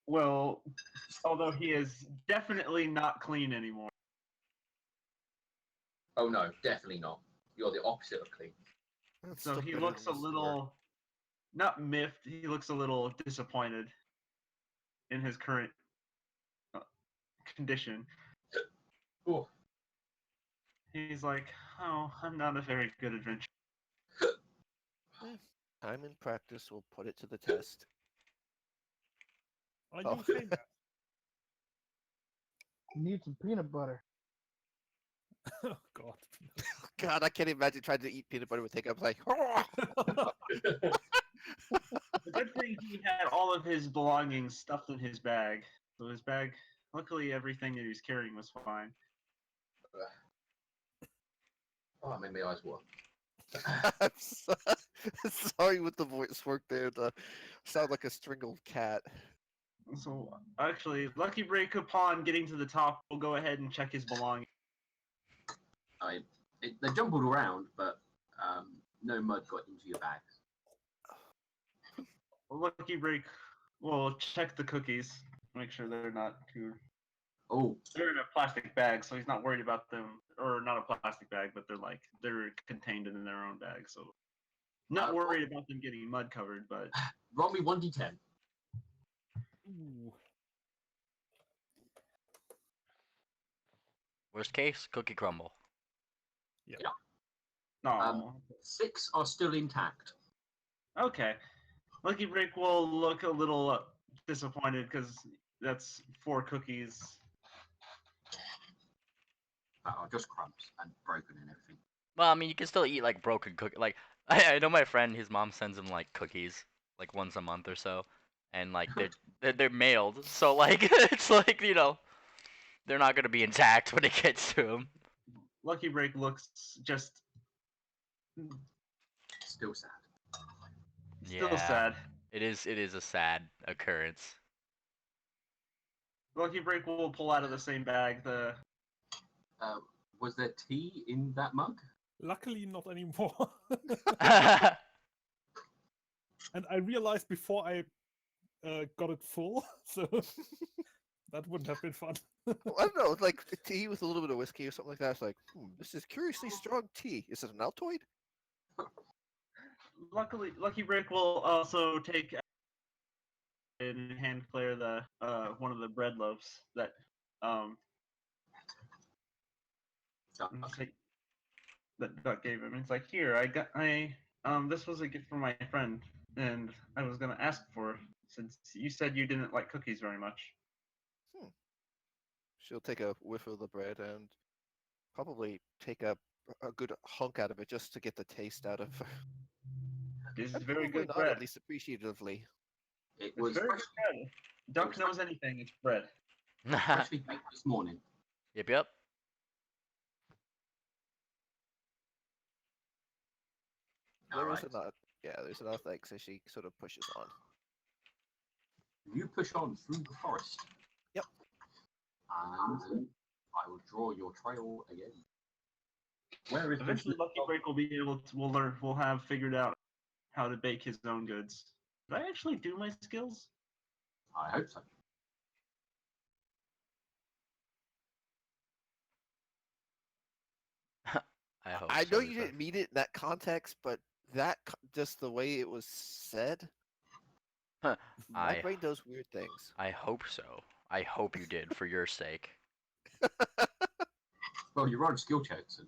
S3: will, although he is definitely not clean anymore.
S1: Oh no, definitely not. You're the opposite of clean.
S4: It's
S3: So
S4: still
S3: he
S4: better
S3: looks a
S4: than the store.
S3: little, not miffed. He looks a little disappointed in his current condition.
S1: Oh,
S3: He's like, oh, I'm not a very good adventurer.
S4: Time and practice will put it to the test.
S7: Are
S4: Oh.
S7: you okay, Matt?
S5: You need some peanut butter.
S7: Oh God.
S4: God, I can't imagine trying to eat peanut butter with hiccups. Like,
S3: The good thing he had all of his belongings stuffed in his bag. So his bag, luckily everything that he was carrying was fine.
S1: oh, that made my eyes water.
S4: I'm sorry with the voice work there. The sound like a strangled cat.
S3: So actually, Lucky Break upon getting to the top will go ahead and check his belongings.
S1: They jumbled around, but no mud got into your bag.
S3: Lucky Break will check the cookies, make sure they're not too.
S1: Oh,
S3: They're in a plastic bag, so he's not worried about them, or not a plastic bag, but they're contained in their own bag, so not worried about them getting mud covered. But
S1: roll me 1d10.
S7: Ooh.
S6: Worst case, cookie crumble.
S3: no,
S1: 6 are still intact.
S3: okay. Lucky Break will look a little disappointed because that's 4 cookies.
S1: Just crumbs and broken and everything.
S6: Well, I mean, you can still eat like broken cookie. Like I know my friend, his mom sends him like cookies like once a month or so, and like they're mailed, so like it's like they're not gonna be intact when it gets to him.
S3: Lucky Break looks just
S1: Still sad.
S3: still
S6: Yeah.
S3: sad.
S6: It is a sad occurrence.
S3: Lucky Break will pull out of the same bag the.
S1: Was there tea in that mug?
S7: Luckily, not anymore. And I realized before I got it full, so that wouldn't have been fun.
S4: Well, I don't know, like tea with a little bit of whiskey or something like that. It's like, this is curiously strong tea. Is it an Altoid?
S3: Luckily, Lucky Break will also take and hand Claire the one of the bread loaves that It's like that Duck gave him. It's like, here, this was a gift from my friend, and I was gonna ask for it, since you said you didn't like cookies very much.
S4: She'll take a whiff of the bread and probably take a good hunk out of it just to get the taste out of her.
S3: This is
S4: And
S3: very
S4: probably
S3: good
S4: not,
S3: bread.
S4: at least appreciatively.
S1: It
S3: It's
S1: was
S3: very good bread. Duck knows anything. It's bread.
S1: freshly baked this morning.
S6: Yep.
S4: There's
S1: Alright.
S4: another, there's another thing, so she sort of pushes on.
S1: You push on through the forest.
S4: Yep.
S1: And I will draw your trail again. Where is
S3: Eventually, Lucky Break will be able to. We'll have figured out how to bake his own goods. Did I actually do my skills?
S1: I hope so.
S6: I hope
S4: I
S6: so,
S4: know you
S6: sir.
S4: didn't mean it in that context, but just the way it was said, my
S6: I
S4: brain does weird things.
S6: I hope so. I hope you did for your sake.
S1: Well, you rolled skill checks. And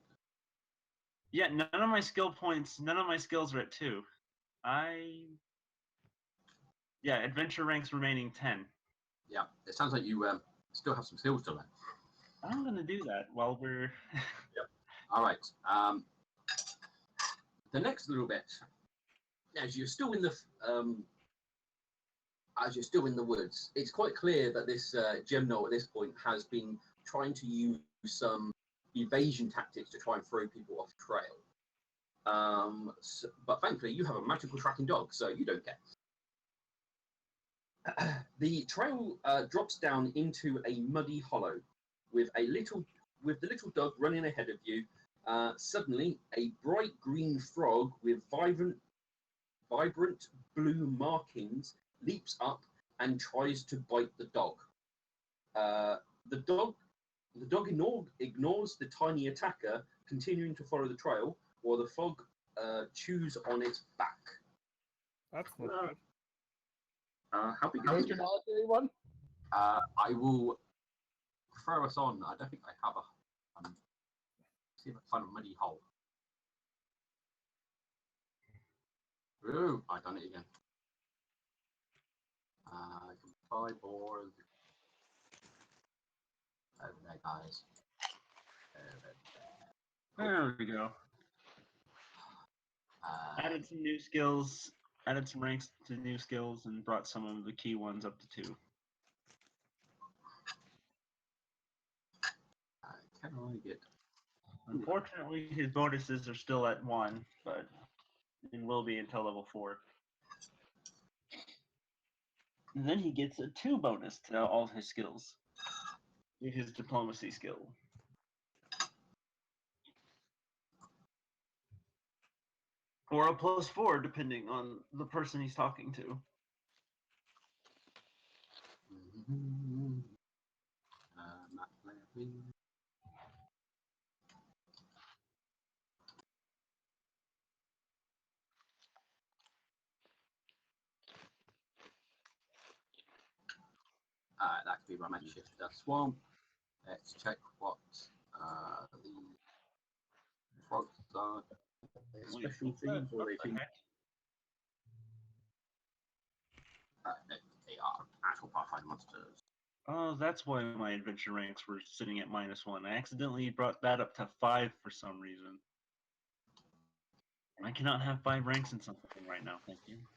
S3: Yeah, none of my skill points, none of my skills are at 2. Adventure ranks remaining 10.
S1: yeah, it sounds like you still have some skills to learn.
S3: I'm gonna do that while we're.
S1: All right. The next little bit, as you're still in the woods, it's quite clear that this Gemno at this point has been trying to use some evasion tactics to try and throw people off trail. But thankfully, you have a magical tracking dog, so you don't care. The trail drops down into a muddy hollow with the little dog running ahead of you. Suddenly, a bright green frog with vibrant blue markings leaps up and tries to bite the dog. The dog ignores the tiny attacker, continuing to follow the trail, while the frog chews on its back.
S7: That's not good.
S1: How big
S5: Where's
S1: is
S5: your
S1: it?
S5: military one?
S1: I will throw us on. I don't think I have a. See if I can find a muddy hole. Ooh, I've done it again. I can buy more. Over there, guys.
S3: There we go. Added some new skills, added some ranks to new skills, and brought some of the key ones up to 2.
S1: Can I get?
S3: Unfortunately, his bonuses are still at 1, but it will be until level 4. And then he gets a 2 bonus to all his skills. His diplomacy skill. Or a +4, depending on the person he's talking to.
S1: That could be my magic shift. Swamp. Let's check what the frogs are. Special things, or they think they are actual Pathfinder monsters.
S3: Oh, that's why my adventure ranks were sitting at -1. I accidentally brought that up to 5 for some reason. I cannot have 5 ranks in something right now, thank you.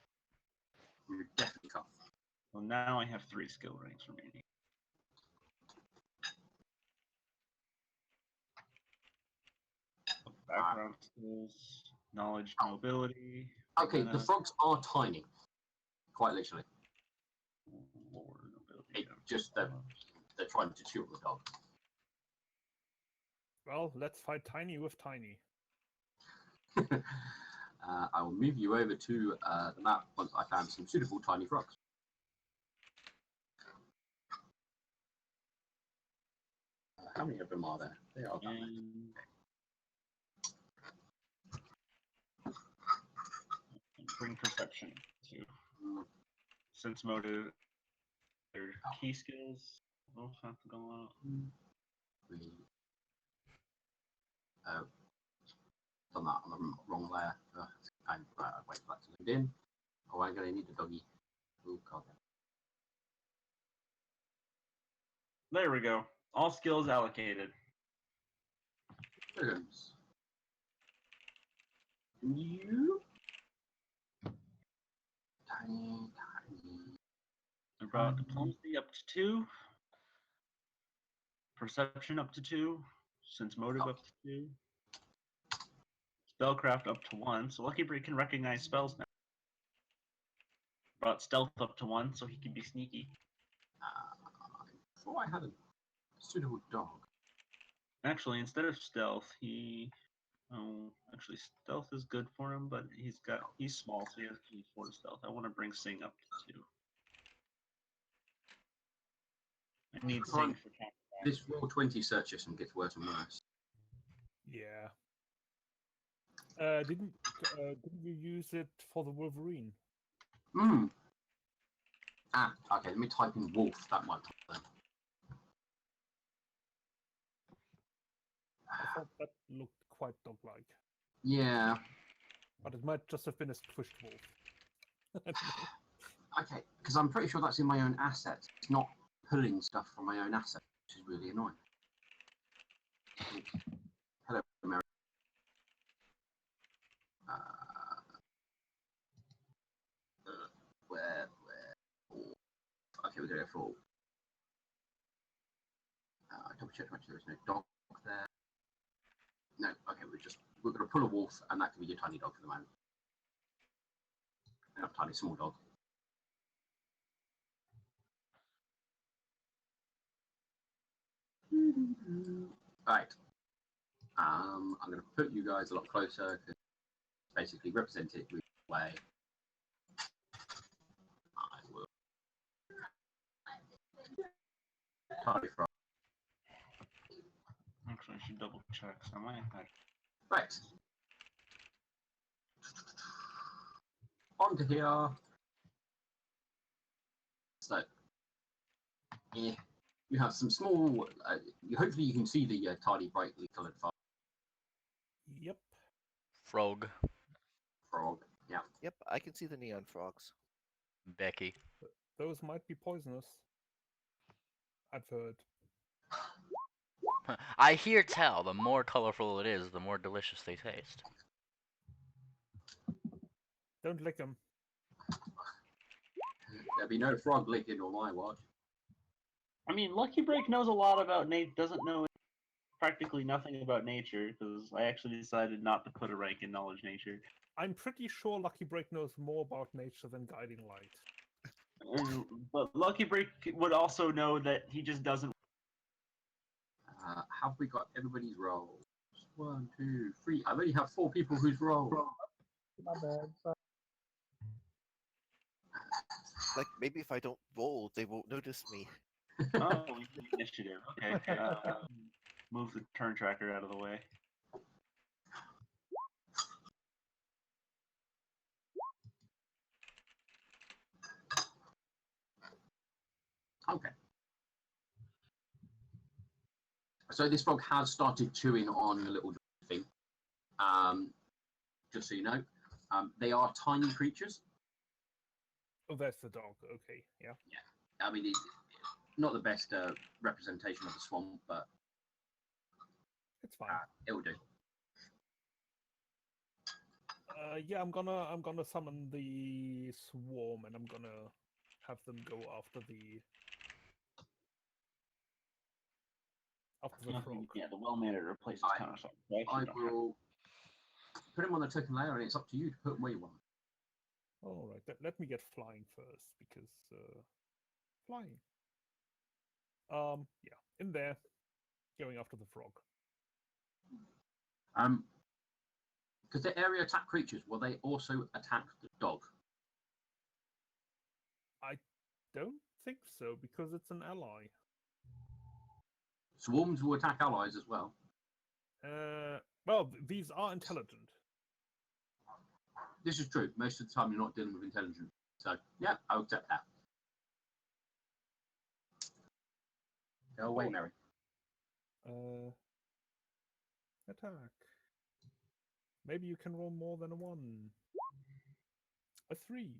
S1: You definitely can't.
S3: Well, now I have 3 skill ranks remaining. Background skills, knowledge, mobility.
S1: Okay, the frogs are tiny. Quite literally.
S3: Lore, nobility.
S1: It just they're trying to chew up the dog.
S7: Well, let's fight Tiny with Tiny.
S1: I will move you over to the map once I found some suitable tiny frogs. How many of them are there? They are.
S3: Bring perception too. Sense motive. Their key skills. Also have to go out.
S1: Done that on the wrong layer. And wait for that to load in. Oh, I'm going to need the doggy. Oh, God.
S3: There we go. All skills allocated.
S1: Dragons. You. Tiny.
S3: I brought diplomacy up to 2. Perception up to 2. Sense motive up to 2. Spellcraft up to 1. So Lucky Break can recognize spells now. Brought stealth up to 1 so he can be sneaky.
S1: Before I had a suitable dog.
S3: Actually, instead of stealth, actually stealth is good for him, but he's small, so he has to use 4 stealth. I want to bring Sing up to 2. I need
S1: Come on.
S3: Sing for counter.
S1: This Roll20 search system gets worse and worse.
S7: Yeah. Didn't you use it for the Wolverine?
S1: Hmm. Okay, let me type in wolf. That might help then.
S7: I thought that looked quite dog-like,
S1: Yeah.
S7: but it might just have been a squished wolf.
S1: Okay, because I'm pretty sure that's in my own assets. It's not pulling stuff from my own assets, which is really annoying. Hello, Mary. Where? Okay, we're going for. Double check make sure there's no dog there. No, okay, we're going to pull a wolf, and that can be your tiny dog for the moment. A tiny small dog. Right. I'm going to put you guys a lot closer because basically represent it with way. I will. Tiny frog.
S3: Actually, I should double check. So I might have.
S1: Right. Onto here. So, yeah, you have some small. Hopefully, you can see the tiny, brightly coloured
S7: Yep.
S6: Frog.
S1: frog. Yeah.
S4: Yep, I can see the neon frogs.
S6: Becky.
S7: Those might be poisonous. I've heard.
S6: I hear tell. The more colorful it is, the more delicious they taste.
S7: Don't lick them.
S1: There'll be no frog licking on my watch.
S3: I mean, Lucky Break knows a lot about nature. Doesn't know practically nothing about nature because I actually decided not to put a rank in knowledge nature.
S7: I'm pretty sure Lucky Break knows more about nature than Guiding Light.
S3: But Lucky Break would also know that he just doesn't.
S1: Have we got everybody's rolls? 1, 2, 3. I already have 4 people whose roll.
S5: My bad. Sorry.
S4: Like, maybe if I don't roll, they won't notice me.
S3: Oh, initiative. Okay. Move the turn tracker out of the way.
S1: Okay. So this frog has started chewing on the little thing. Just so you know, they are tiny creatures.
S7: Oh, that's the dog. Okay, yeah.
S1: I mean, it's not the best representation of the swamp, but
S7: It's fine.
S1: it'll do.
S7: Yeah, I'm gonna summon the swarm, and I'm gonna have them go after the frog.
S3: Yeah, the well-mannered replaces counter assault. Right?
S1: I will put him on the token layer, and it's up to you to put him where you want.
S7: All right, let me get flying first because flying. Yeah, in there, going after the frog.
S1: Because they're area attack creatures, will they also attack the dog?
S7: I don't think so because it's an ally.
S1: Swarms will attack allies as well.
S7: Well, these are intelligent.
S1: This is true. Most of the time, you're not dealing with intelligence. So, yeah, I'll accept that. Go away, Mary.
S7: Attack. Maybe you can roll more than a 1. A 3.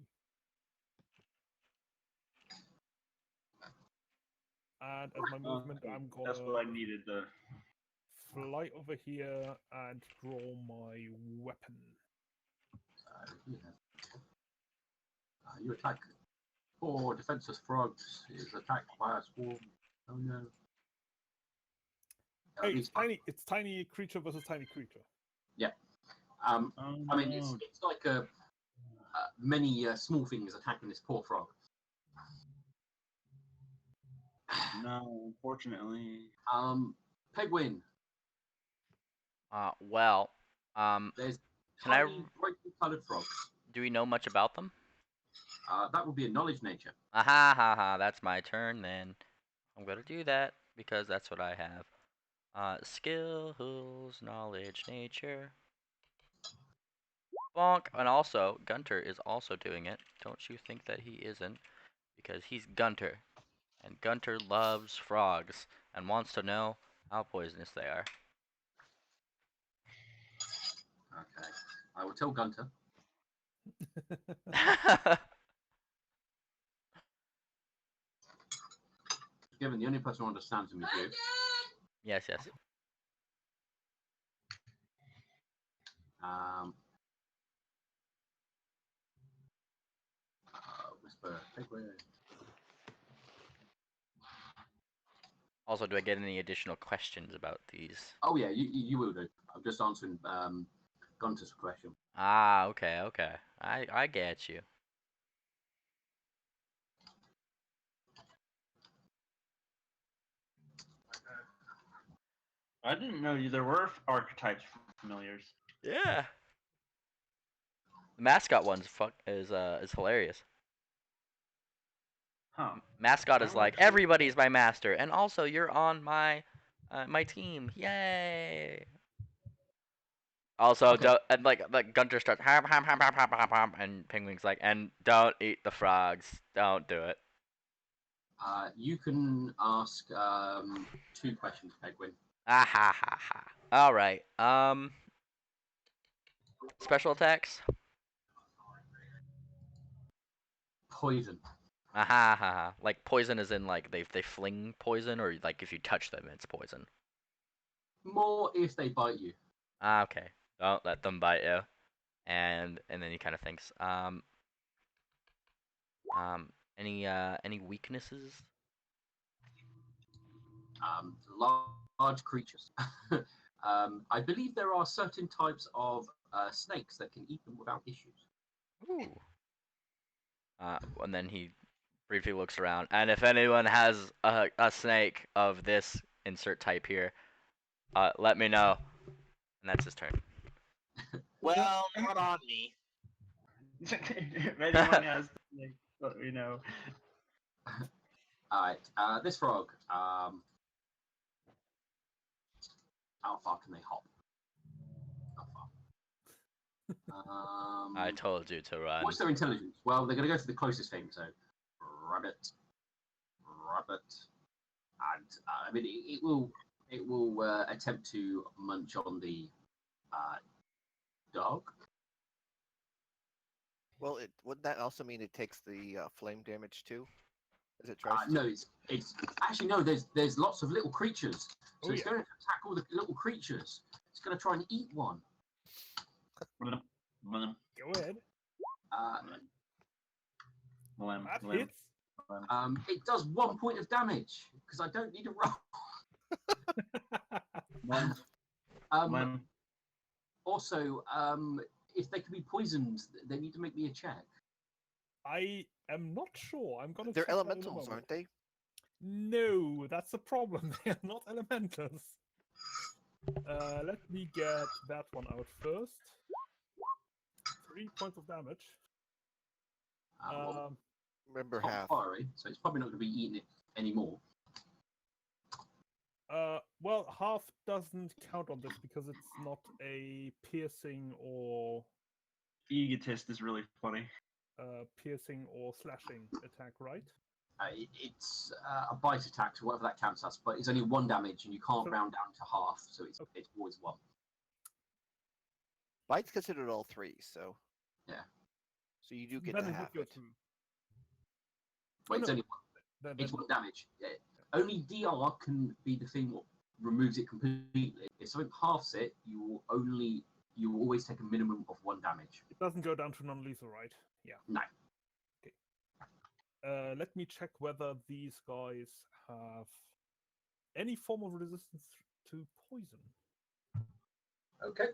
S7: And as my movement, I'm
S3: That's what I
S7: gonna
S3: needed.
S7: fly over here and draw my weapon.
S1: You attack 4 defenseless frogs. Is attacked by a swarm. Oh no.
S7: Hey, it's tiny creature versus tiny creature.
S3: Oh,
S1: I mean, it's like many small things attacking this poor frog.
S3: no, unfortunately.
S1: Pegwin,
S6: Well,
S1: there's
S6: Can I
S1: tiny, brightly coloured frogs.
S6: do we know much about them?
S1: That would be a knowledge nature.
S6: Aha, ha, ha. That's my turn then. I'm gonna do that because that's what I have. Skills, knowledge, nature. Bonk. And also, Gunter is also doing it. Don't you think that he isn't? Because he's Gunter. And Gunter loves frogs and wants to know how poisonous they are.
S1: Okay. I will tell Gunter. Given the only person who understands him is you.
S6: Yes, yes.
S1: Whisper, Pegwin.
S6: Also, do I get any additional questions about these?
S1: Oh yeah, you will do. I'm just answering Gunter's question.
S6: Ah, okay, okay. I get you.
S3: I didn't know there were archetypes for familiars.
S6: Yeah. The mascot one's is hilarious.
S3: Huh.
S6: Mascot
S3: I
S6: is
S3: don't
S6: like
S3: actually-
S6: everybody's my master, and also you're on my my team. Yay! Also,
S3: Okay.
S6: and like Gunter starts ham ham ham ham ham ham ham, and Penguin's like, and don't eat the frogs. Don't do it.
S1: You can ask 2 questions, Pegwin.
S6: Ah ha ha ha. All right. Special attacks.
S1: Poison.
S6: Ah ha ha ha. Like poison is in like they fling poison, or like if you touch them, it's poison.
S1: More if they bite you.
S6: Ah, okay. Don't let them bite you. And then he kind of thinks, any weaknesses?
S1: Large creatures. I believe there are certain types of snakes that can eat them without issues.
S6: Ooh. And then he briefly looks around, and if anyone has a snake of this insert type here, let me know. And that's his turn.
S2: Well, not on me.
S3: if anyone has, let me know.
S1: All right. This frog. How far can they hop? Not far.
S6: I told you to run.
S1: What's their intelligence? Well, they're going to go for the closest thing. So, rabbit, and I mean it will attempt to munch on the dog.
S4: Well, wouldn't that also mean it takes the flame damage too? As it tries to?
S1: No, it's actually no. There's lots of little creatures, so
S7: Oh,
S1: it's
S7: yeah.
S1: going to attack all the little creatures. It's going to try and eat one.
S7: Go ahead. That hits.
S1: It does 1 point of damage because I don't need a roll. Also, if they can be poisoned, they need to make me a check.
S7: I am not sure. I'm gonna.
S4: They're
S7: check that in a
S4: elementals,
S7: moment.
S4: aren't they?
S7: No, that's the problem. They are not elementals. Let me get that one out first. 3 points of damage.
S1: Well,
S4: Remember
S1: it's not
S4: half.
S1: fiery, so it's probably not going to be eating it anymore.
S7: Well, half doesn't count on this because it's not a piercing or
S3: Egotist is really funny.
S7: piercing or slashing attack, right?
S1: It's a bite attack, so whatever that counts as, but it's only 1 damage, and you can't
S7: So-
S1: round down to half, so it's always 1.
S4: Bite's considered all three, so.
S1: Yeah.
S4: So you do get
S7: Then
S4: to
S7: it would
S4: have
S7: go
S4: it.
S7: to.
S1: Wait, it's
S7: no.
S1: only
S7: Then,
S1: it's
S7: then,
S1: one damage. Yeah. Only DR can be the thing that removes it completely. If something halves it, you will always take a minimum of 1 damage.
S7: it doesn't go down to non-lethal, right? Yeah.
S1: No.
S7: Let me check whether these guys have any form of resistance to poison.
S1: Okay.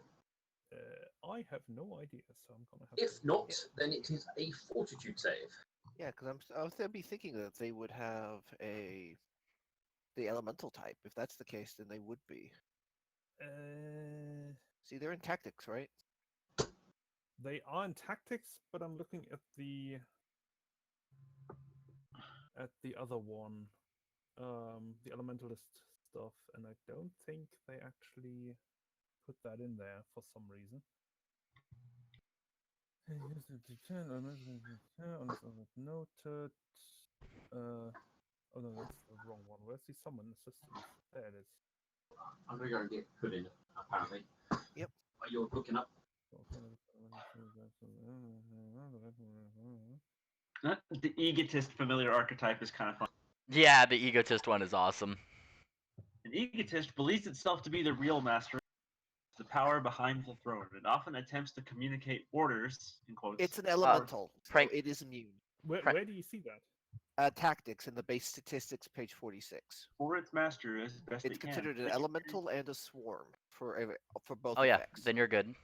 S7: I have no idea, so I'm gonna have
S1: If
S7: to.
S1: not, then it is a Fortitude save.
S4: Yeah, because I was be thinking that they would have the elemental type. If that's the case, then they would be. See, they're in tactics, right?
S7: They are in tactics, but I'm looking at the other one, the elementalist stuff, and I don't think they actually put that in there for some reason. Noted. Oh no, that's the wrong one. Where's the summon assistance? There it is.
S1: I'm going to go and get put in, apparently.
S4: Yep.
S1: While you're looking up.
S3: The egotist familiar archetype is kind of fun.
S6: Yeah, the egotist one is awesome.
S3: An egotist believes itself to be the real master, the power behind the throne. It often attempts to communicate orders, in quotes.
S4: It's an elemental, so
S6: Frank-
S4: it is immune.
S7: Where do you see that?
S4: Tactics in the base statistics, page 46.
S3: For its master as best
S4: It's
S3: it can.
S4: considered an elemental and a swarm for both
S6: Oh yeah,
S4: effects.
S6: then you're good.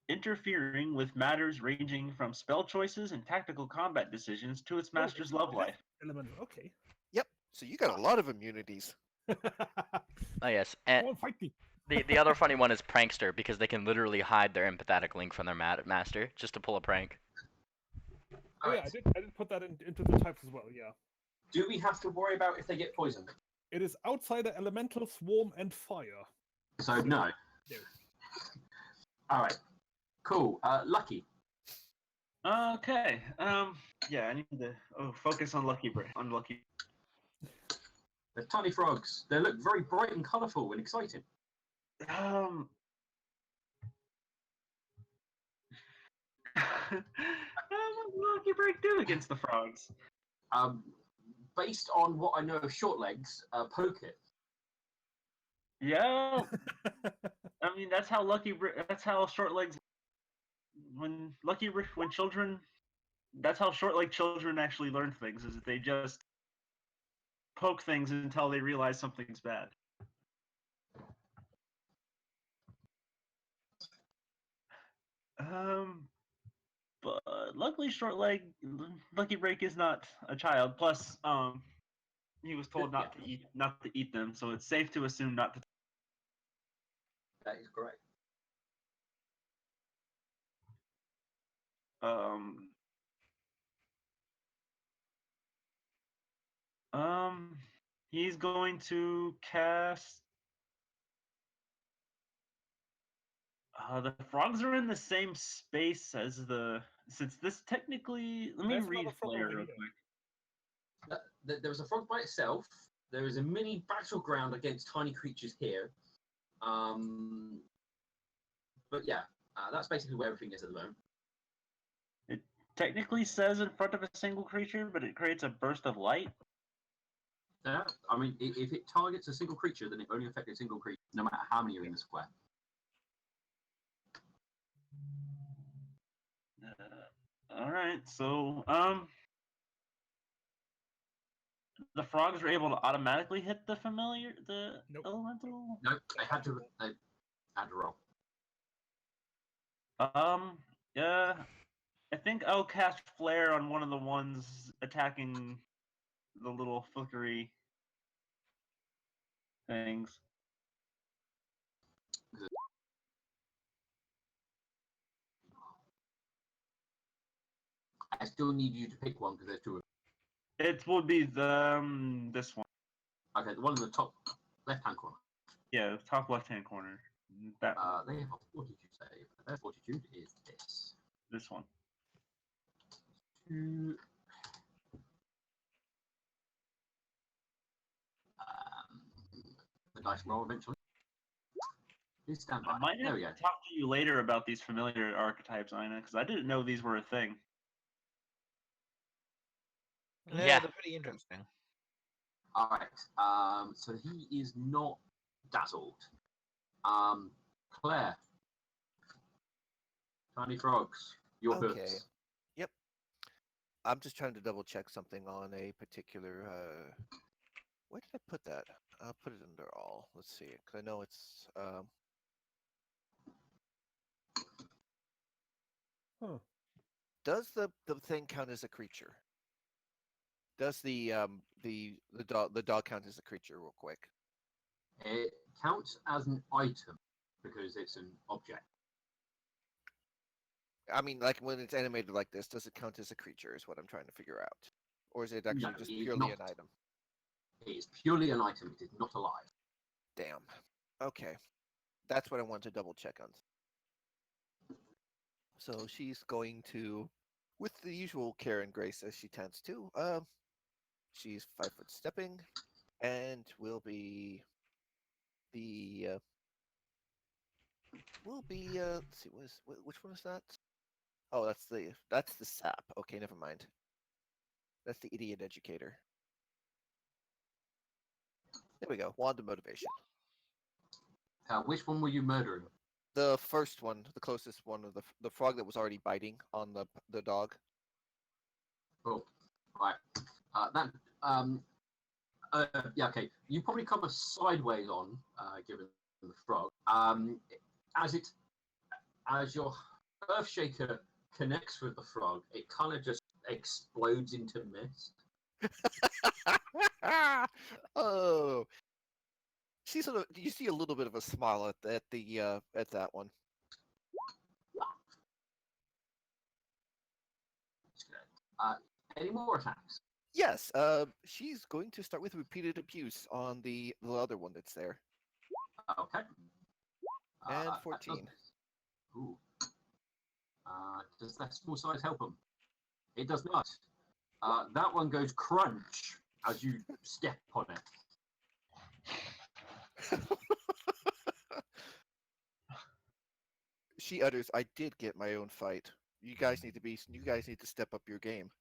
S3: Interfering with matters ranging from spell choices and tactical combat decisions to its master's love life.
S7: Elemental. Okay.
S4: Yep. So you got a lot of immunities.
S6: Oh yes,
S7: Come
S6: and
S7: on, fight me.
S6: the other funny one is prankster because they can literally hide their empathetic link from their master just to pull a prank.
S7: Oh yeah,
S1: Alright.
S7: I did put that into the types as well. Yeah.
S1: Do we have to worry about if they get poisoned?
S7: It is outsider, elemental, swarm, and fire.
S1: So, no.
S7: No.
S1: Alright. Cool. Lucky.
S3: Okay. Yeah, I need to focus on Lucky Break. On Lucky.
S1: They're tiny frogs. They look very bright and colourful and exciting.
S3: What does Lucky Break do against the frogs?
S1: Based on what I know of short legs, poke it.
S3: Yeah, I mean that's how short legs. When children, that's how short leg children actually learn things. Is that they just poke things until they realize something's bad. But luckily, Lucky Break is not a child. Plus, he was told not to eat them, so it's safe to assume not to.
S1: That is correct.
S3: He's going to cast. The frogs are in the same space as since this technically. Let me
S7: There's
S3: read
S7: another frog
S3: Flare
S7: over
S3: real
S7: here.
S3: quick.
S1: There was a frog by itself. There is a mini battleground against tiny creatures here. But yeah, that's basically where everything is at the moment.
S3: It technically says in front of a single creature, but it creates a burst of light.
S1: Yeah, I mean, if it targets a single creature, then it only affects a single creature, no matter how many are in the square.
S3: All right, so the frogs are able to automatically hit the
S7: Nope.
S3: elemental.
S1: No, they had to roll.
S3: Yeah, I think I'll cast Flare on one of the ones attacking the little flickery things.
S1: I still need you to pick one because there's two of
S3: It would be this one.
S1: them. Okay, the one in the top left-hand corner.
S3: Yeah, the top left-hand corner. That one.
S1: They have a fortitude save. Their fortitude is this.
S3: This one.
S1: Two. The dice roll eventually. Please stand
S3: I
S1: by.
S3: might
S1: There
S3: have
S1: we go.
S3: to talk to you later about these familiar archetypes, Ina, because I didn't know these were a thing.
S6: Yeah.
S4: they're pretty interesting.
S1: All right. So he is not dazzled. Claire. Tiny frogs. Your
S4: Okay.
S1: hooves.
S4: Yep. I'm just trying to double check something on a particular. Where did I put that? I'll put it under all. Let's see, because I know it's.
S7: Huh.
S4: Does the thing count as a creature? Does the dog count as a creature? Real quick.
S1: It counts as an item because it's an object.
S4: I mean, like when it's animated like this, does it count as a creature? Is what I'm trying to figure out, or is it actually
S1: No,
S4: just
S1: it is
S4: purely an
S1: not.
S4: item?
S1: It is purely an item. It is not alive.
S4: Damn. Okay, that's what I want to double check on. So she's going to, with the usual care and grace as she tends to, she's 5 foot stepping, and will be the let's see, which one is that? Oh, that's the sap. Okay, never mind. That's the idiot educator. There we go. Wand of motivation.
S1: Which one were you murdering?
S4: The first one, the closest one, of the frog that was already biting on the dog.
S1: Oh, right. Yeah, okay. You probably cover sideways on, given the frog. As your Earthshaker connects with the frog, it kind of just explodes into mist.
S4: Oh, you see a little bit of a smile at that one.
S1: Any more attacks?
S4: Yes, she's going to start with repeated abuse on the other one that's there.
S1: Okay.
S4: And
S1: that
S4: 14.
S1: does- Ooh. Does that small size help him? It does not. That one goes crunch as you step on it.
S4: She utters, "I did get my own fight. You guys need to step up your game."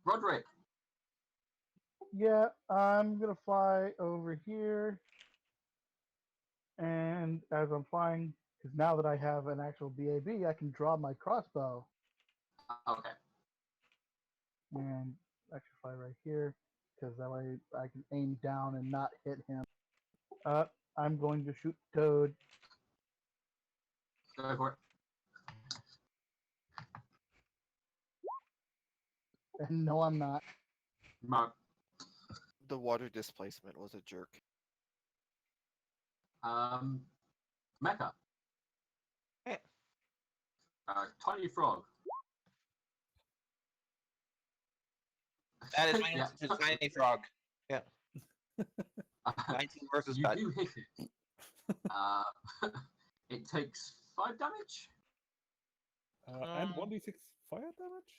S1: Roderick.
S5: Yeah, I'm gonna fly over here, and as I'm flying, because now that I have an actual BAB, I can draw my crossbow
S1: Okay.
S5: and actually fly right here, because that way I can aim down and not hit him. I'm going to shoot Toad.
S1: Go for it.
S5: And no, I'm not.
S1: Mark.
S4: The water displacement was a jerk.
S1: Mecha.
S2: Eh.
S1: Tiny frog.
S2: That is
S1: Yeah.
S2: a tiny frog. Yeah. 19 versus
S1: You
S2: cut.
S1: do hit it. It takes 5 damage.
S7: And 1d6 fire damage?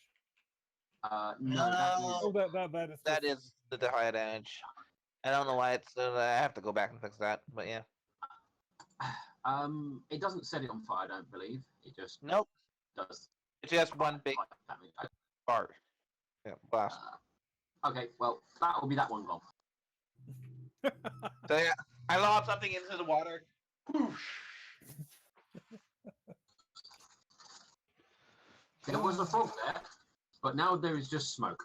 S1: No,
S7: Oh,
S2: That is the higher damage. I don't know why it's. I have to go back and fix that, but yeah.
S1: It doesn't set it on fire, I don't believe. It just
S2: Nope.
S1: does.
S2: It's just one big
S1: fire damage.
S2: bar. Yeah, blast.
S1: Okay, well, that will be that one gone.
S2: So yeah, I lob something into the water.
S1: There was a frog there, but now there is just smoke.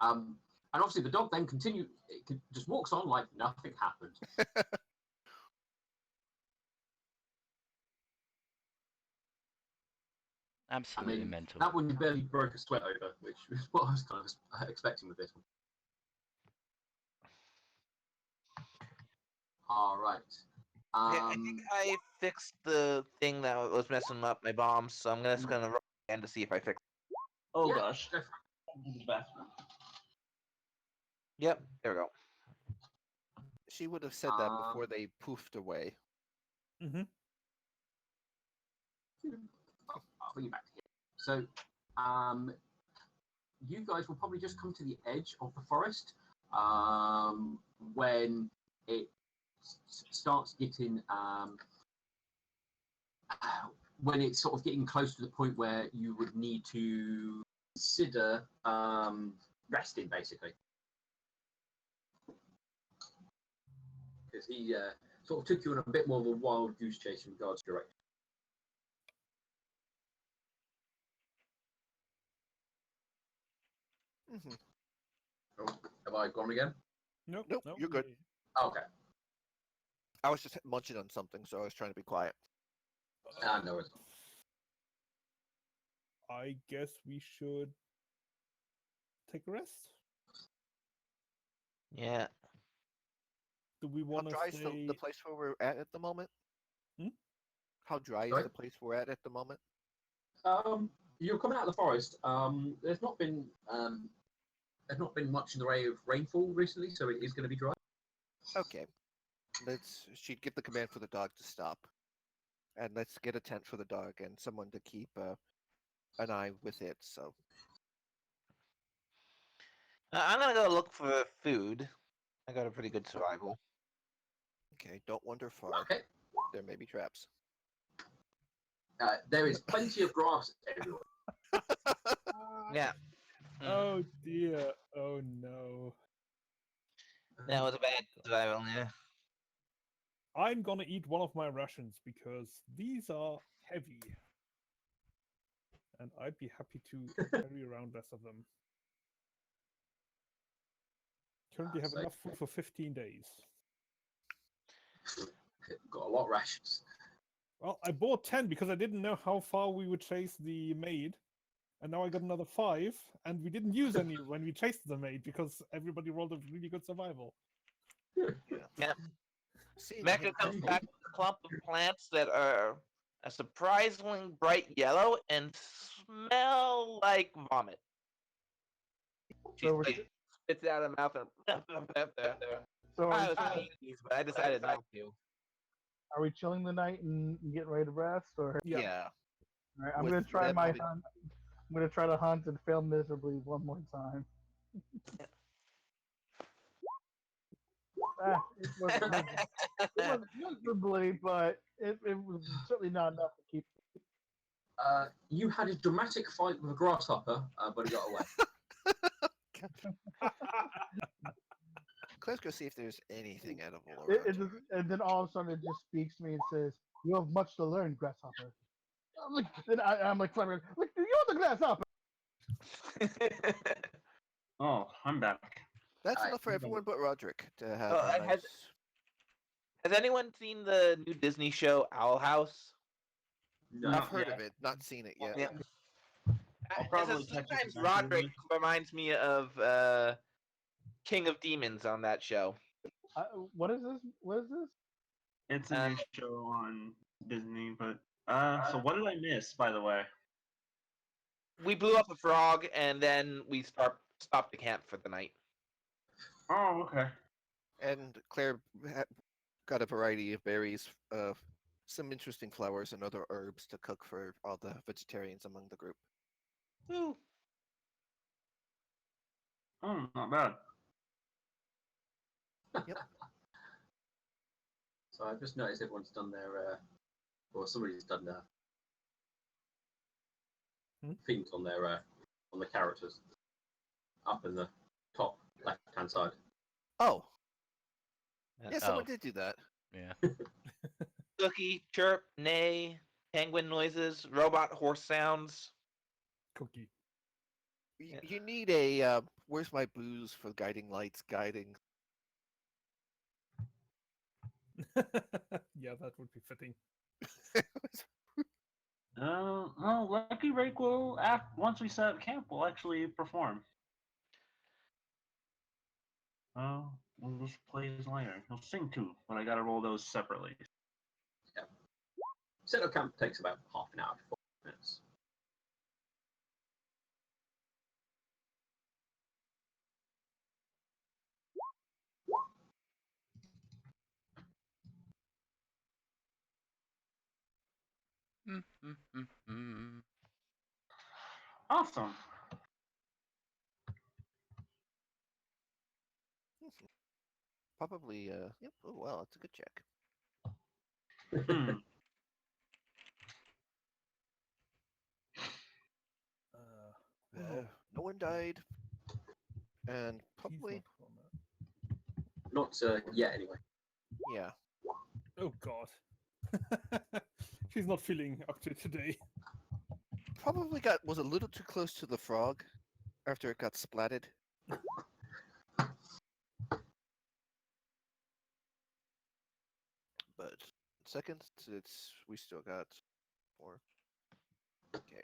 S1: And obviously the dog then just walks on like nothing happened.
S6: Absolutely mental.
S1: That one you barely broke a sweat over, which is what I was kind of expecting with this one. All right.
S2: Yeah, I think I fixed the thing that was messing up my bombs, so I'm just gonna roll again to see if I fix.
S3: Oh
S1: Yeah,
S3: gosh.
S1: go for it.
S3: The bathroom.
S2: Yep, there we go.
S4: She would have said that before they poofed away.
S7: Mm-hmm.
S1: I'll bring you back to here. So, you guys will probably just come to the edge of the forest when it starts getting when it's sort of getting close to the point where you would need to consider resting, basically, because he sort of took you on a bit more of a wild goose chase in regards to direction.
S4: Hmm.
S1: Oh, have I gone again?
S7: Nope.
S4: Nope,
S7: nope,
S4: you're good.
S1: Okay.
S4: I was just munching on something, so I was trying to be quiet.
S1: No, it's
S7: I guess we should take a rest.
S2: Yeah.
S7: Do we
S4: How
S7: want to
S4: dry is
S7: stay?
S4: the place where we're at the moment?
S7: Hmm?
S4: How dry
S1: Sorry?
S4: is the place we're at the moment?
S1: You're coming out of the forest. There's not been much in the way of rainfall recently, so it is going to be dry.
S4: Okay. She'd give the command for the dog to stop. And let's get a tent for the dog and someone to keep an eye with it, so.
S2: I'm gonna go look for food. I got a pretty good survival.
S4: Okay, don't wander far.
S1: Okay.
S4: There may be traps.
S1: There is plenty of grass everywhere.
S2: Yeah.
S7: Oh dear. Oh no.
S2: That was a bad survival, yeah.
S7: I'm gonna eat one of my rations because these are heavy. And I'd be happy to carry around less of them. Currently have
S1: So-
S7: enough food for 15 days.
S1: Got a lot of rations.
S7: Well, I bought 10 because I didn't know how far we would chase the maid. And now I got another 5, and we didn't use any when we chased the maid because everybody rolled a really good survival.
S2: Yeah.
S4: Seeing
S2: Mecca
S4: him
S2: comes
S4: come
S2: back with a clump of plants that are a surprisingly bright yellow and smell like vomit. She
S5: So we're,
S2: spits it out of her mouth and
S5: so
S2: I
S5: are,
S2: was gonna eat these, but I decided not to.
S5: are we chilling the night and getting ready to rest, or
S7: Yeah.
S4: Yeah.
S5: all right, I'm
S4: With
S5: gonna try
S4: them
S5: my
S4: having-
S5: hunt. I'm gonna try to hunt and fail miserably one more time. It wasn't miserably, but it was certainly not enough to keep.
S1: You had a dramatic fight with a grasshopper, but it got away.
S4: Let's go see if there's anything edible
S5: It,
S4: around
S5: it
S4: here.
S5: just, and then all of a sudden it just speaks to me and says, "You have much to learn, grasshopper." I'm like, "Look, you're the grasshopper."
S3: Oh, I'm back.
S4: That's
S1: Alright,
S4: enough for everyone but Roderick to have
S2: Oh,
S4: a
S2: has- Has anyone seen the new Disney show Owl House?
S1: No.
S3: Not
S4: I've heard
S3: yet.
S4: of it, not seen it yet.
S2: Yeah.
S3: I'll
S2: As
S3: probably
S2: a-
S3: catch it
S2: sometimes
S3: eventually.
S2: Roderick reminds me of King of Demons on that show.
S5: What is this? What is this?
S3: It's a new show on Disney, but so what did I miss, by the way?
S2: We blew up a frog and then we stopped the camp for the night.
S3: Oh, okay.
S4: And Claire got a variety of berries, some interesting flowers, and other herbs to cook for all the vegetarians among the group.
S2: Woo.
S3: Oh, not bad.
S1: So I've just noticed everyone's done their, or somebody's done their things on their on the characters up in the top left-hand side.
S4: Oh,
S6: Uh,
S4: yeah, someone did do that.
S6: Yeah.
S2: Cookie, chirp, neigh, penguin noises, robot horse sounds.
S7: Cookie.
S4: You, you need a where's my booze for guiding lights guiding.
S7: Yeah, that would be fitting.
S3: Well, Lucky Rake will, once we set up camp, will actually perform. Oh, we'll just play his later. He'll sing too, but I gotta roll those separately.
S1: Setup camp takes about half an hour to 40 minutes.
S6: Mm, mm, mm, mm.
S3: Awesome.
S4: Probably. Yep. Oh well, it's a good check.
S3: Hmm.
S7: Well,
S4: No one died, and
S7: he's
S4: probably
S7: not gonna.
S1: Not yet, anyway.
S4: yeah.
S7: Oh God. She's not feeling up to today.
S4: Probably was a little too close to the frog after it got splatted. But seconds, we still got 4. Okay,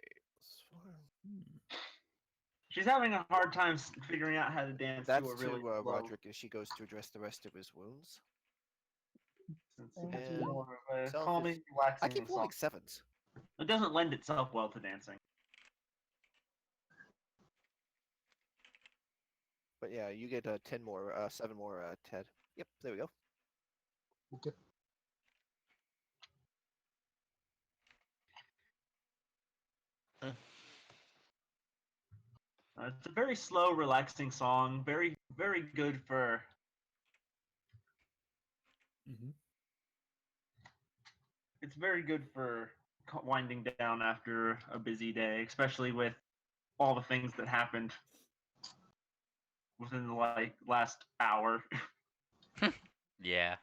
S3: She's having a hard time figuring out how to dance
S4: that's
S3: to a really
S4: to
S3: slow.
S4: Roderick as she goes to address the rest of his wounds.
S3: It's
S4: And
S3: more of a
S4: self
S3: calming,
S4: is-
S3: relaxing
S4: I keep
S3: song.
S4: rolling 7s.
S3: It doesn't lend itself well to dancing.
S4: But yeah, you get 10 more, 7 more, Ted. Yep, there we go.
S5: Okay.
S3: It's a very slow, relaxing song. Very, very good for.
S7: Mm-hmm.
S3: It's very good for winding down after a busy day, especially with all the things that happened within the last hour.
S6: Yeah.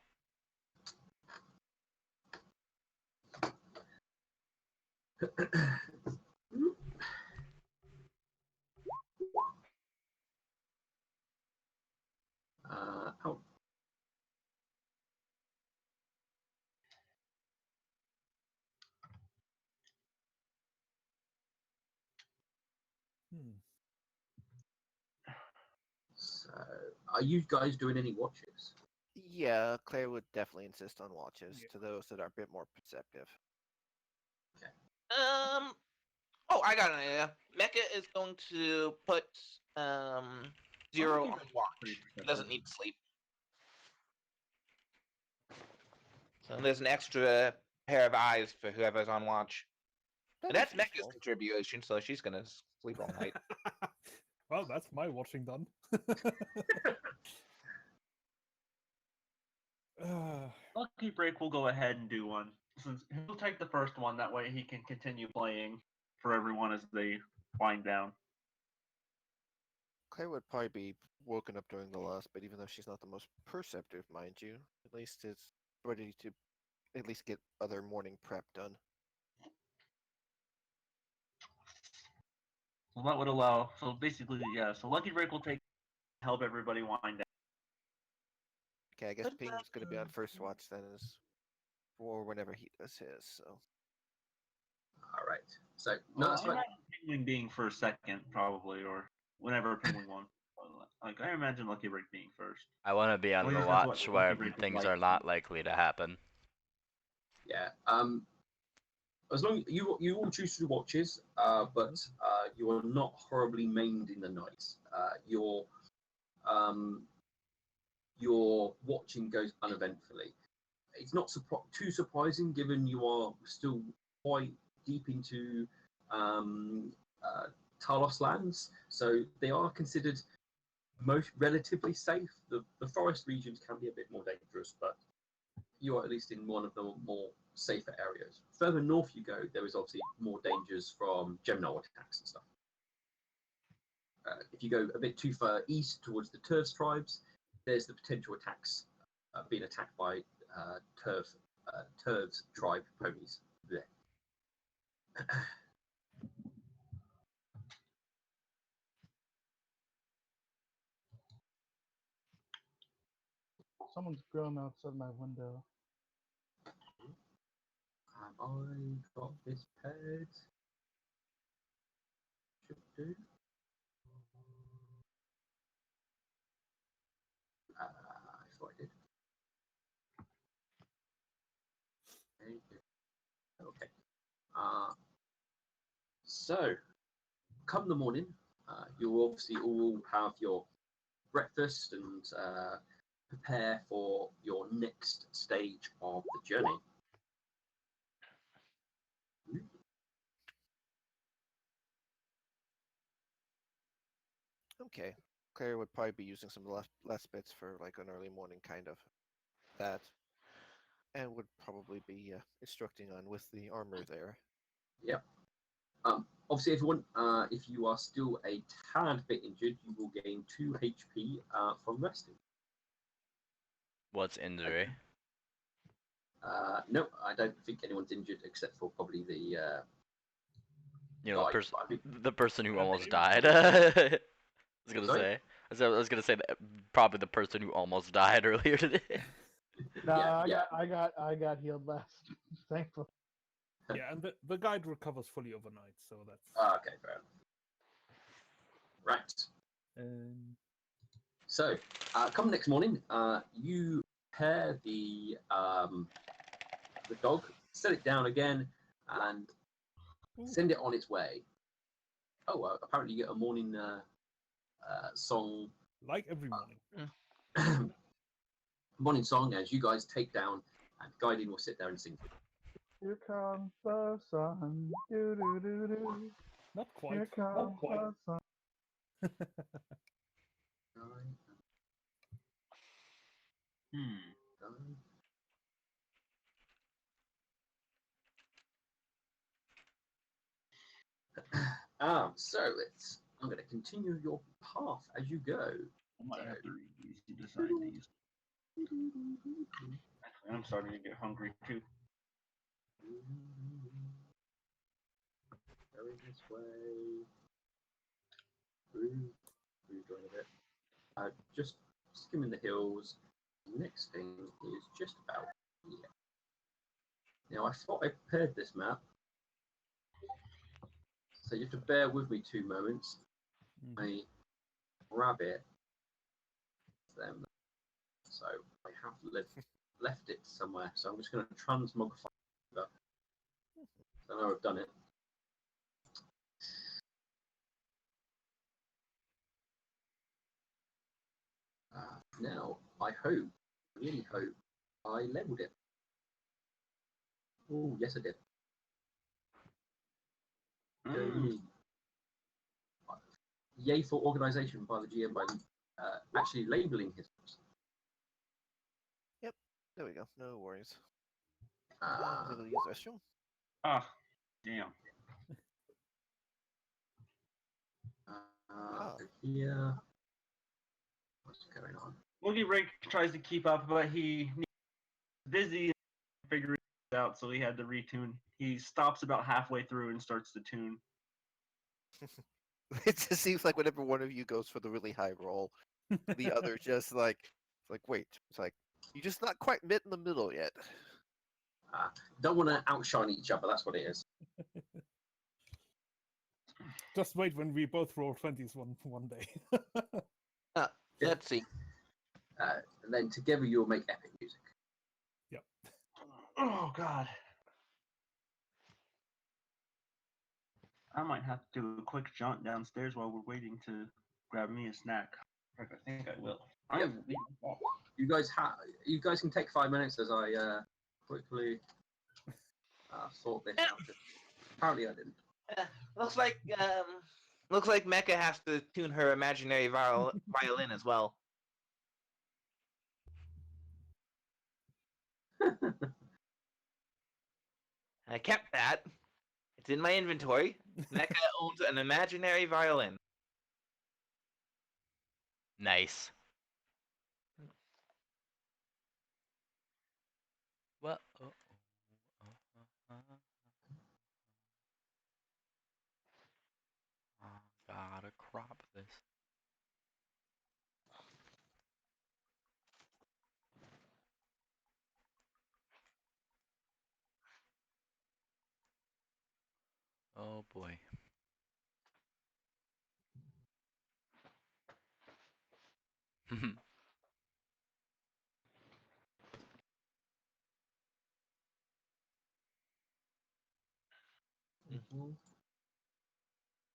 S1: Oh,
S7: Hmm.
S1: so are you guys doing any watches?
S4: Yeah, Claire would definitely insist on watches
S7: Yeah.
S4: to those that are a bit more perceptive.
S2: Oh, I got an idea. Mecha is going to put Zero on watch. He doesn't need sleep. So there's an extra pair of eyes for whoever's on watch. And that's Mecha's
S4: useful.
S2: contribution, so she's gonna sleep all night.
S7: Well, that's my watching done.
S3: Lucky Break will go ahead and do one. Since he'll take the first one, that way he can continue playing for everyone as they wind down.
S4: Claire would probably be woken up during the last bit, even though she's not the most perceptive, mind you. At least it's ready to at least get other morning prep done.
S3: So that would allow. So basically, yeah. So Lucky Break will help everybody wind down.
S4: Okay, I guess Ping's gonna be on first watch then, or whenever he does his. So
S1: All right. So no, that's
S3: I
S1: fine.
S3: imagine Penguin being first, second, probably, or whenever Penguin won. Like I imagine Lucky Break being first.
S6: I want to be on
S3: Well,
S6: the
S3: that's what
S6: watch
S3: Lucky
S6: where
S3: Break is
S6: things
S3: like.
S6: are not likely to happen.
S1: Yeah. As long you all choose to do watches, but you are not horribly maimed in the night. Your watching goes uneventfully. It's not too surprising, given you are still quite deep into Talos lands, so they are considered most relatively safe. The forest regions can be a bit more dangerous, but you are at least in one of the more safer areas. Further north you go, there is obviously more dangers from Gemino attacks and stuff. If you go a bit too far east towards the Turvs tribes, there's the potential attacks being attacked by Turvs tribe ponies there.
S5: Someone's grown outside my window.
S1: Have I got this paired? Should do. I thought I did. Okay. So, come the morning, you'll obviously all have your breakfast and prepare for your next stage of the journey.
S4: okay, Claire would probably be using some less bits for like an early morning kind of that, and would probably be instructing on with the armor there.
S1: Yeah. Obviously, if you are still a tad bit injured, you will gain 2 HP from resting.
S6: What's injury?
S1: No, I don't think anyone's injured except for probably the
S6: You know,
S1: guy. I think-
S6: the person who
S3: Yeah,
S6: almost
S3: they-
S6: died. I was gonna
S1: Sorry?
S6: say. I was gonna say that probably the person who almost died earlier today.
S5: No,
S1: Yeah,
S5: I got healed last. Thankfully.
S7: Yeah, and the guide recovers fully overnight, so that's.
S1: Okay, fair enough. Right.
S7: Um,
S1: So, come next morning, you pair the dog, set it down again, and send it on its way. Oh, apparently you get a morning song,
S7: like every morning.
S1: morning song as you guys take down, and Guiding will sit there and sing.
S5: Here comes the sun. Do do do do.
S7: Not quite.
S5: Here comes the sun.
S1: So I'm going to continue your path as you go.
S3: I might have to read these to decide these. Actually, I'm starting to get hungry too.
S1: Going this way. Through join a bit. Just skimming the hills. The next thing is just about here. Now I thought I prepared this map, so you have to bear with me 2 moments. I grab it. Them. So I have left it somewhere. So I'm just going to transmogrify it. I know I've done it. Now I really hope, I leveled it. Oh yes, I did. Yay for organisation by the GM by actually labelling his.
S4: Yep, there we go. No worries.
S1: Uh,
S4: Little use restroom.
S3: Ah, damn.
S1: Here. What's going on?
S3: Woogie Rick tries to keep up, but he's busy figuring it out, so he had to retune. He stops about halfway through and starts to tune.
S4: It just seems like whenever one of you goes for the really high roll, the other just like wait. It's like you're just not quite met in the middle yet.
S1: Don't want to outshine each other. That's what it is.
S7: Just wait when we both roll 20s one day.
S2: Let's see.
S1: And then together you'll make epic music.
S3: Oh God. I might have to do a quick jaunt downstairs while we're waiting to grab me a snack. I think I will.
S1: Yep. You guys can take 5 minutes as I quickly sort this out. Apparently I didn't.
S2: Looks like Mecha has to tune her imaginary violin as well. I kept that. It's in my inventory. Mecha owns an imaginary violin.
S6: Nice. What? Gotta crop this. Oh boy.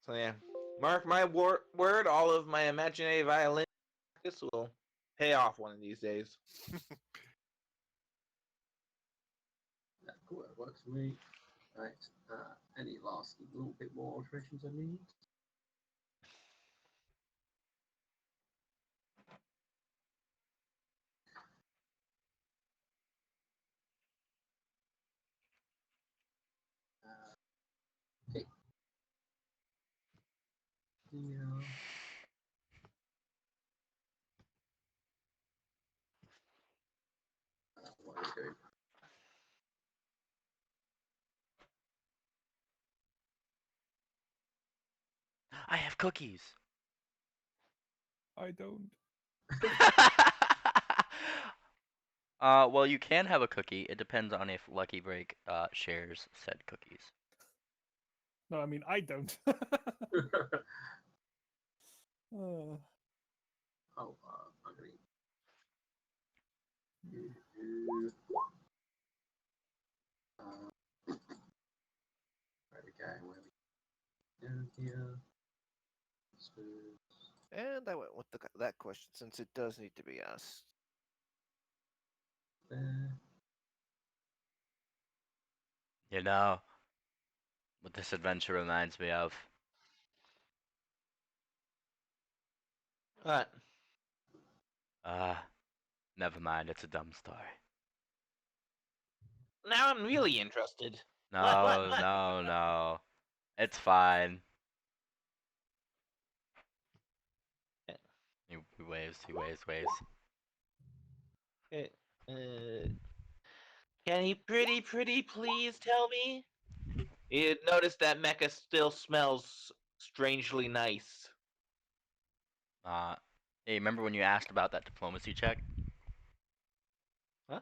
S2: So yeah, mark my word, all of my imaginary violin practice will pay off one of these days.
S1: Yeah, cool, that works for me. Right. Any last little bit more alterations I need? here. What are we doing?
S6: I have cookies.
S7: I don't.
S6: Well, you can have a cookie. It depends on if Lucky Break shares said cookies.
S7: No, I mean I don't. Uh,
S1: Oh, I'm gonna. Where we go? Where we go here?
S4: And I went with that question since it does need to be asked.
S1: There.
S6: You know what this adventure reminds me of?
S2: What?
S6: Never mind. It's a dumb story.
S2: Now I'm really interested.
S6: No,
S2: What?
S6: no, no. It's fine. He waves. He waves.
S2: Can you pretty please tell me? You notice that Mecha still smells strangely nice.
S6: Hey, remember when you asked about that diplomacy check?
S2: Huh?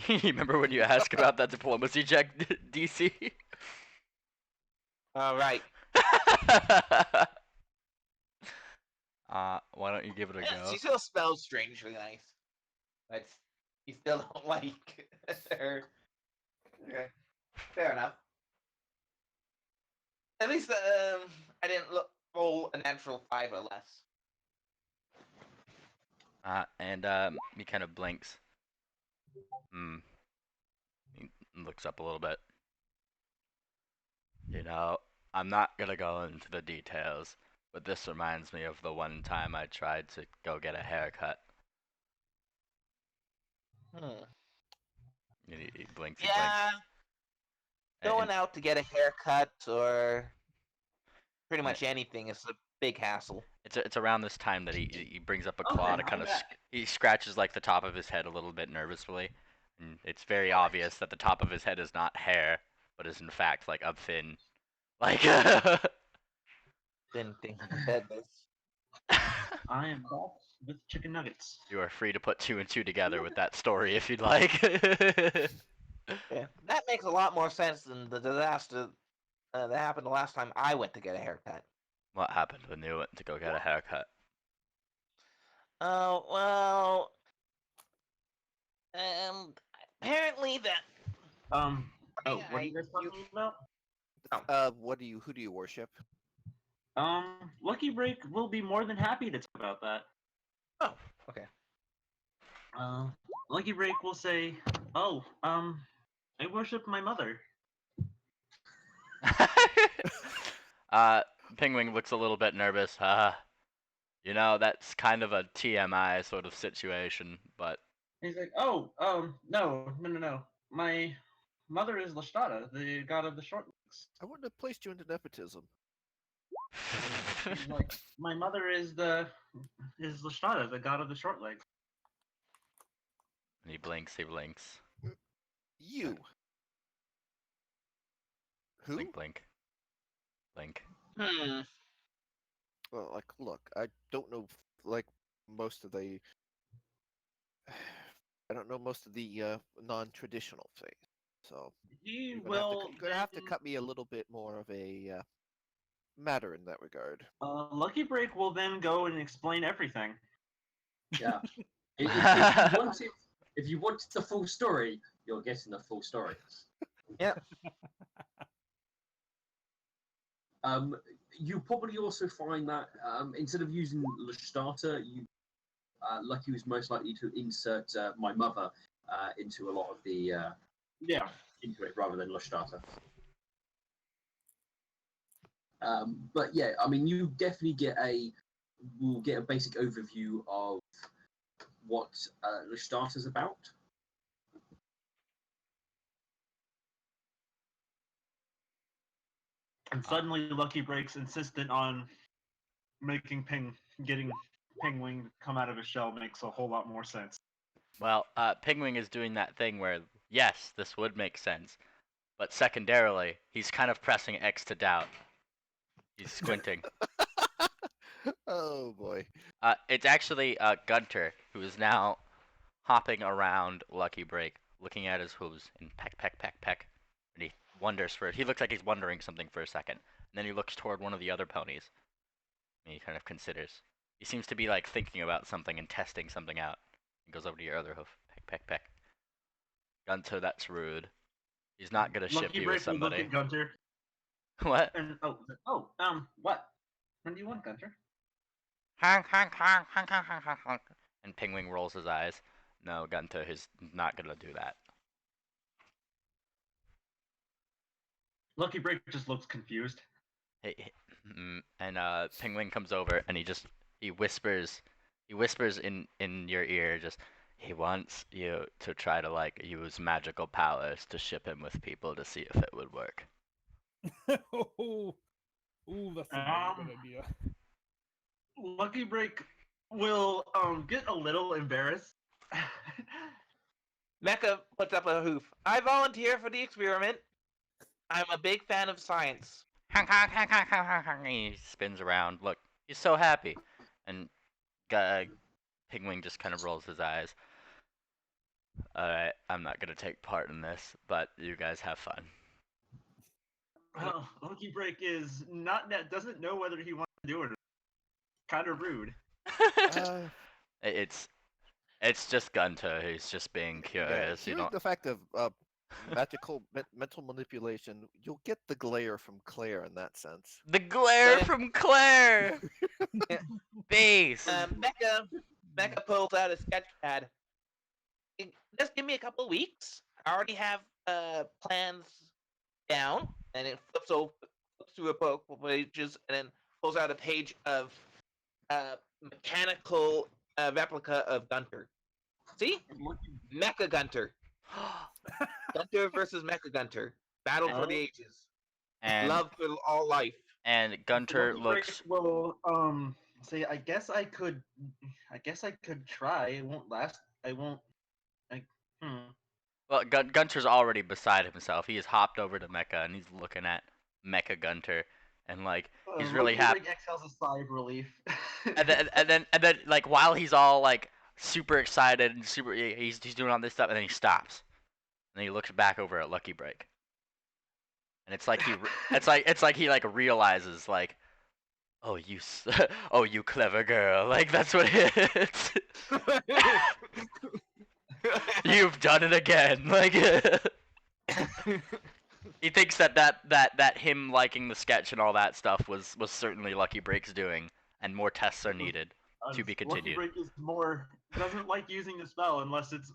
S6: You remember when you asked about that diplomacy check, DC?
S2: All right.
S6: Why don't you give it a go?
S2: She still smells strangely nice. But you still don't like her. Okay. Fair enough. At least I didn't roll a natural 5 or less.
S6: And he kind of blinks. He looks up a little bit. You know, I'm not gonna go into the details, but this reminds me of the one time I tried to go get a haircut. He blinks.
S2: Yeah. Going
S6: And
S2: out to get a haircut or pretty much anything is a big hassle.
S6: it's around this time that he brings up a
S1: Okay,
S6: claw to
S1: I'm
S6: kind of
S1: back.
S6: he scratches like the top of his head a little bit nervously, and it's very obvious that the top of his head is not hair, but is in fact like a fin. Like
S2: Didn't think I said this.
S3: I am back with chicken nuggets.
S6: you are free to put 2 and 2 together with that story if you'd like.
S2: Yeah, that makes a lot more sense than the disaster that happened the last time I went to get a haircut.
S6: What happened when you went to go get a haircut?
S2: Oh, well, apparently that.
S3: Oh, what are
S2: I-
S3: you guys talking about?
S4: Who do you worship?
S3: Lucky Break will be more than happy to talk about that.
S2: Oh, okay.
S3: Lucky Break will say, "Oh, I worship my mother."
S6: Penguin looks a little bit nervous. You know, that's kind of a TMI sort of situation, but
S3: He's like, "Oh, no. My mother is Lestada, the god of the short legs."
S4: I wouldn't have placed you into nepotism.
S3: He's like, "My mother is Lestada, the god of the short legs."
S6: he blinks.
S4: You. Who?
S6: Blink.
S4: Well, like, look, I don't know, like, most of the. I don't know most of the non-traditional things, so
S3: He
S4: you're
S3: will.
S4: gonna have to cut me a little bit more of a matter in that regard.
S3: Lucky Break will then go and explain everything.
S1: Yeah. If you want the full story, you're getting the full story.
S2: Yep.
S1: You probably also find that instead of using Lestarter, Lucky was most likely to insert my mother into a lot of the into it rather than Lestarter. But yeah, I mean, you definitely will get a basic overview of what Lestarter's about.
S3: And suddenly, Lucky Break's insistent on making getting Penguin come out of his shell makes a whole lot more sense.
S6: Well, Pingwing is doing that thing where, yes, this would make sense, but secondarily, he's kind of pressing X to doubt. He's squinting.
S4: Oh boy.
S6: It's actually Gunter, who is now hopping around Lucky Break, looking at his hooves and peck, peck, peck, peck. And he wonders for it. He looks like he's wondering something for a second. And then he looks toward one of the other ponies. And he kind of considers. He seems to be like thinking about something and testing something out. He goes over to your other hoof. Peck, peck, peck. Gunter, that's rude. He's not gonna ship
S3: Lucky
S6: you
S3: Break
S6: with
S3: will look
S6: somebody.
S3: at Gunter
S6: What?
S3: and what? When do you want Gunter?
S6: Honk, honk, honk, honk, honk, honk, honk, honk. And Pingwing rolls his eyes. No, Gunter is not gonna do that.
S3: Lucky Break just looks confused.
S6: And Pingwing comes over and he whispers in your ear, just, he wants you to try to like use magical powers to ship him with people to see if it would work.
S7: Ooh, that's a very good idea.
S3: Lucky Break will get a little embarrassed.
S2: Mecha puts up a hoof. I volunteer for the experiment. I'm a big fan of science.
S6: Honk, honk, honk, honk, honk, honk, honk. He spins around. Look, he's so happy. And Pingwing just kind of rolls his eyes. Alright, I'm not gonna take part in this, but you guys have fun.
S3: Well, Lucky Break is doesn't know whether he wants to do it. Kind of rude.
S6: It's just Gunter who's just being curious. You
S4: Hearing
S6: don't.
S4: the fact of magical mental manipulation, you'll get the glare from Claire in that sense.
S6: The glare
S2: Yeah.
S6: from Claire. Base.
S2: Mecha pulls out a sketch pad. Just give me a couple weeks. I already have plans down, and it flips through a book with pages, and then pulls out a page of mechanical replica of Gunter. See, Mecha Gunter. Gunter versus Mecha Gunter. Battle for the ages.
S6: and
S2: Love for all life.
S6: and Gunter
S3: Lucky Break
S6: looks.
S3: will say, I guess I could try. It won't last.
S6: Well, Gunter's already beside himself. He has hopped over to Mecha and he's looking at Mecha Gunter, and like he's really
S3: Lucky
S6: happy.
S3: Break exhales a sigh of relief.
S6: And then like while he's all like super excited and he's doing all this stuff, and then he stops, and then he looks back over at Lucky Break, and it's like it's like he like realizes like, oh you clever girl, like that's what it is. You've done it again, like. He thinks that him liking the sketch and all that stuff was certainly Lucky Break's doing, and more tests are needed. To be continued.
S3: Lucky Break doesn't like using the spell unless it's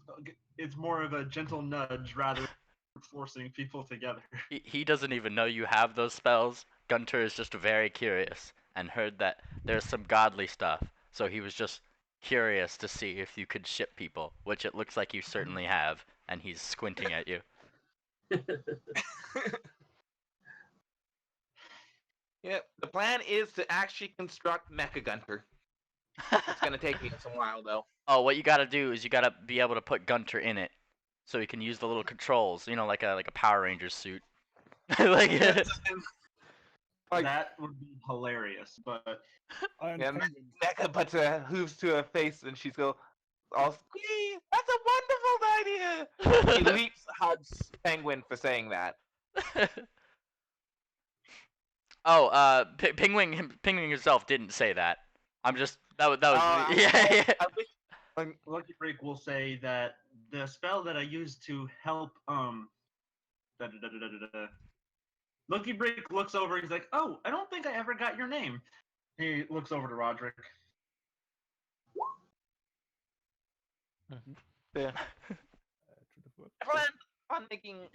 S3: more of a gentle nudge rather than forcing people together.
S6: He doesn't even know you have those spells. Gunter is just very curious and heard that there's some godly stuff, so he was just curious to see if you could ship people, which it looks like you certainly have, and he's squinting at you.
S2: Yeah, the plan is to actually construct Mecha Gunter. It's gonna take me some while though.
S6: Oh, what you gotta do is you gotta be able to put Gunter in it, so he can use the little controls, like a Power Rangers suit. Like,
S3: That would be hilarious, but
S7: Iron
S2: Yeah,
S7: Penguin.
S2: Mecha puts her hooves to her face and she's go all squee. That's a wonderful idea. She leaps, hugs Penguin for saying that.
S6: Oh, Pingwing himself didn't say that. I'm just that was yeah.
S2: I wish,
S3: Lucky Break will say that the spell that I used to help Lucky Break looks over. He's like, "Oh, I don't think I ever got your name." He looks over to Roderick.
S2: Yeah. I plan on making.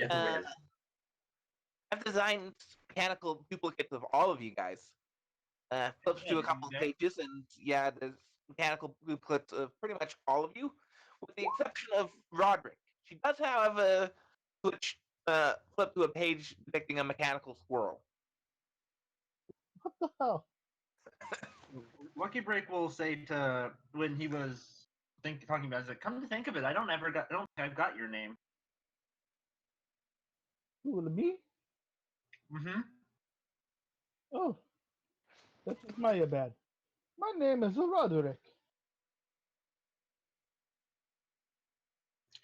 S2: I've designed mechanical duplicates of all of you guys. Flips to a couple of pages, and yeah, there's mechanical duplicates of pretty much all of you, with the exception of Roderick. She does, however, flip to a page depicting a mechanical squirrel.
S5: What the hell?
S3: Lucky Break will say to when he was talking about it, he's like, come to think of it, I don't think I've got your name.
S5: Who, me?
S3: Mm-hmm.
S5: Oh, that is my bad. My name is Roderick.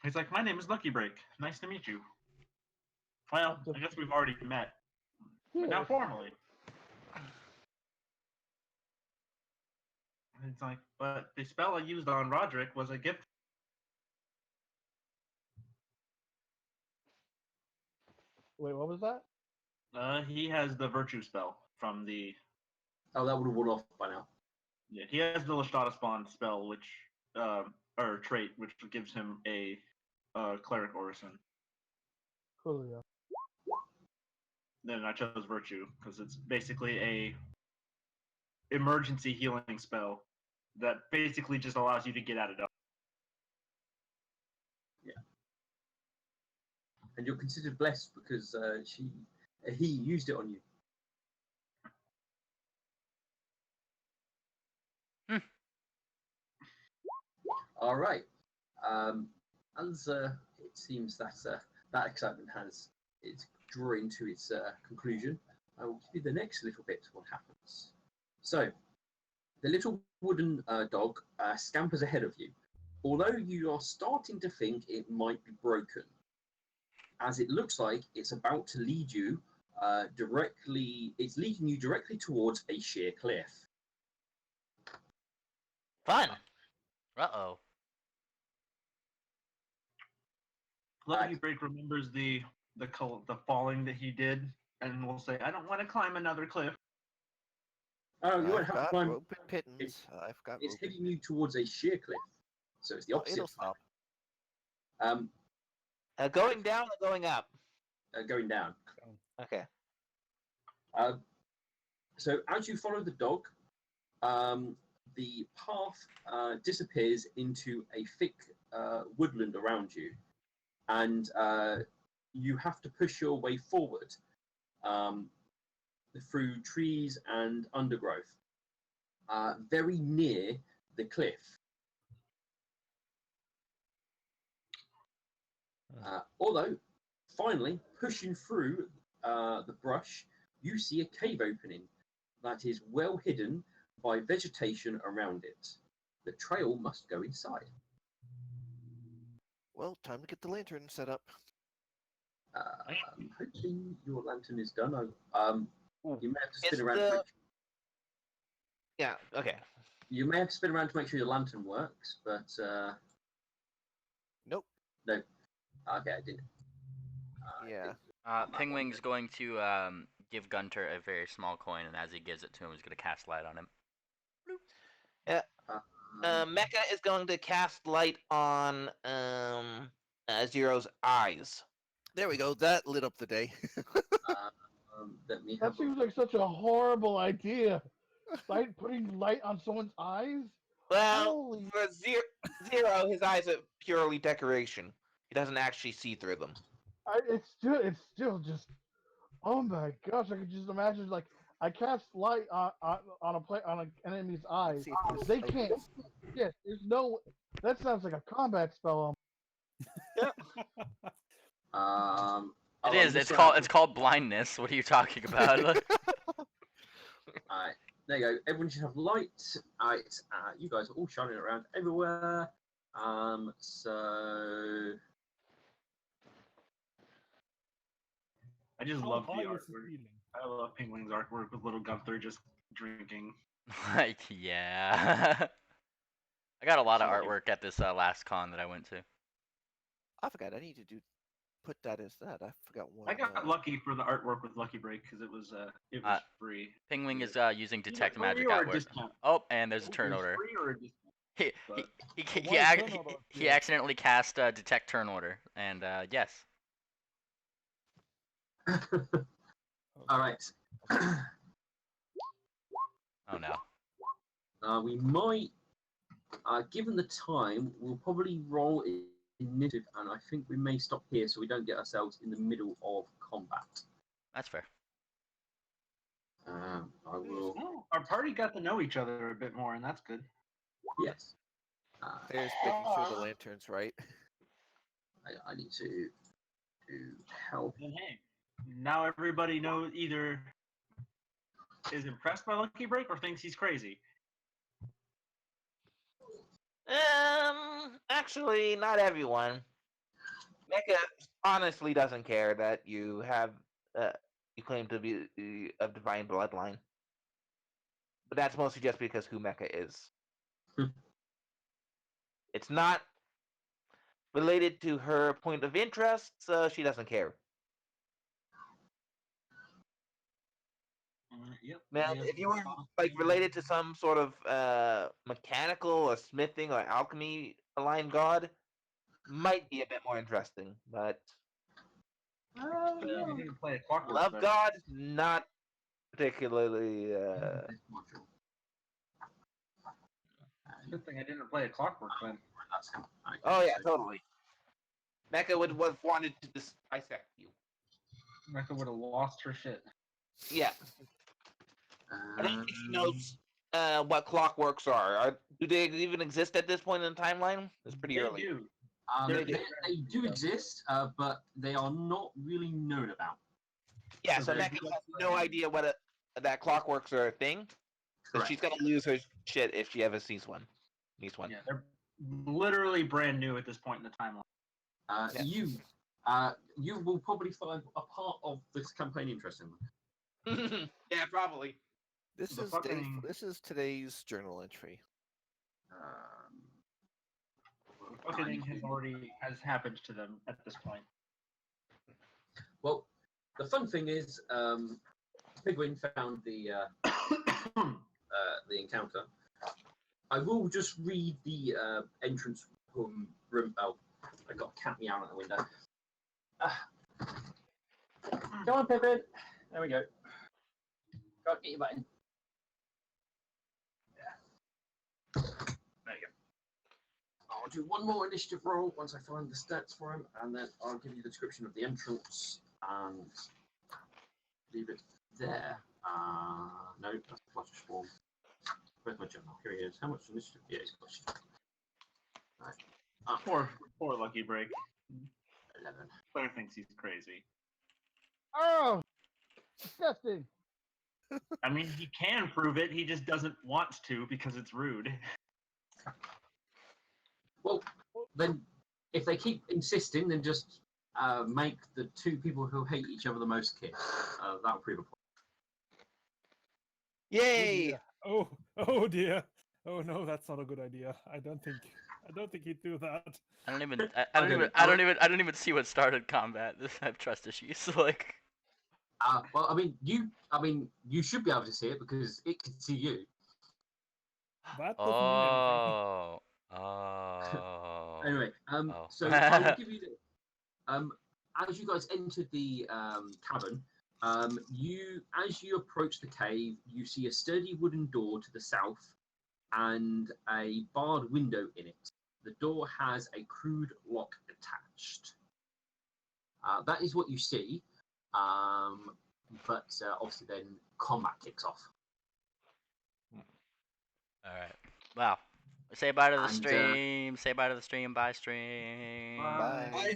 S3: He's like, my name is Lucky Break. Nice to meet you. Well, I guess we've already met. But now
S5: Yes.
S3: formally. And it's like, but the spell I used on Roderick was a gift.
S5: Wait, what was that?
S3: He has the virtue spell from the.
S1: Oh, that would have worn off by now.
S3: Yeah, he has the Lashada Spawn spell, which or trait, which gives him a cleric orison.
S5: Coolio.
S3: Then I chose virtue because it's basically a emergency healing spell that basically just allows you to get out of it.
S1: And you're considered blessed because he used it on you. All right. As it seems that that excitement has it's drawing to its conclusion, I will give you the next little bit. What happens? So, the little wooden dog scampers ahead of you, although you are starting to think it might be broken, as it looks like it's about to lead you directly. It's leading you directly towards a sheer cliff.
S6: Fun. Uh-oh.
S3: Lucky Break remembers the falling that he did, and will say, "I don't want to climb another cliff."
S1: Oh, you won't
S4: I've
S1: have to
S4: got
S1: climb.
S4: rope and pittance. I've got
S1: It's
S4: rope and
S1: heading you towards a sheer cliff, so it's the
S4: Oh,
S1: opposite.
S4: it'll stop.
S2: Going down or going up?
S1: Going down.
S2: Okay.
S1: So as you follow the dog, the path disappears into a thick woodland around you, and you have to push your way forward through trees and undergrowth, very near the cliff. Although, finally, pushing through the brush, you see a cave opening that is well hidden by vegetation around it. The trail must go inside.
S4: Well, time to get the lantern set up.
S1: Hopefully your lantern is done. You may have to spin
S2: It's
S1: around.
S2: the- Yeah, okay.
S1: You may have to spin around to make sure your lantern works, but
S4: Nope.
S1: no. Okay, I didn't.
S4: Yeah.
S6: Pingwing's going to give Gunter a very small coin, and as he gives it to him, he's going to cast light on him.
S2: Mecha is going to cast light on Zero's eyes.
S4: There we go. That lit up the day.
S1: Let me
S5: That
S1: have
S5: seems like such a horrible idea. Putting light on someone's eyes?
S2: Well,
S5: Holy
S2: for Zero, his eyes are purely decoration. He doesn't actually see through them.
S5: it's still just. Oh my gosh! I could just imagine like I cast light on an enemy's eyes.
S4: See if this
S5: They
S4: opens.
S5: can't. Yeah, there's no. That sounds like a combat spell.
S6: It is. It's called blindness. What are you talking about?
S1: Alright, there you go. Everyone should have light. Alright, you guys are all shining around everywhere. So
S3: I just
S7: How
S3: love
S7: high
S3: the
S7: is the
S3: artwork.
S7: ceiling?
S3: I love Penguin's artwork with little Gunther just drinking.
S6: Like, yeah. I got a lot of
S3: Sorry.
S6: artwork at this last con that I went to.
S4: I forgot. I need to put that as that. I forgot one.
S3: I got lucky for the artwork with Lucky Break because it was free.
S6: Pingwing is using detect
S3: Free
S6: magic
S3: or a
S6: outward.
S3: discount?
S6: Oh, and there's a
S3: It was
S6: turn order.
S3: free or a discount?
S6: He
S3: But-
S6: he accidentally cast detect turn order, and yes.
S1: alright.
S6: Oh no.
S1: We might, given the time, we'll probably roll initiative, and I think we may stop here so we don't get ourselves in the middle of combat.
S6: That's fair.
S1: I will.
S3: Oh, our party got to know each other a bit more, and that's good.
S1: Yes.
S4: There's making sure the lantern's right.
S1: I need to help.
S3: And hey, now everybody knows either is impressed by Lucky Break or thinks he's crazy.
S2: Actually, not everyone. Mecha honestly doesn't care that you have you claim to be of divine bloodline, but that's mostly just because who Mecha is. It's not related to her point of interest, so she doesn't care.
S3: Yep.
S2: Now, if you were like related to some sort of mechanical or smithing or alchemy aligned god, might be a bit more interesting. But
S3: We didn't play a Clockwork
S2: love
S3: then.
S2: god, not particularly.
S1: This module.
S3: Good thing I didn't play a Clockwork then.
S1: That's him. Okay,
S2: Oh yeah,
S1: so-
S2: totally. Mecha would have wanted to dissect you.
S3: Rebecca would have lost her shit.
S2: Yeah, I don't think she
S1: Um,
S2: knows what clockworks are. Do they even exist at this point in the timeline? It's pretty
S3: They
S2: early.
S3: do.
S1: they,
S3: They're-
S1: they do exist, but they are not really known about.
S2: Yeah,
S3: So
S2: so
S3: they're
S2: Mecha
S3: just-
S2: has no idea what that clockworks are a thing. So
S1: Correct.
S2: she's gonna lose her shit if she ever sees one. Needs one.
S3: Yeah, they're literally brand new at this point in the timeline.
S2: Yeah.
S1: You will probably find a part of this campaign interesting.
S2: Yeah, probably.
S4: This
S3: The
S4: is
S3: fucking-
S4: this is today's journal entry.
S3: Fucking has happened to them at this point.
S1: Well, the fun thing is, Pigwin found the encounter. I will just read the entrance room. Oh, I got a cat meowing out the window. Go on, Pippin. There we go. Go on, get your button. Yeah. There you go. I'll do one more initiative roll once I find the stats for him, and then I'll give you the description of the entrance and leave it there. No, that's the Flutter Swarm. Where's my journal? Here he is. How much initiative? Yeah, he's got shit. Right.
S3: Poor Lucky Break.
S1: 11.
S3: Claire thinks he's crazy.
S5: Oh, disgusting.
S3: I mean, he can prove it. He just doesn't want to because it's rude.
S1: Well, then, if they keep insisting, then just make the two people who hate each other the most kiss. That'll prove a point.
S2: Yay!
S7: Oh dear. Oh no, that's not a good idea. I don't think he'd do that.
S6: I don't even.
S1: Okay,
S6: I don't even see what started combat. I have trust issues. Like.
S1: Well, I mean, you should be able to see it because it can see you.
S7: That doesn't mean anything.
S6: Oh. Oh.
S1: Anyway,
S6: Oh.
S1: so I will give you the. As you guys entered the cavern, as you approach the cave, you see a sturdy wooden door to the south and a barred window in it. The door has a crude lock attached. That is what you see, but obviously then combat kicks off.
S6: All right. Wow. Say bye to the
S1: And,
S6: stream. Say bye to the stream. Bye stream.
S4: Bye.
S3: Bye,